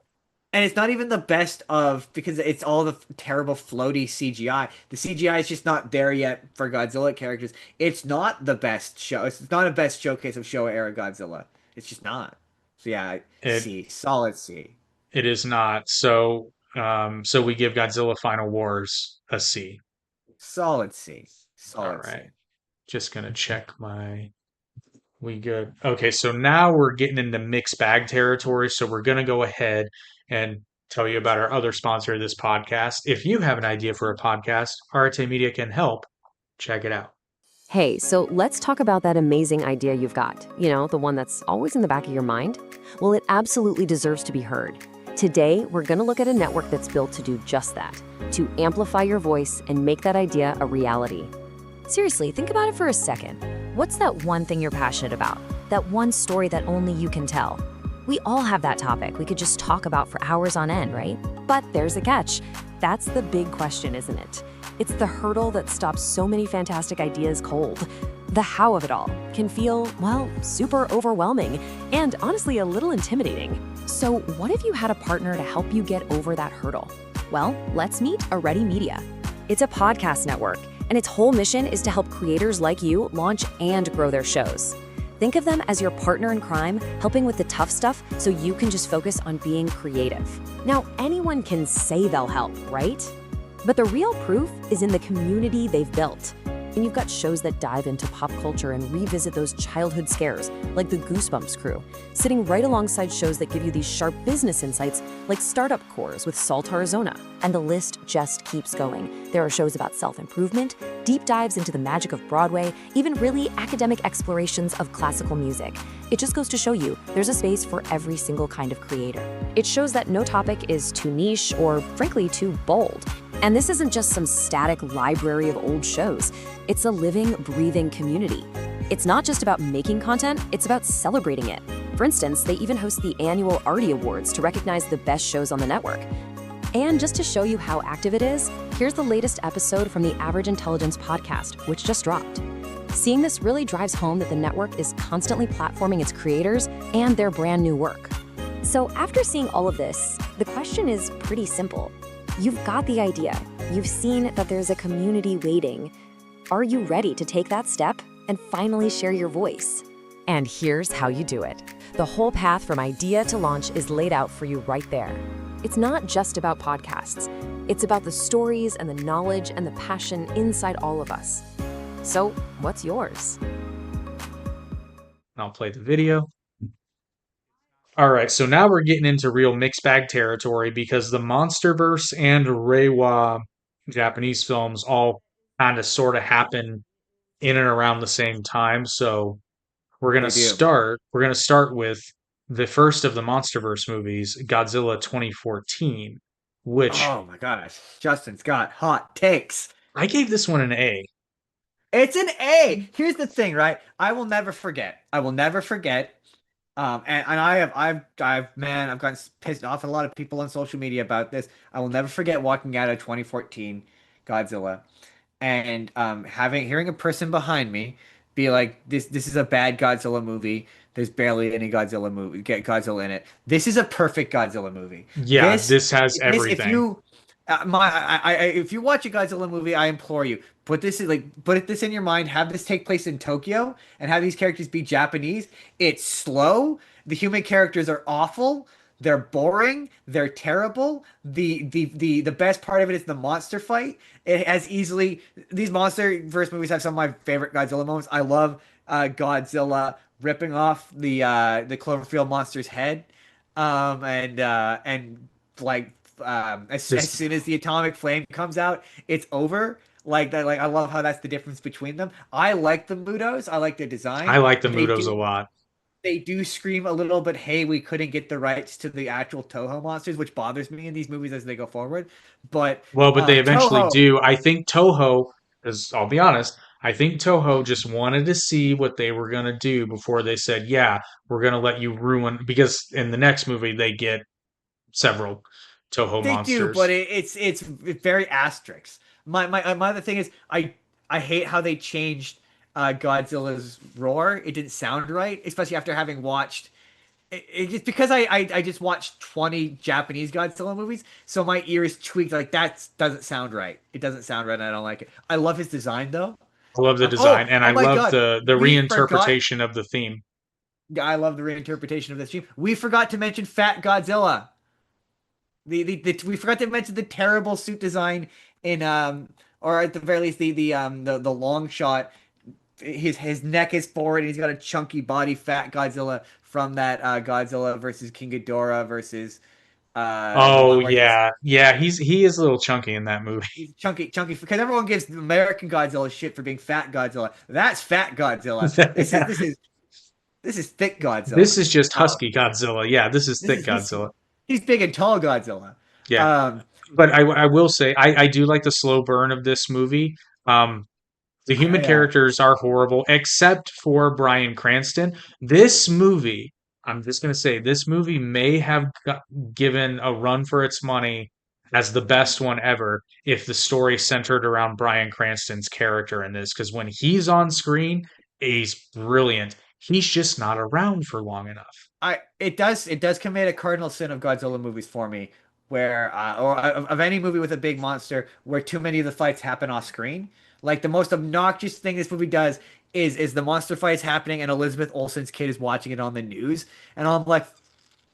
And it's not even the best of because it's all the terrible floaty CGI. The CGI is just not there yet for Godzilla characters. It's not the best show. It's not a best showcase of Showa era Godzilla. It's just not. So yeah,
It
C, solid C,
it is not. So we give Godzilla Final Wars a C.
solid C,
All
solid
right.
C.
Just gonna check my. We good. Okay, so now we're getting into mixed bag territory. So we're gonna go ahead and tell you about our other sponsor of this podcast. If you have an idea for a podcast, Arete Media can help. Check it out.
Hey, so let's talk about that amazing idea you've got. You know, the one that's always in the back of your mind. Well, it absolutely deserves to be heard. Today, we're going to look at a network that's built to do just that, to amplify your voice and make that idea a reality.
Seriously, think about it for a second. What's that one thing you're passionate about? That one story that only you can tell? We all have that topic we could just talk about for hours on end, right? But there's a catch. That's the big question, isn't it? It's the hurdle that stops so many fantastic ideas cold. The how of it all can feel, well, super overwhelming and honestly a little intimidating. So what if you had a partner to help you get over that hurdle? Well, let's meet Arete Media. It's a podcast network, and its whole mission is to help creators like you launch and grow their shows. Think of them as your partner in crime, helping with the tough stuff so you can just focus on being creative. Now, anyone can say they'll help, right? But the real proof is in the community they've built. And you've got shows that dive into pop culture and revisit those childhood scares, like the Goosebumps crew, sitting right alongside shows that give you these sharp business insights, like Startup Cores with Salt, Arizona. And the list just keeps going. There are shows about self-improvement, deep dives into the magic of Broadway, even really academic explorations of classical music. It just goes to show you there's a space for every single kind of creator. It shows that no topic is too niche or, frankly, too bold. And this isn't just some static library of old shows. It's a living, breathing community. It's not just about making content, it's about celebrating it. For instance, they even host the annual Artie Awards to recognize the best shows on the network. And just to show you how active it is, here's the latest episode from the Average Intelligence podcast, which just dropped. Seeing this really drives home that the network is constantly platforming its creators and their brand new work. So after seeing all of this, the question is pretty simple. You've got the idea. You've seen that there's a community waiting. Are you ready to take that step and finally share your voice?
And here's how you do it. The whole path from idea to launch is laid out for you right there. It's not just about podcasts. It's about the stories and the knowledge and the passion inside all of us. So, what's yours?
I'll play the video. All right, so now we're getting into real mixed bag territory because the Monsterverse and Reiwa Japanese films all kind of sort of happen in and around the same time. So we're gonna
They do.
start with the first of the Monsterverse movies, Godzilla 2014, which
Oh my gosh. Justin's got hot takes.
I gave this one an A.
It's an A. Here's the thing, right? I will never forget. I will never forget. And I've gotten pissed off at a lot of people on social media about this. I will never forget walking out of 2014 Godzilla and hearing a person behind me be like, this is a bad Godzilla movie. There's barely any Godzilla in it. This is a perfect Godzilla movie.
Yeah, this has everything.
If you watch a Godzilla movie, I implore you, put this in your mind. Have this take place in Tokyo, and have these characters be Japanese. It's slow. The human characters are awful. They're boring. They're terrible. The best part of it is the monster fight. It has easily these Monsterverse movies have some of my favorite Godzilla moments. I love Godzilla ripping off the Cloverfield monster's head, and like. As soon as the atomic flame comes out, it's over. Like that. Like I love how that's the difference between them. I like the Mutos. I like their design.
I like the Mutos a lot.
They do scream a little bit, hey, we couldn't get the rights to the actual Toho monsters, which bothers me in these movies as they go forward. But
they eventually
Toho,
do. I think Toho, because I'll be honest, I think Toho just wanted to see what they were going to do before they said, yeah, we're going to let you ruin, because in the next movie they get several Toho
they
monsters.
do, but it's very asterisks. My other thing is I hate how they changed Godzilla's roar. It didn't sound right, especially after having watched it's because I just watched 20 Japanese Godzilla movies, so my ears tweaked like that doesn't sound right. It doesn't sound right, and I don't like it. I love his design though.
I love the design, and I love the reinterpretation of the theme.
I love the reinterpretation of this theme. We forgot to mention Fat Godzilla. We forgot to mention the terrible suit design in or at the very least the long shot. His neck is forward and he's got a chunky body. Fat Godzilla from that Godzilla versus King Ghidorah versus The
Oh
one where
yeah. He is a little chunky in that movie.
he's chunky because everyone gives the American Godzilla shit for being fat Godzilla. That's fat Godzilla. This is thick Godzilla.
This is just
Um,
husky Godzilla. Yeah, this is
this
thick
is
Godzilla.
he's big and tall Godzilla.
Yeah,
Um,
but I will say I do like the slow burn of this movie. Um, the human
yeah.
characters are horrible, except for Bryan Cranston. This movie, I'm just gonna say, this movie may have given a run for its money as the best one ever if the story centered around Bryan Cranston's character in this. Because when he's on screen, he's brilliant. He's just not around for long enough.
It does commit a cardinal sin of Godzilla movies for me, where or of any movie with a big monster where too many of the fights happen off screen. Like the most obnoxious thing this movie does is the monster fights happening and Elizabeth Olsen's kid is watching it on the news, and I'm like,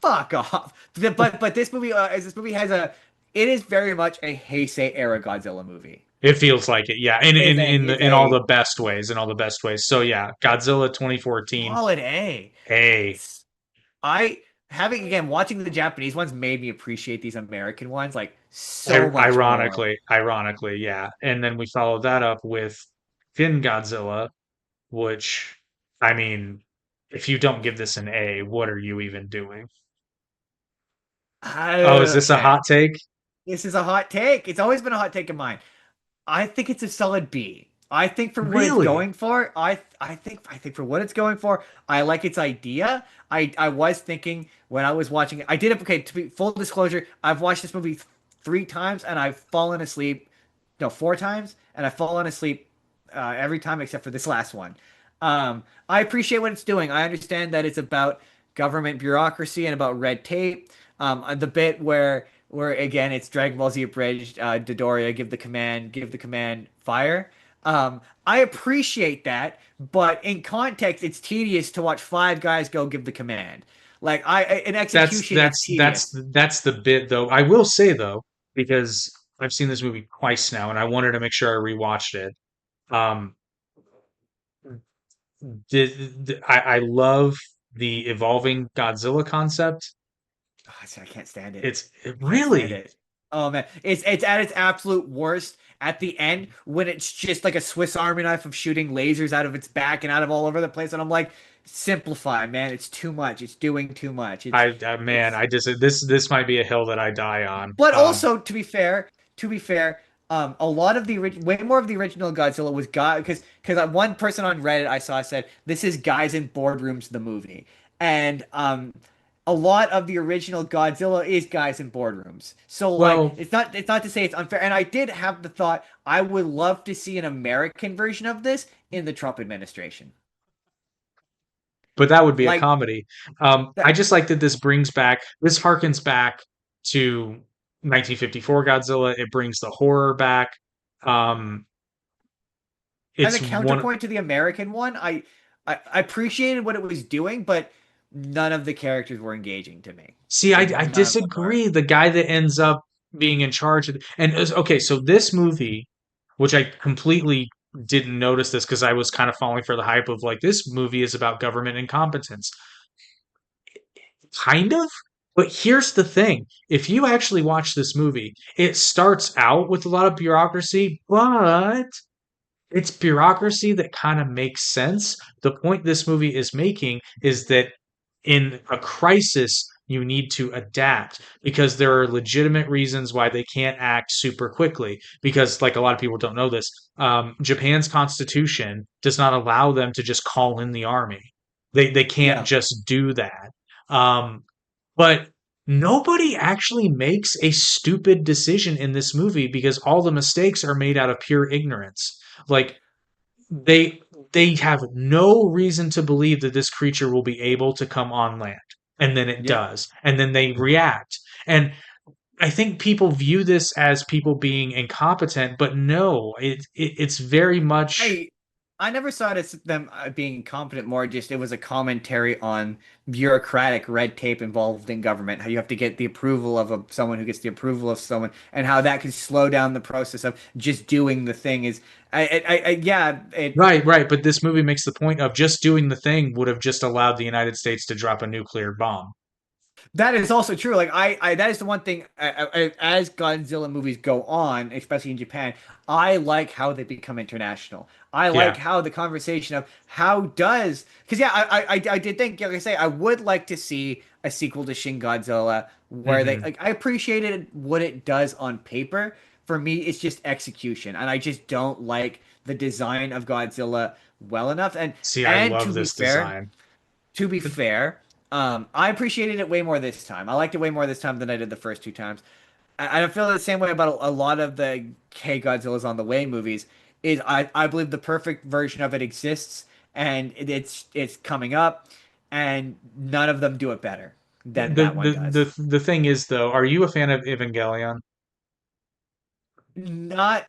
fuck off. But this movie has it is very much a Heisei era Godzilla movie.
It feels like it, yeah, in
It's
in
a
in
it's
the, in all
a
the best ways, in all the best ways. So yeah, Godzilla 2014.
solid A.
Hey,
I having again watching the Japanese ones made me appreciate these American ones like so much more.
ironically, yeah. And then we followed that up with Shin Godzilla, which, I mean, if you don't give this an A, what are you even doing? Oh, is this a
Okay,
hot take?
this is a hot take. It's always been a hot take of mine. I think it's a solid B. I think for what it's
Really?
going for, I think for what it's going for, I like its idea. I was thinking when I was watching it, I did it. Okay, to be full disclosure, I've watched this movie 3 times and I've fallen asleep. No, 4 times, and I've fallen asleep every time except for this last one. I appreciate what it's doing. I understand that it's about government bureaucracy and about red tape. The bit where again it's Dragon Ball Z abridged, Dodoria give the command, fire. I appreciate that, but in context, it's tedious to watch 5 guys go give the command. Like in
That's
execution, it's
that's that's
tedious.
that's the bit though. I will say though, because I've seen this movie twice now, and I wanted to make sure I rewatched it. Um, I love the evolving Godzilla concept.
Oh, I can't stand it.
It's it
Can't stand
really.
it. Oh man, it's at its absolute worst at the end when it's just like a Swiss Army knife of shooting lasers out of its back and out of all over the place, and I'm like, simplify, man. It's too much. It's doing too much.
Man,
It's
I just this might be a hill that I die on.
But also, to be fair, a lot of the way more of the original Godzilla was guy because one person on Reddit I saw said this is guys in boardrooms the movie, and a lot of the original Godzilla is guys in boardrooms. So like,
Well,
it's not to say it's unfair. And I did have the thought I would love to see an American version of this in the Trump administration.
but that would be a
Like
comedy. I
that
just like that this harkens back to 1954 Godzilla. It brings the horror back. Um,
as a
it's one.
counterpoint to the American one, I appreciated what it was doing, but none of the characters were engaging to me.
See, I
None of them were.
disagree. The guy that ends up being in charge of, okay, so this movie, which I completely didn't notice this because I was kind of falling for the hype of like this movie is about government incompetence. Kind of. But here's the thing. If you actually watch this movie, it starts out with a lot of bureaucracy, but it's bureaucracy that kind of makes sense. The point this movie is making is that in a crisis, you need to adapt because there are legitimate reasons why they can't act super quickly. Because, like a lot of people don't know this, Japan's constitution does not allow them to just call in the army. They can't
Yeah.
just do that. Um, but nobody actually makes a stupid decision in this movie because all the mistakes are made out of pure ignorance. Like they they have no reason to believe that this creature will be able to come on land, and then it
Yeah.
does, and then they react. And I think people view this as people being incompetent, but no, it's very much.
I I never saw it as them being competent. More just it was a commentary on bureaucratic red tape involved in government. How you have to get the approval of someone who gets the approval of someone, and how that can slow down the process of just doing the thing. Is yeah.
Right, but this movie makes the point of just doing the thing would have just allowed the United States to drop a nuclear bomb.
That is also true. Like that is the one thing. As Godzilla movies go on, especially in Japan, I like how they become international. I like
Yeah.
how the conversation of how does because yeah, I did think like I say I would like to see a sequel to Shin Godzilla where they
Hmm.
like I appreciated what it does on paper. For me, it's just execution, and I just don't like the design of Godzilla well enough.
See, I
And
love this design.
to be fair, I appreciated it way more this time. I liked it way more this time than I did the first two times. I feel the same way about a lot of the K Godzilla's on the Way movies. I believe the perfect version of it exists, and it's coming up, and none of them do it better than
The
that one
the
does.
the thing is though, are you a fan of Evangelion?
Not,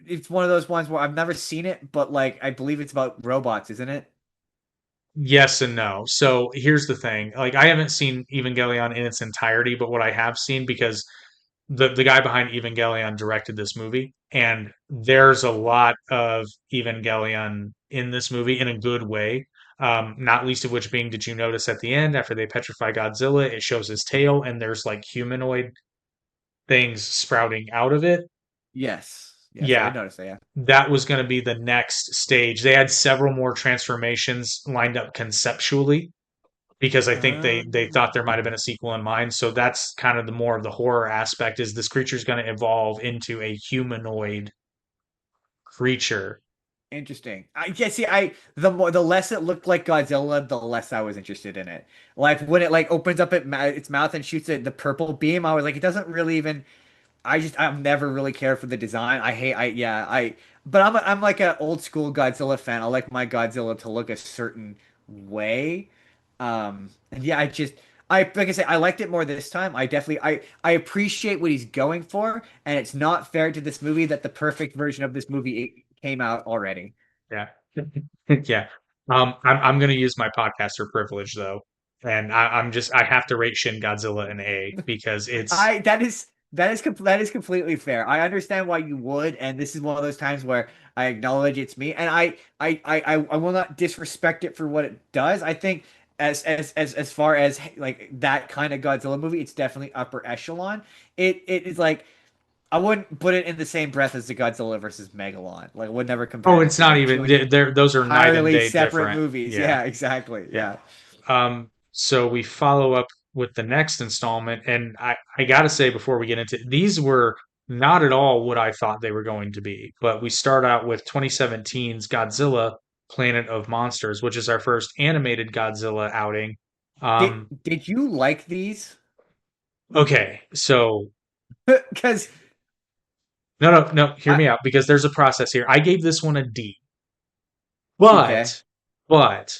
it's one of those ones where I've never seen it, but like I believe it's about robots, isn't it?
Yes and no. So here's the thing. Like I haven't seen Evangelion in its entirety, but what I have seen because the guy behind Evangelion directed this movie, and there's a lot of Evangelion in this movie in a good way. Not least of which being, did you notice at the end after they petrify Godzilla, it shows his tail and there's like humanoid things sprouting out of it.
Yes, yes, I
Yeah,
did notice that. Yeah.
that was going to be the next stage. They had several more transformations lined up conceptually because I think they thought there might have been a sequel in mind. So that's kind of the more of the horror aspect is this creature's going to evolve into a humanoid creature.
Interesting. I yeah, see, the less it looked like Godzilla, the less I was interested in it. Like when it like opens up its mouth and shoots it the purple beam, I was like, it doesn't really even. I've never really cared for the design. I hate but I'm like an old school Godzilla fan. I like my Godzilla to look a certain way. And yeah, I like I say I liked it more this time. I appreciate what he's going for, and it's not fair to this movie that the perfect version of this movie came out already.
Yeah. Yeah. I'm going to use my podcaster privilege though. And I have to rate Shin Godzilla an A because it's,
I that is completely fair. I understand why you would, and this is one of those times where I acknowledge it's me, and I will not disrespect it for what it does. I think as far as like that kind of Godzilla movie, it's definitely upper echelon. It is like I wouldn't put it in the same breath as the Godzilla versus Megalon. Like I would never compare
oh,
the
it's
two.
not
They're
even,
two
those are night and
entirely
day
separate
different.
movies.
Yeah.
Yeah, exactly.
Yeah.
Yeah.
So we follow up with the next installment, and I gotta say before we get into these were not at all what I thought they were going to be. But we start out with 2017's Godzilla Planet of Monsters, which is our first animated Godzilla outing.
Did
Um,
did you like these?
okay, so
Because
no, hear
I
me out because there's a process here. I gave this one a D,
okay.
but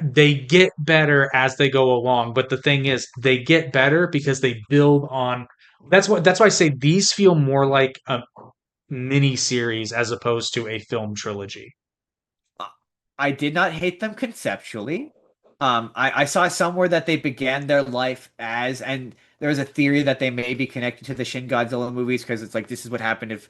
they get better as they go along. But the thing is, they get better because they build on. That's why I say these feel more like a mini series as opposed to a film trilogy.
I did not hate them conceptually. I saw somewhere that they began their life as, and there was a theory that they may be connected to the Shin Godzilla movies because it's like this is what happened if,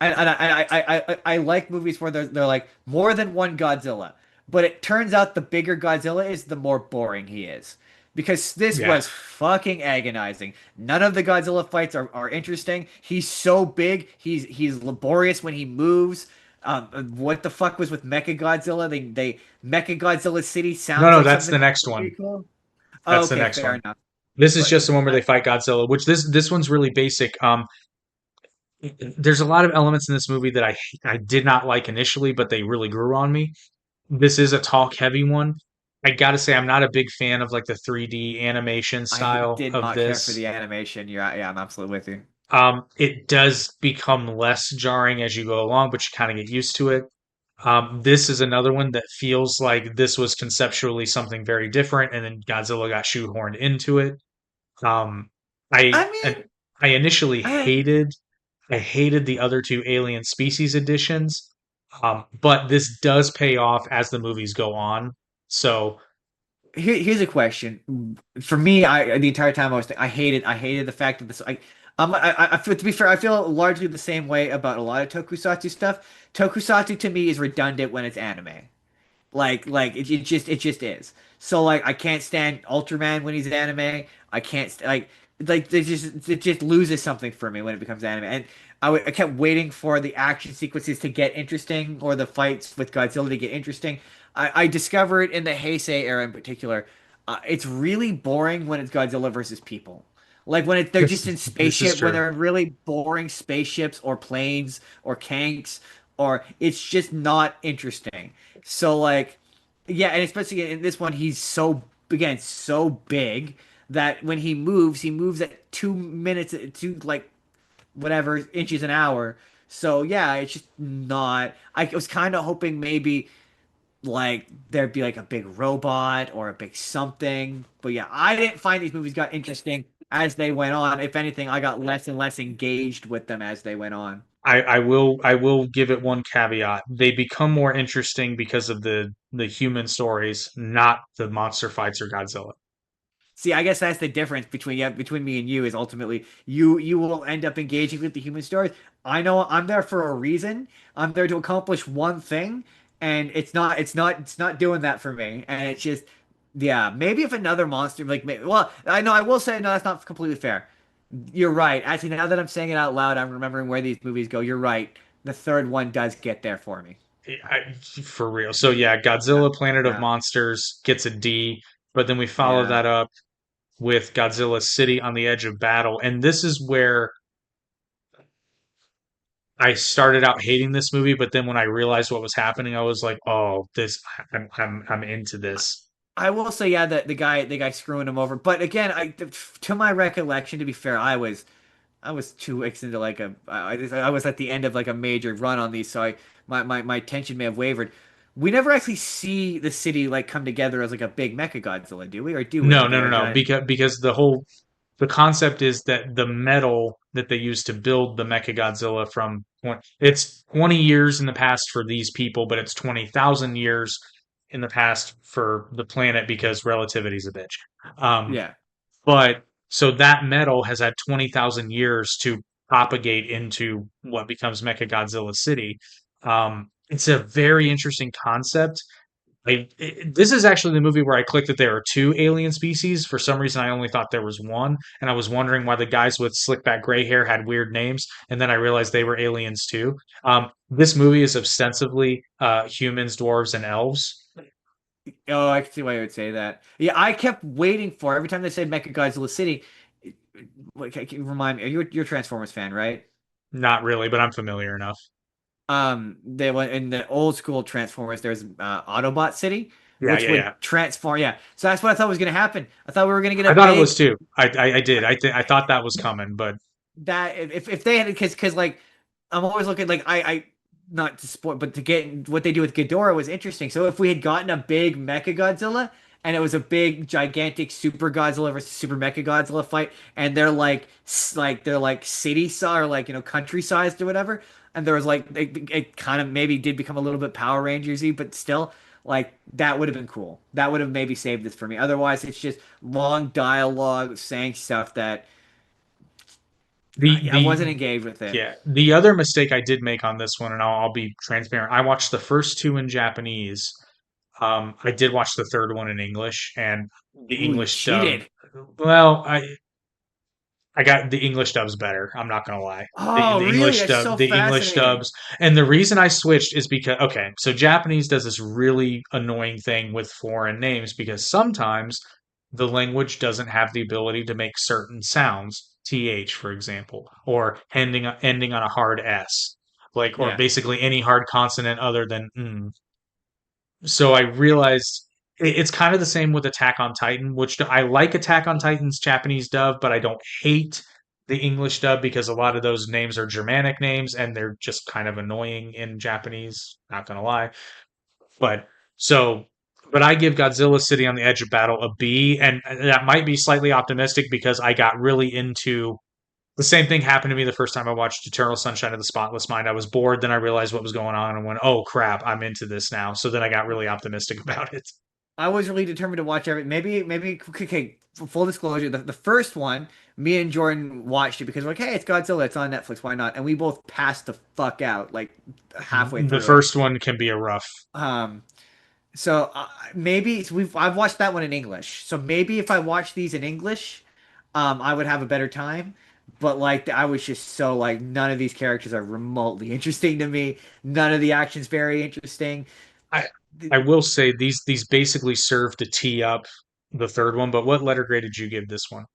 I like movies where they're like more than one Godzilla, but it turns out the bigger Godzilla is, the more boring he is. Because this
Yeah.
was fucking agonizing. None of the Godzilla fights are interesting. He's so big. He's laborious when he moves. What the fuck was with Mecha Godzilla? They Mecha Godzilla City
No,
sounds
no,
like
that's the
something
next one.
pretty cool. Oh,
That's the
okay,
next
fair
one.
enough.
This is
But
just the one where they fight Godzilla, which this one's really basic. There's a lot of elements in this movie that I did not like initially, but they really grew on me. This is a talk heavy one. I gotta say, I'm not a big fan of like the 3D animation
I
style
did
of
not care for
this.
the animation. Yeah, I'm absolutely with you.
It does become less jarring as you go along, but you kind of get used to it. This is another one that feels like this was conceptually something very different, and then Godzilla got shoehorned into it. Um, I
I mean,
I initially
I,
hated the other two Alien Species editions, but this does pay off as the movies go on. So
here's a question. For me, I the entire time I hated the fact that this I feel to be fair, I feel largely the same way about a lot of tokusatsu stuff. Tokusatsu to me is redundant when it's anime. It just is. So like I can't stand Ultraman when he's anime. I can't it just loses something for me when it becomes anime. And I kept waiting for the action sequences to get interesting or the fights with Godzilla to get interesting. I discovered in the Heisei era in particular, it's really boring when it's Godzilla versus people. Like when they're just in spaceship, when they're in really boring spaceships or planes or kanks, or it's just not interesting. So like, yeah, and especially in this one, he's so big that when he moves at 2 minutes to like whatever inches an hour. So yeah, it's just not. I was kind of hoping maybe like there'd be like a big robot or a big something. But yeah, I didn't find these movies got interesting as they went on. If anything, I got less and less engaged with them as they went on.
I will give it one caveat. They become more interesting because of the human stories, not the monster fights or Godzilla.
See, I guess that's the difference between me and you is ultimately you will end up engaging with the human stories. I know I'm there for a reason. I'm there to accomplish one thing, and it's not doing that for me. And it's just yeah, maybe if another monster well, I know I will say no, that's not completely fair. You're right. Actually, now that I'm saying it out loud, I'm remembering where these movies go. You're right. The third one does get there for me.
For real. So yeah,
Yeah.
Godzilla Planet of
Yeah.
Monsters gets a D, but then we follow
Yeah.
that up with Godzilla City on the Edge of Battle. And this is where I started out hating this movie, but then when I realized what was happening, I was like, "Oh, I'm into this."
I will say, yeah, that the guy screwing him over. But again, to my recollection, to be fair, I was too into like I was at the end of like a major run on these, so my attention may have wavered. We never actually see the city like come together as like a big Mecha Godzilla, do we? Or do we?
No, no, no, no. Because the concept is that the metal that they use to build the Mechagodzilla it's 20 years in the past for these people, but it's 20,000 years in the past for the planet because relativity is a bitch. Um,
Yeah.
but so that metal has had 20,000 years to propagate into what becomes Mechagodzilla City. It's a very interesting concept. This is actually the movie where I clicked that there are two alien species. For some reason, I only thought there was one, and I was wondering why the guys with slick back gray hair had weird names, and then I realized they were aliens too. This movie is ostensibly humans, dwarves, and elves.
Oh, I can see why you would say that. Yeah, I kept waiting for every time they said Mecha Godzilla City. Can you remind me? You're a Transformers fan, right?
Not really, but I'm familiar enough.
They went in the old school Transformers. There's Autobot City,
Yeah,
which
yeah,
would
yeah.
transform. Yeah, so that's what I thought was gonna happen. I thought we were gonna get
I
a
thought it
big
was too. I did. I thought that was coming, but
that if they had because like I'm always looking like I not to spoil but to get what they do with Ghidorah was interesting. So if we had gotten a big Mecha Godzilla and it was a big gigantic Super Godzilla versus Super Mecha Godzilla fight and they're they're like city size or like country sized or whatever and there was like it kind of maybe did become a little bit Power Rangersy but still like that would have been cool. That would have maybe saved this for me. Otherwise it's just long dialogue saying stuff that
the
I
the
wasn't engaged with it.
yeah, the other mistake I did make on this one, and I'll be transparent. I watched the first two in Japanese. I did watch the third one in English, and the
Ooh, you
English dub.
cheated.
Well, I got the English dubs better. I'm not gonna lie.
Oh, really? That's so
The English
fascinating.
dubs, and the reason I switched is because okay, so Japanese does this really annoying thing with foreign names because sometimes the language doesn't have the ability to make certain sounds, th, for example, or ending on a hard s, like or
Yeah.
basically any hard consonant other than so I realized it's kind of the same with Attack on Titan, which I like Attack on Titan's Japanese dub, but I don't hate the English dub because a lot of those names are Germanic names and they're just kind of annoying in Japanese, not gonna lie. But so but I give Godzilla City on the Edge of Battle a B, and that might be slightly optimistic because I got really into the same thing happened to me the first time I watched Eternal Sunshine of the Spotless Mind. I was bored, then I realized what was going on and went, "Oh crap, I'm into this now." So then I got really optimistic about it.
I was really determined to watch maybe okay, for full disclosure, the first one, me and Jordan watched it because we're like, hey, it's Godzilla, it's on Netflix, why not? And we both passed the fuck out like halfway
The
through it.
first one can be a rough.
Um So maybe I've watched that one in English. So maybe if I watch these in English, I would have a better time. But like I was just so like none of these characters are remotely interesting to me. None of the action's very interesting.
I I will say these basically serve to tee up the third one, but what letter grade did you give this one?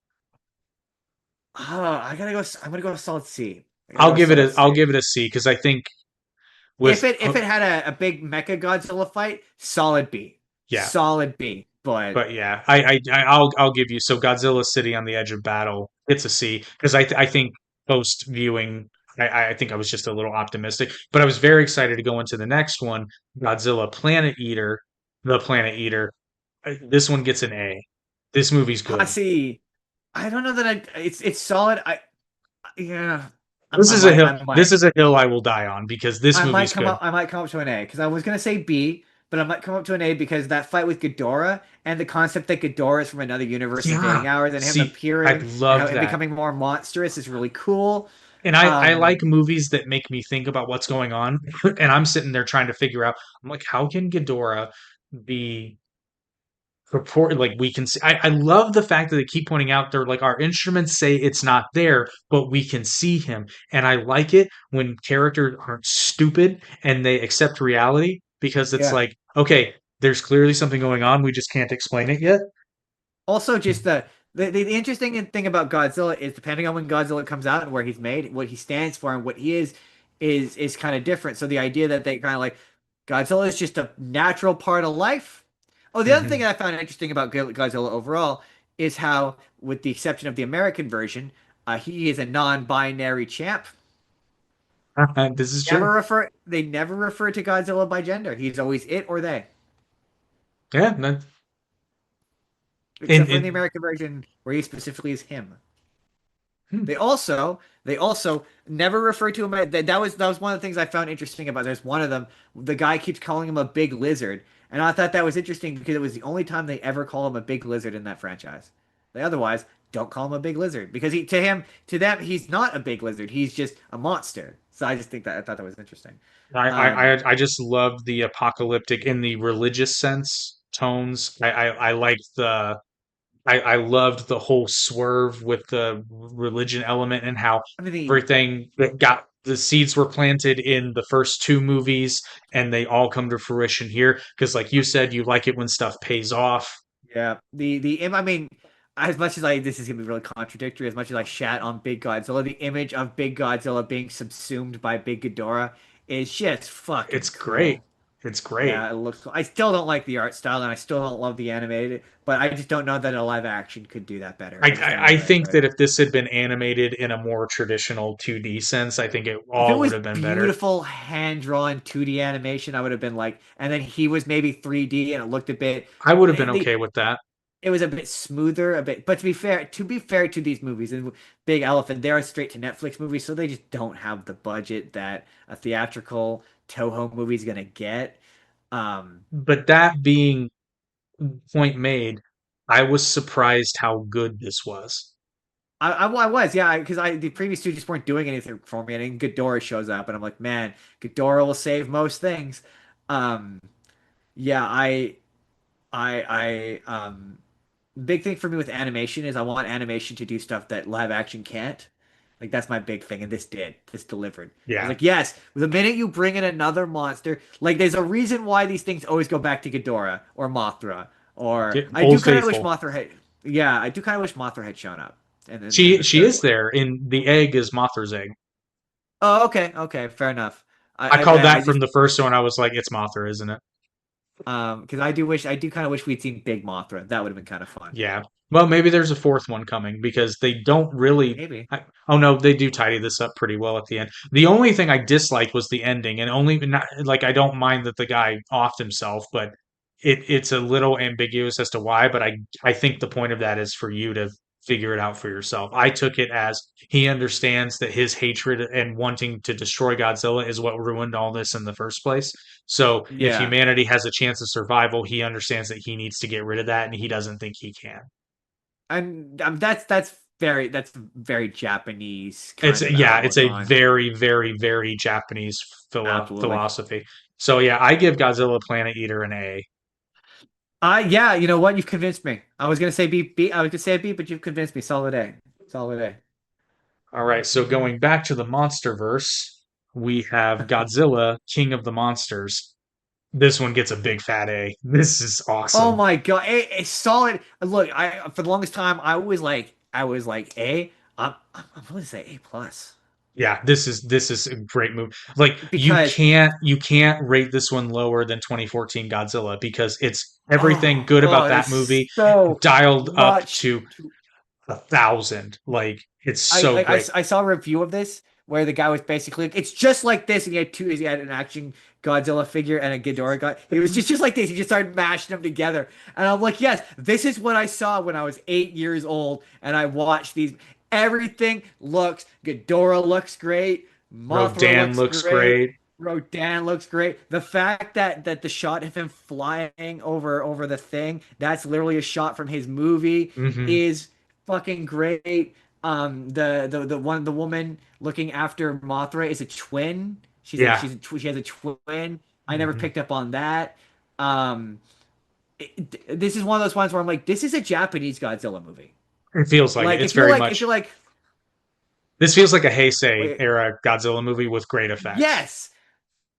I gotta go. I'm gonna go with solid C. I gotta go with solid
I'll
C.
give it a C because I think
If
with
it had a big Mecha Godzilla fight, solid B.
yeah,
Solid B. But
but yeah, I'll give you so Godzilla City on the Edge of Battle. It's a C because I think post viewing. I think I was just a little optimistic, but I was very excited to go into the next one, Godzilla Planet Eater, the Planet Eater. This one gets an A. This movie's good.
see, I don't know that it's solid. Yeah.
This
I
is a
might
hill.
I might
This is a hill I will die on because this movie's good.
I might come up to an A because I was gonna say B, but I might come up to an A because that fight with Ghidorah and the concept that Ghidorah is from another universe and
Yeah.
getting ours and him
See, I
appearing and
love
him
that.
becoming more monstrous is really cool.
And I
Um,
like movies that make me think about what's going on. And I'm sitting there trying to figure out, I'm like, how can Ghidorah be purport like we can see I love the fact that they keep pointing out they're like our instruments say it's not there, but we can see him. And I like it when characters aren't stupid and they accept reality because it's
yeah.
like, okay, there's clearly something going on, we just can't explain it yet.
Also, just the interesting thing about Godzilla is depending on when Godzilla comes out and where he's made, what he stands for and what he is kind of different. So the idea that they kind of like Godzilla is just a natural part of life. Oh, the other thing
Mhm.
that I found interesting about Godzilla overall is how, with the exception of the American version, he is a non-binary champ.
This is true.
They never refer to Godzilla by gender. He's always it or they,
Yeah, no,
except for in the
in
American version where he specifically is him.
hmm.
They also never refer to him. That was one of the things I found interesting about. There's one of them. The guy keeps calling him a big lizard, and I thought that was interesting because it was the only time they ever call him a big lizard in that franchise. They otherwise don't call him a big lizard because to them he's not a big lizard. He's just a monster. So I just think that I thought that was interesting. Um,
I just love the apocalyptic in the religious sense tones. I like the I loved the whole swerve with the religion element and how
I mean the
everything that got the seeds were planted in the first two movies and they all come to fruition here. Because, like you said, you like it when stuff pays off.
Yeah, I mean, as much as this is gonna be really contradictory, as much as I shat on Big Godzilla, the image of Big Godzilla being subsumed by Big Ghidorah is just fucking
It's great.
cool.
It's great.
Yeah, it looks cool. I still don't like the art style, and I still don't love the animated, but I just don't know that a live action could do that better. I just don't know
I
that,
think
right?
that if this had been animated in a more traditional 2D sense, I think it
If it
all would
was
have been better.
beautiful hand drawn 2D animation, I would have been like, and then he was maybe 3D, and it looked a bit.
I would have been
The
okay with that.
it was a bit smoother, a bit. But to be fair to these movies, and Big Elephant, they are straight to Netflix movies, so they just don't have the budget that a theatrical Toho movie is gonna get. Um,
But that being point made, I was surprised how good this was.
I was, yeah, because the previous two just weren't doing anything for me, and then Ghidorah shows up, and I'm like, man, Ghidorah will save most things. Um, yeah, big thing for me with animation is I want animation to do stuff that live action can't. Like that's my big thing, and this did. This delivered. I was
Yeah.
like, yes, the minute you bring in another monster, like there's a reason why these things always go back to Ghidorah or Mothra. Or I do
Old
kind of wish
Faithful.
Mothra had. Yeah, I do kind of wish Mothra had shown up, in the
She
third
is
one.
there in the egg is Mothra's egg.
Oh, okay, fair enough.
I called
Man, I
that
just
from the first one. I was like, it's Mothra, isn't it?
because I do kind of wish we'd seen Big Mothra. That would have been kind of fun.
Yeah. Well, maybe there's a fourth one coming because they don't really.
Maybe.
Oh no, they do tidy this up pretty well at the end. The only thing I disliked was the ending, and only not like I don't mind that the guy offed himself, but it's a little ambiguous as to why. But I think the point of that is for you to figure it out for yourself. I took it as he understands that his hatred and wanting to destroy Godzilla is what ruined all this in the first place. So if
Yeah.
humanity has a chance of survival, he understands that he needs to get rid of that, and he doesn't think he can.
And that's very Japanese
It's
kind of
yeah, it's
outlook
a
on
very, very, very Japanese
absolutely.
philosophy. So yeah, I give Godzilla Planet Eater an A.
Yeah, you know what? You've convinced me. I was gonna say B. I was gonna say a B, but you've convinced me. Solid A. Solid A.
All right, so going back to the Monsterverse, we have Godzilla, King of the Monsters. This one gets a big fat A. This is
Oh
awesome.
my God, A solid. Look, I for the longest time I was like A. I'm gonna say A plus
Yeah, this is a great move. Like
because
you can't rate this one lower than 2014 Godzilla because it's everything good about that movie
there's so
dialed up
much.
to 1,000. Like it's so great.
I saw a review of this where the guy was basically like, it's just like this, and he had an action Godzilla figure and a Ghidorah guy. It was just like this. He just started mashing them together, and I'm like, yes, this is what I saw when I was 8 years old, and I watched these. Everything looks Ghidorah looks great, Mothra
Rodan
looks
looks
great.
great.
Rodan looks great. The fact that the shot of him flying over the thing, that's literally a shot from his movie,
Hmm.
is fucking great. The woman looking after Mothra is a twin.
Yeah.
She has a twin. I never
Hmm.
picked up on that. Um, this is one of those ones where I'm like, this is a Japanese Godzilla movie.
It feels like it.
Like
It's very much. This feels like a Heisei
wait,
era Godzilla movie with great effects.
yes,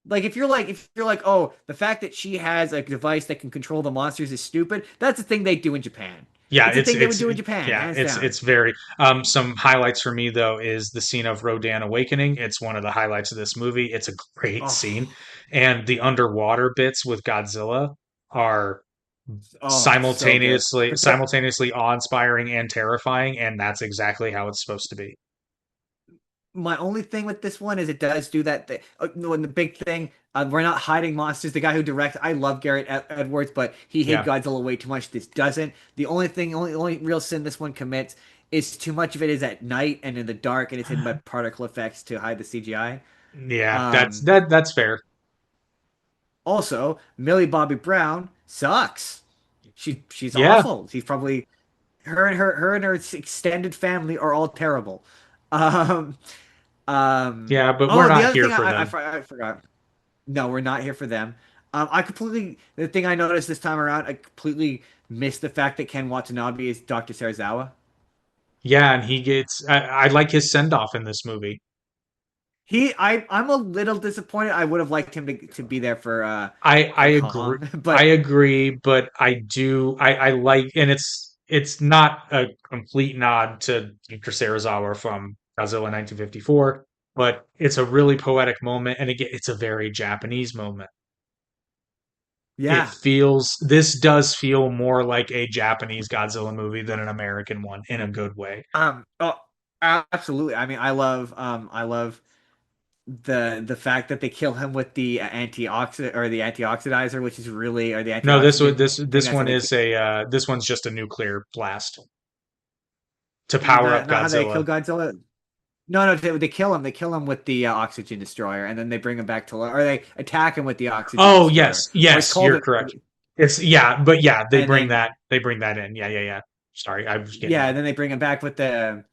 like if you're like, oh, the fact that she has a device that can control the monsters is stupid. That's a thing they do in Japan.
Yeah,
It's a thing they would do in Japan,
yeah,
hands down.
it's very some highlights for me though is the scene of Rodan awakening. It's one of the highlights of this movie. It's a great scene.
Oh,
And the underwater bits with Godzilla are
so good. But the
simultaneously awe-inspiring and terrifying, and that's exactly how it's supposed to be.
my only thing with this one is it does do that thing. No, and the big thing, we're not hiding monsters. The guy who directs, I love Garrett Edwards, but he hid
Yeah.
Godzilla way too much. This doesn't. The only thing, only real sin this one commits is too much of it is at night and in the dark, and it's hidden by particle effects to hide the CGI.
Yeah,
Um,
that's fair.
Also, Millie Bobby Brown sucks. She's
Yeah.
awful. She's probably her and her extended family are all terrible. Um,
Yeah, but we're
oh, the
not
other
here
thing
for them.
I forgot. No, we're not here for them. The thing I noticed this time around, I completely missed the fact that Ken Watanabe is Dr. Serizawa.
Yeah, and he gets I like his send-off in this movie.
I'm a little disappointed. I would have liked him to be there
I
for
agree.
Kong,
I
but
agree, but I like, and it's not a complete nod to Dr. Serizawa from Godzilla 1954, but it's a really poetic moment, and again, it's a very Japanese moment.
yeah.
This does feel more like a Japanese Godzilla movie than an American one in a good way.
Oh, absolutely. I mean, I love the fact that they kill him with the antioxidant or the antioxidizer, which is really or the
No,
antioxidant thing.
this
That's how
one
they
is a this one's just a nuclear blast to power up
not how they
Godzilla.
kill Godzilla. No, no, they kill him. They kill him with the oxygen destroyer, and then they bring him back to life, or they attack him with the oxygen
Oh,
destroyer,
yes,
or it's
yes,
called
you're
it.
correct. It's yeah, but yeah,
And then
they bring that in. Yeah, yeah, yeah. Sorry, I was getting
yeah,
that.
and then they bring him back with the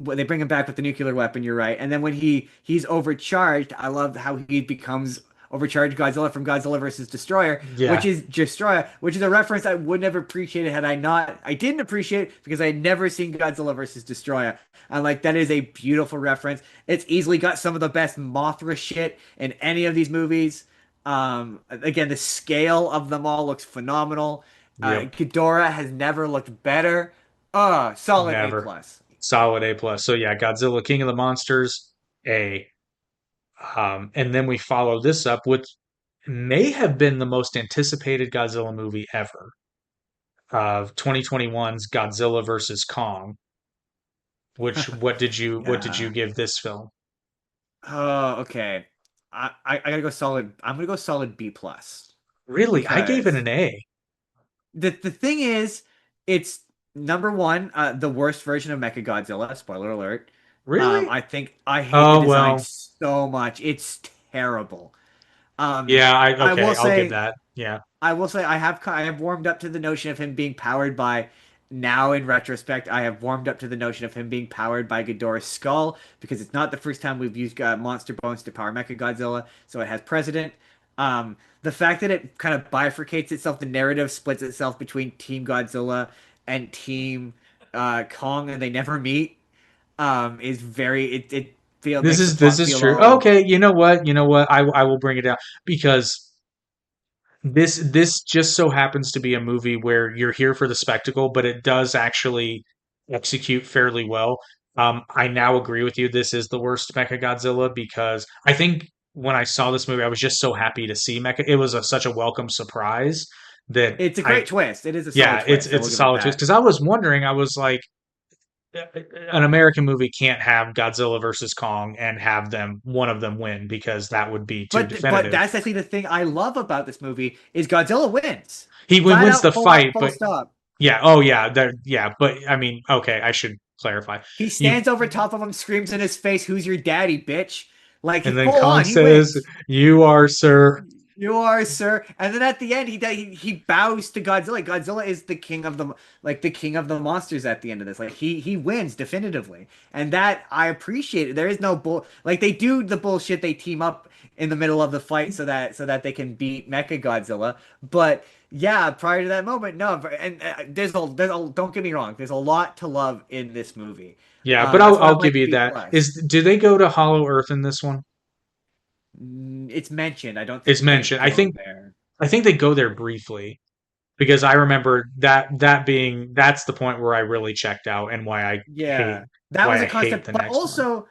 they bring him back with the nuclear weapon. You're right. And then when he's overcharged, I love how he becomes overcharged Godzilla from Godzilla versus Destroyer,
Yeah,
which is a reference I would never appreciate it had I not. I didn't appreciate it because I had never seen Godzilla versus Destroyer. And like that is a beautiful reference. It's easily got some of the best Mothra shit in any of these movies. Again, the scale of them all looks phenomenal.
yep,
Ghidorah has never looked better. Solid A
never.
plus.
Solid A plus. So yeah, Godzilla, King of the Monsters, A. And then we follow this up with may have been the most anticipated Godzilla movie ever of 2021's Godzilla versus Kong. Which what did you
Yeah.
give this film?
Oh, okay. I gotta go solid. I'm gonna go solid B plus
Really, I gave it
because
an A.
the thing is, it's number one, the worst version of Mechagodzilla. Spoiler alert.
Really?
I think I hate the
Oh
design
well,
so much. It's terrible. Um,
yeah.
I
Okay,
will
I'll give
say
that. Yeah.
I have warmed up to the notion of him being powered by now in retrospect I have warmed up to the notion of him being powered by Ghidorah's skull because it's not the first time we've used monster bones to power Mechagodzilla, so it has precedent. the fact that it kind of bifurcates itself, the narrative splits itself between Team Godzilla and Team Kong, and they never meet, is very it feel
This
makes the
is this
plot
is
feel
true.
all
Okay, you know what? You know what? I will bring it down because this just so happens to be a movie where you're here for the spectacle, but it does actually execute fairly well. I now agree with you. This is the worst Mechagodzilla because I think when I saw this movie, I was just so happy to see Mecha. It was such a welcome surprise that
it's a great twist. It is a solid
yeah,
twist. I
it's
will
a
give it
solid twist
that.
because I was wondering, I was like, an American movie can't have Godzilla versus Kong and have one of them win because that would be too
But
definitive.
that's actually the thing I love about this movie is Godzilla wins.
He
Flat
wins the
out,
fight,
full
but
stop.
yeah, oh yeah, yeah, but I mean, okay, I should clarify.
He
You
stands over top of him, screams in his face, "Who's your daddy, bitch?" Like he
and then
full
Kong
on, he
says,
wins.
"You are, sir."
You are, sir. And then at the end, he bows to Godzilla. Godzilla is the king of the monsters at the end of this. Like he wins definitively, and that I appreciate it. There is no like they do the bullshit. They team up in the middle of the fight so that they can beat Mecha Godzilla. But yeah, prior to that moment, no. And there's a don't get me wrong. There's a lot to love in this movie.
Yeah, but
That's why
I'll
I'm like
give you
B
that.
plus.
Do they go to Hollow Earth in this one?
It's mentioned. I don't
It's
think they
mentioned.
go there.
I think they go there briefly because I remember that's the point where I really checked out and
Yeah, that was a
hate
concept,
the next one.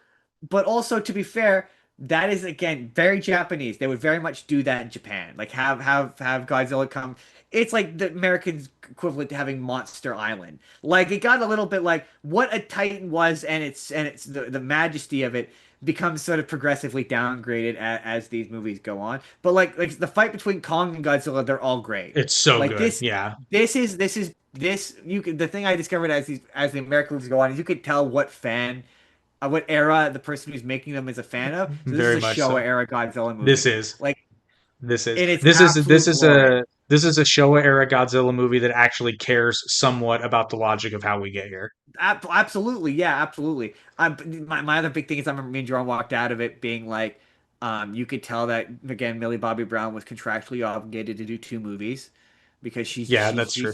but also to be fair, that is again very Japanese. They would very much do that in Japan. Like have Godzilla come. It's like the American equivalent to having Monster Island. Like it got a little bit like what a Titan was, and it's the majesty of it becomes sort of progressively downgraded as these movies go on. But like the fight between Kong and Godzilla, they're all great.
It's so
Like
good. Yeah.
this you could the thing I discovered as the American movies go on is you could tell what era the person who's making them is a fan of. So this
Very
is a
much
Showa
so.
era Godzilla movie.
This is.
Like
This is
in its
this is
absolute glory.
this is a Showa era Godzilla movie that actually cares somewhat about the logic of how we get here.
Absolutely, yeah, absolutely. My other big thing is I remember me and Jerome walked out of it being like, you could tell that again Millie Bobby Brown was contractually obligated to do 2 movies because
Yeah, that's true.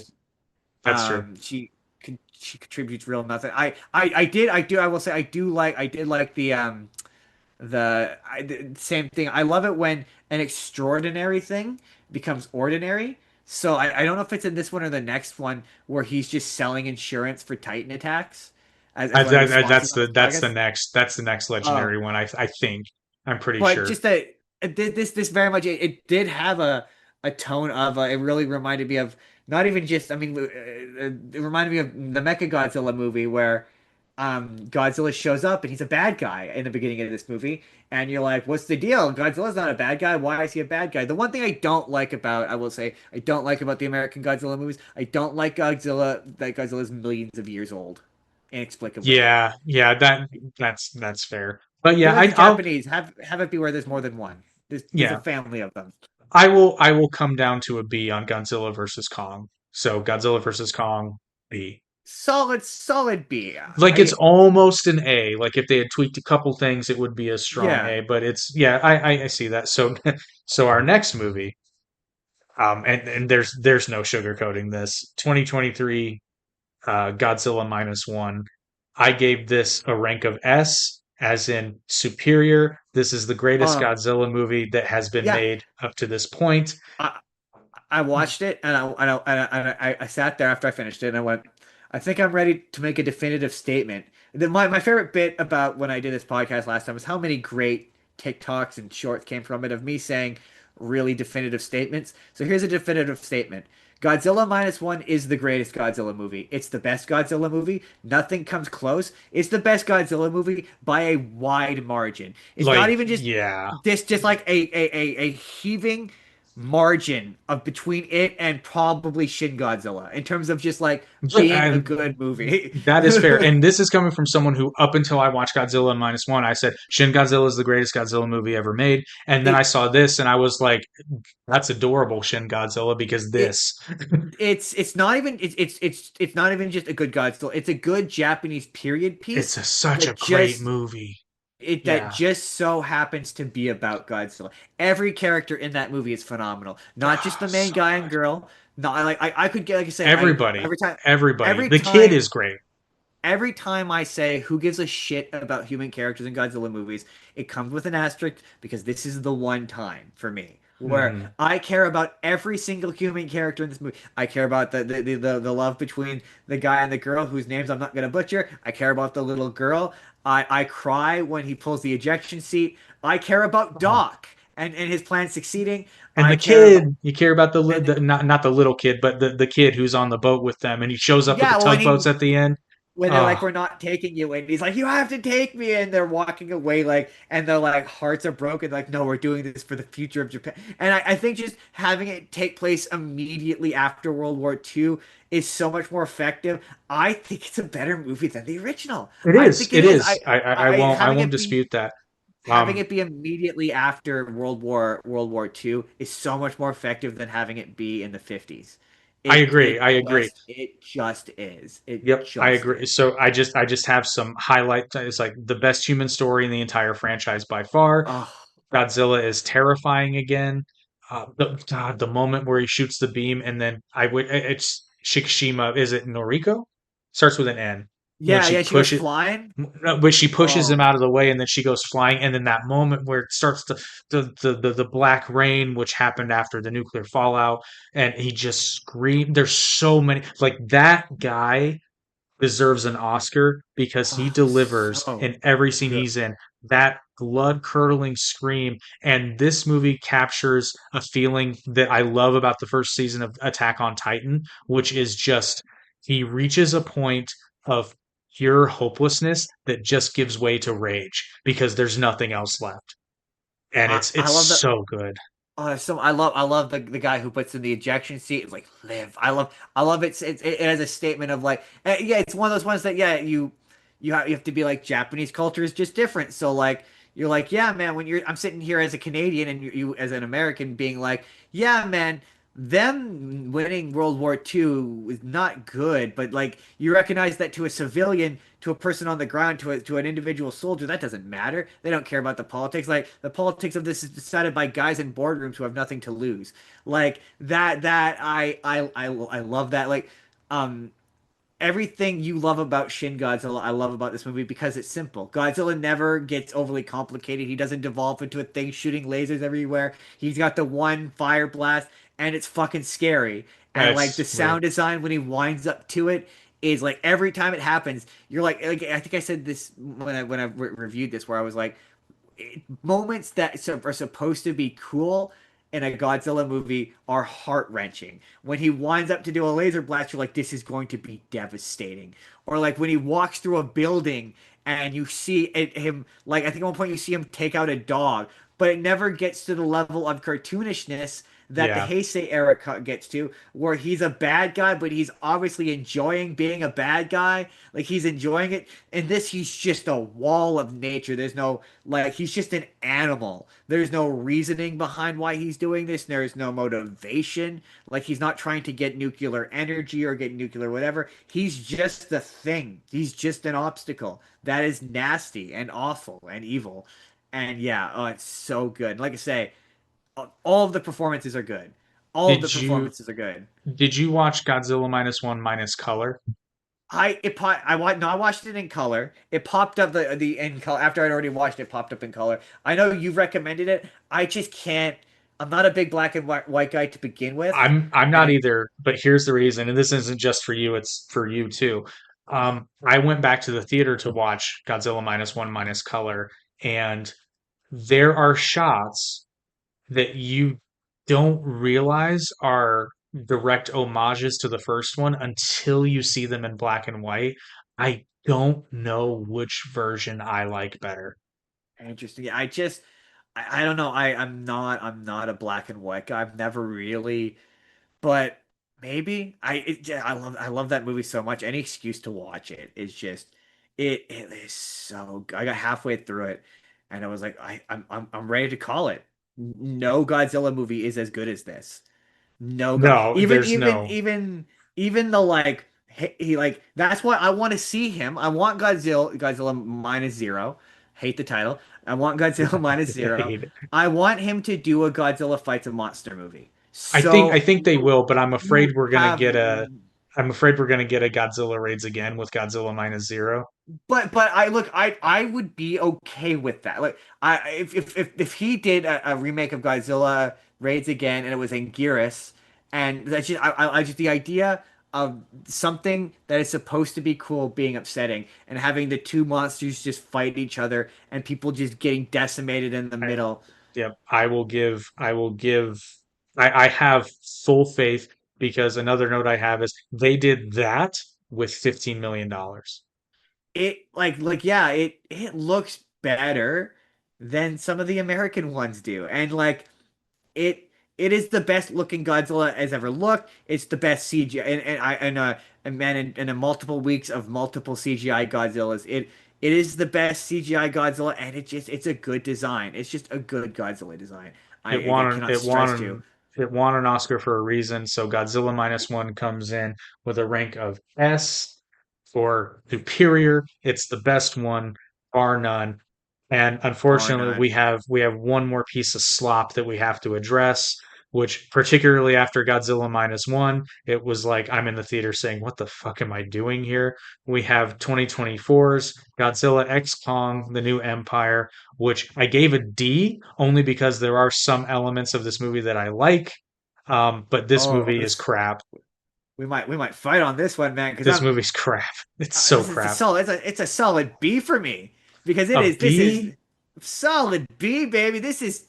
That's true.
She contributes real nothing. I will say I did like the same thing. I love it when an extraordinary thing becomes ordinary. So I don't know if it's in this one or the next one where he's just selling insurance for Titan attacks as one of his sponsors on his podcast.
That's the next legendary one. I think I'm pretty
But
sure.
just that this very much it did have a tone of it really reminded me of not even just I mean it reminded me of the Mecha Godzilla movie where Godzilla shows up and he's a bad guy in the beginning of this movie and you're like what's the deal? Godzilla's not a bad guy. Why is he a bad guy? The one thing I don't like about I will say I don't like about the American Godzilla movies, I don't like that Godzilla's millions of years old inexplicably.
Yeah, that's fair. But
Do
yeah,
like the
I'll
Japanese have it be where there's more than one. There's a
yeah,
family of them.
I will come down to a B on Godzilla versus Kong. So Godzilla versus Kong, B.
Solid B.
Like it's almost an A. Like if they had tweaked a couple things, it would be a strong
Yeah.
A. But it's yeah, I see that. So so our next movie, and there's no sugarcoating this. 2023, Godzilla minus one. I gave this a rank of S, as in superior. This is the greatest
Um.
Godzilla movie that has been
Yeah.
made up to this point.
I watched it and I sat there after I finished it and I went, I think I'm ready to make a definitive statement. My favorite bit about when I did this podcast last time was how many great TikToks and shorts came from it of me saying really definitive statements. So here's a definitive statement. Godzilla minus one is the greatest Godzilla movie. It's the best Godzilla movie. Nothing comes close. It's the best Godzilla movie by a wide margin. It's
Like
not even just
yeah,
just like a heaving margin of between it and probably Shin Godzilla in terms of just like being a
and
good movie.
that is fair. And this is coming from someone who, up until I watched Godzilla minus one, I said Shin Godzilla is the greatest Godzilla movie ever made. And then I
it,
saw this, and I was like, "That's adorable, Shin Godzilla," because
it
this.
it's not even it's not even just a good Godzilla. It's a good Japanese period piece
It's such a
that
great
just
movie.
that
Yeah.
just so happens to be about Godzilla. Every character in that movie is phenomenal. Not just the main
So
guy and
good.
girl. Not like I could get, like I say, I
Everybody.
every time
Everybody.
every
The kid is
time
great.
every time I say who gives a shit about human characters in Godzilla movies, it comes with an asterisk because this is the one time for me where
Mhm.
I care about every single human character in this movie. I care about the love between the guy and the girl whose names I'm not gonna butcher. I care about the little girl. I cry when he pulls the ejection seat. I care about
Oh.
Doc and his plan succeeding.
And
I
the
care about
kid, you care about
and
not the little kid, but the kid who's on the boat with them, and he shows up with the
yeah, when
tugboats
he
at the end.
when they're like,
Oh,
we're not taking you, and he's like, you have to take me, and they're walking away, like, and their like hearts are broken, like, no, we're doing this for the future of Japan. And I think just having it take place immediately after World War II is so much more effective. I think it's a better movie than the original.
it
I
is.
think it
It
is.
is. I
Having
won't
it be
dispute that.
having
Um,
it be immediately after World War II is so much more effective than having it be in the 50s.
I
It
agree. I agree.
it just is. It
Yep, I
just
agree.
is.
So I just have some highlights. It's like the best human story in the entire franchise by far.
Oh,
Godzilla is terrifying again. The moment where he shoots the beam, and then it's Shikishima. Is it Noriko? Starts with an N. When
yeah,
she
yeah, she goes
pushes,
flying.
no, but she pushes him
Oh,
out of the way, and then she goes flying. And then that moment where it starts the black rain, which happened after the nuclear fallout, and he just screamed. There's so many, like that guy deserves an Oscar because he delivers
so
in every scene
good.
he's in. That blood curdling scream. And this movie captures a feeling that I love about the first season of Attack on Titan, which is just he reaches a point of pure hopelessness that just gives way to rage because there's nothing else left. And
I
it's
love that.
so good.
So I love the guy who puts in the ejection seat. It's like live. I love it. It as a statement of like yeah, it's one of those ones that yeah you have to be like Japanese culture is just different. So like you're like yeah man when you're I'm sitting here as a Canadian and you as an American being like yeah man them winning World War II was not good, but like you recognize that to a civilian, to a person on the ground, to an individual soldier, that doesn't matter. They don't care about the politics. Like the politics of this is decided by guys in boardrooms who have nothing to lose. Like I love that. Like um everything you love about Shin Godzilla, I love about this movie because it's simple. Godzilla never gets overly complicated. He doesn't devolve into a thing shooting lasers everywhere. He's got the one fire blast, and it's fucking scary. And like the
That's right.
sound design when he winds up to it is like every time it happens, you're like I think I said this when I reviewed this, where I was like, moments that are supposed to be cool in a Godzilla movie are heart wrenching. When he winds up to do a laser blast, you're like, this is going to be devastating. Or like when he walks through a building and you see him, like I think at one point you see him take out a dog, but it never gets to the level of cartoonishness that the
Yeah.
Heisei era gets to, where he's a bad guy, but he's obviously enjoying being a bad guy. Like he's enjoying it. In this, he's just a wall of nature. There's no like he's just an animal. There's no reasoning behind why he's doing this. There's no motivation. Like he's not trying to get nuclear energy or get nuclear whatever. He's just a thing. He's just an obstacle. That is nasty and awful and evil. And yeah, oh, it's so good. Like I say, all of the performances are good. All of the
Did you
performances are good.
did you watch Godzilla minus one minus color?
I watched it in color. It popped up the in color after I'd already watched it. Popped up in color. I know you recommended it. I just can't. I'm not a big black and white guy to begin with.
I'm not
And
either, but here's the reason, and this isn't just for you, it's for you too. I went back to the theater to watch Godzilla minus one minus color, and there are shots that you don't realize are direct homages to the first one until you see them in black and white. I don't know which version I like better.
interesting. I don't know. I'm not a black and white guy. I've never really, but maybe yeah, I love that movie so much. Any excuse to watch it is just it is so good. I got halfway through it and I was like I'm ready to call it. No Godzilla movie is as good as this. No God.
No, there's no.
Even the like he like that's why I want to see him. I want Godzilla minus zero. Hate the title. I want Godzilla minus zero.
hate it.
I want him to do a Godzilla fights a monster movie.
I
So
think they will, but
you have,
I'm afraid we're gonna get a Godzilla raids again with Godzilla minus zero.
but I look, I would be okay with that. Like if he did a remake of Godzilla raids again and it was Anguirus, and that's just I just the idea of something that is supposed to be cool being upsetting and having the two monsters just fight each other and people just getting decimated in the middle.
Yep, I have full faith because another note I have is they did that with $15 million.
It like yeah, it looks better than some of the American ones do. And like it it is the best looking Godzilla has ever looked. It's the best CGI and man in a multiple weeks of multiple CGI Godzillas. It is the best CGI Godzilla and it's a good design. It's just a good Godzilla design. I cannot stress to.
It won an Oscar for a reason. So Godzilla minus one comes in with a rank of S for superior. It's the best one, bar none. And
Bar
unfortunately,
none.
we have one more piece of slop that we have to address, which particularly after Godzilla minus one, it was like I'm in the theater saying, "What the fuck am I doing here?" We have 2024's Godzilla X Kong: The New Empire, which I gave a D only because there are some elements of this movie that I like, but this
Oh,
movie is crap.
we might fight on this one, man, because
This
I'm
movie's crap. It's so
it's a
crap.
solid it's a solid B for me because
A
this is
B?
solid B, baby. This is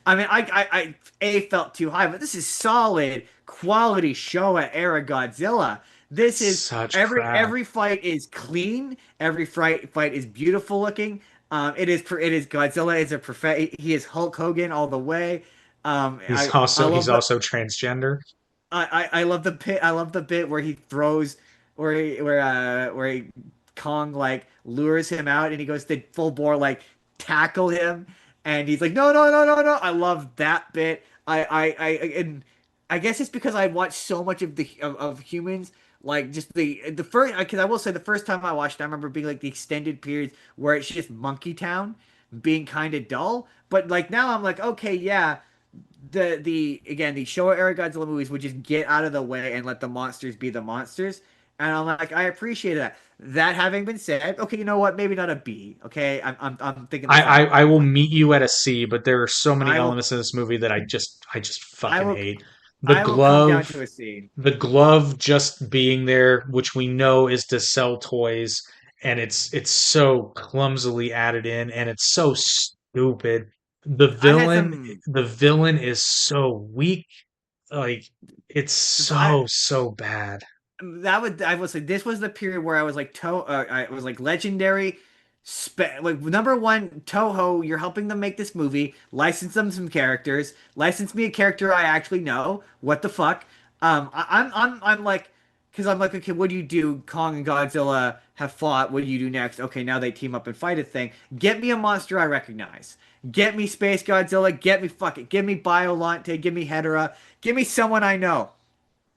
I mean I A felt too high, but this is solid quality Showa era Godzilla. This is
Such crap.
every fight is clean. Every fight is beautiful looking. It is Godzilla is a perfect. He is Hulk Hogan all the way. I
He's
love the
also transgender.
I love the bit. I love the bit where he throws, where he Kong like lures him out, and he goes to full bore like tackle him, and he's like, no. I love that bit. And I guess it's because I watched so much of of humans. Like just the first, because I will say the first time I watched, it, I remember being like the extended periods where it's just Monkey Town being kind of dull. But like now I'm like, okay, yeah, the again the Showa era Godzilla movies would just get out of the way and let the monsters be the monsters. And I'm like, I appreciate that. That having been said, okay, you know what? Maybe not a B. Okay, I'm thinking the same.
I will meet you at a C, but there are so many
I will
elements in this movie that I just
I
fucking
will
hate. The
I will come down
glove,
to a C.
the glove just being there, which we know is to sell toys, and it's so clumsily added in, and it's so stupid.
I had some
The villain is so weak. Like it's
so I
so bad.
that would I will say this was the period where I was like I was like legendary like number one Toho, you're helping them make this movie, license them some characters, license me a character I actually know. What the fuck? I'm like because I'm like, okay, what do you do? Kong and Godzilla have fought. What do you do next? Okay, now they team up and fight a thing. Get me a monster I recognize. Get me Space Godzilla. Get me fuck it. Give me Biolante. Give me Hedorah. Give me someone I know.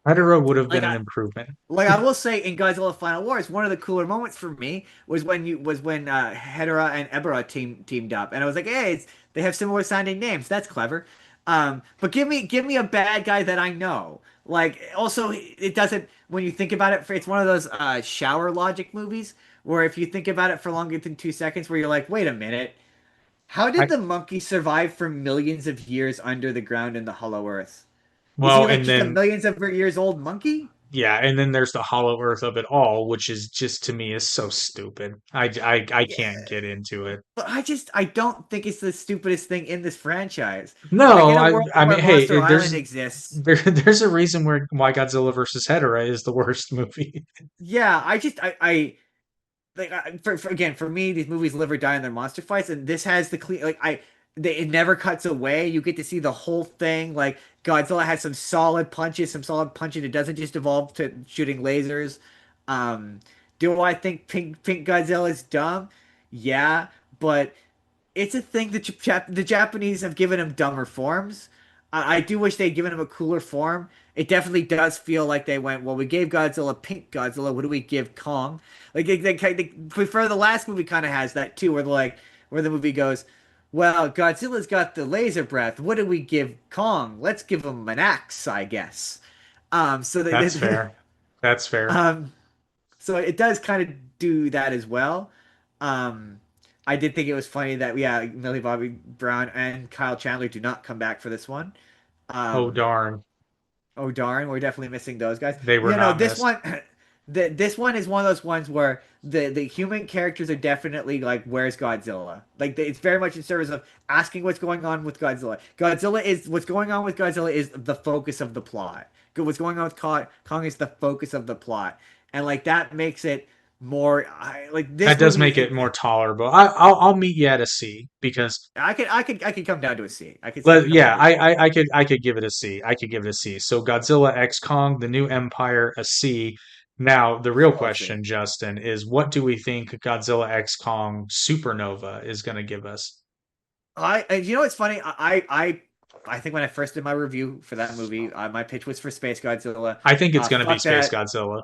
Hedorah would have
Like
been an
I,
improvement.
like I will say in Godzilla Final Wars, one of the cooler moments for me was when Hedorah and Ebera teamed up, and I was like, hey, they have similar sounding names. That's clever. But give me a bad guy that I know. Like also, it doesn't when you think about it. It's one of those shower logic movies where if you think about it for longer than 2 seconds, where you're like, wait a minute, how
I
did the monkey survive for millions of years under the ground in the Hollow Earth? Is he
well,
like
and
just a
then
millions of years old monkey?
yeah, and then there's the hollow earth of it all, which is just to me is so stupid. I can't get into it.
But I don't think it's the stupidest thing in this franchise. Like
No,
in a world
I mean,
where
hey,
Monster Island exists,
there's a reason why Godzilla versus Hedorah is the worst movie.
yeah, I like again for me these movies live or die in their monster fights, and this has the clean it never cuts away. You get to see the whole thing. Like Godzilla has some solid punches, some solid punching. It doesn't just evolve to shooting lasers. Um, do I think Pink Godzilla is dumb? Yeah, but it's a thing that the Japanese have given him dumber forms. I do wish they'd given him a cooler form. It definitely does feel like they went, well, we gave Godzilla Pink Godzilla. What do we give Kong? Like, they prefer the last movie kind of has that too, where they're like, where the movie goes, well, Godzilla's got the laser breath. What do we give Kong? Let's give him an axe, I guess. So
That's fair. That's fair.
So it does kind of do that as well. Um, I did think it was funny that Millie Bobby Brown and Kyle Chandler do not come back for this one.
Oh
Um,
darn.
oh darn, we're definitely missing those guys.
They were not
this
missed.
one, this one is one of those ones where the human characters are definitely like, where's Godzilla? Like it's very much in service of asking what's going on with Godzilla. What's going on with Godzilla is the focus of the plot. What's going on with Kong is the focus of the plot, and like that makes it more like this.
That does
movie,
make it more tolerable. I'll meet you at a C because
I could come down to a C. I could see it come
yeah,
down to a C.
I could give it a C. I could give it a C. So Godzilla X Kong, the New Empire, a C. Now the real
Solid C.
question, Justin, is what do we think Godzilla X Kong Supernova is going to give us?
You know what's funny? I think when I first did my review for that movie, my pitch was for Space Godzilla.
I think it's going to be
Fuck
Space
that.
Godzilla.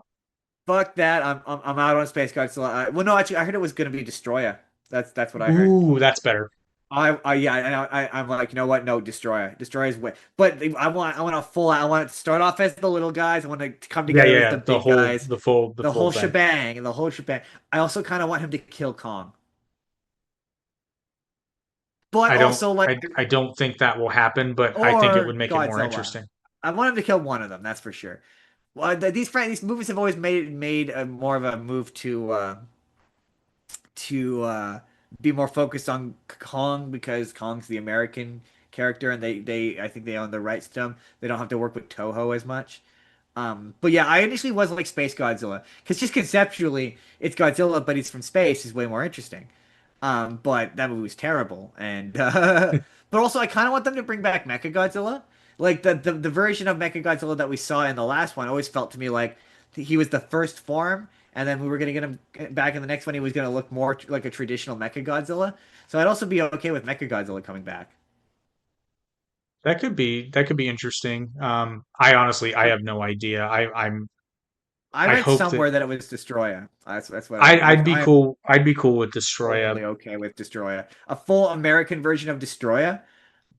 Fuck that! I'm out on Space Godzilla. Well, no, actually, I heard it was going to be Destroyer. That's what I heard.
Ooh, that's better.
I'm like, you know what? No, Destroyer. Destroyer's way. But I want a full. I want it to start off as the little guys. I want to come
Yeah,
together
yeah,
as the big guys.
the full
The whole
thing.
shebang and the whole shebang. I also kind of want him to kill Kong. But
I don't
also like
I don't think that will happen, but I think it would make it more
Godzilla.
interesting.
I want him to kill one of them. That's for sure. Well, these movies have always made a more of a move to be more focused on Kong because Kong's the American character, and they I think they own the rights to him. They don't have to work with Toho as much. But yeah, I initially was like Space Godzilla because just conceptually, it's Godzilla, but he's from space is way more interesting. But that movie was terrible, and but also I kind of want them to bring back Mechagodzilla. Like the version of Mechagodzilla that we saw in the last one always felt to me like he was the first form, and then we were gonna get him back in the next one. He was gonna look more like a traditional Mechagodzilla. So I'd also be okay with Mechagodzilla coming back.
That could be interesting. I honestly I have no idea.
I
I
read
hope that
somewhere that it was Destroyer. That's what I
I'd be
I'm
cool. I'd be cool with Destroya.
totally okay with Destroyer. A full American version of Destroyer.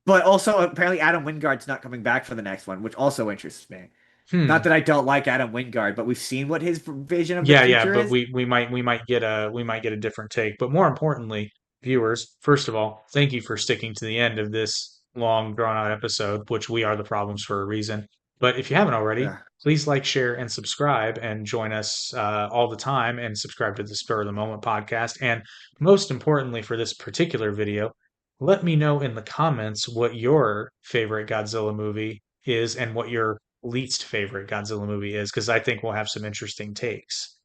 But also, apparently, Adam Wingard's not coming back for the next one, which also interests me.
Hmm.
Not that I don't like Adam Wingard, but we've seen what his vision of the
Yeah, yeah,
future
but
is.
we might get a different take. But more importantly, viewers, first of all, thank you for sticking to the end of this long drawn out episode, which we are the problems for a reason. But if you haven't already,
Yeah.
please like, share, and subscribe, and join us all the time, and subscribe to the Spur of the Moment podcast. And most importantly, for this particular video, let me know in the comments what your favorite Godzilla movie is and what your least favorite Godzilla movie is, because I think we'll have some interesting takes.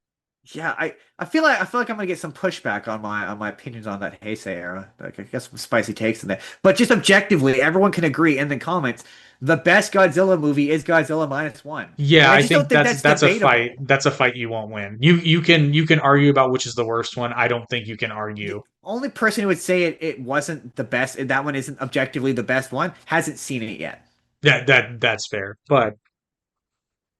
Yeah, I feel like I'm gonna get some pushback on my opinions on that Heisei era. Like I guess some spicy takes in there. But just objectively, everyone can agree in the comments the best Godzilla movie is Godzilla -1. And
Yeah, I
just don't
think
think
that's a
debatable.
fight. That's a fight you won't win. You can argue about which is the worst one. I don't think you can
The
argue.
only person who would say it wasn't the best, that one isn't objectively the best one, hasn't seen it yet.
That's fair. But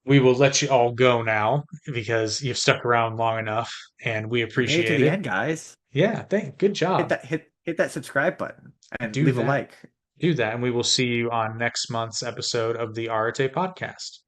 we will let you all go now because you've stuck around long enough and we
You made it to
appreciate
the
it.
end, guys.
Yeah, good job.
Hit that subscribe button and
Do
leave a
that.
like.
Do that, and we will see you on next month's episode of the Arete Podcast.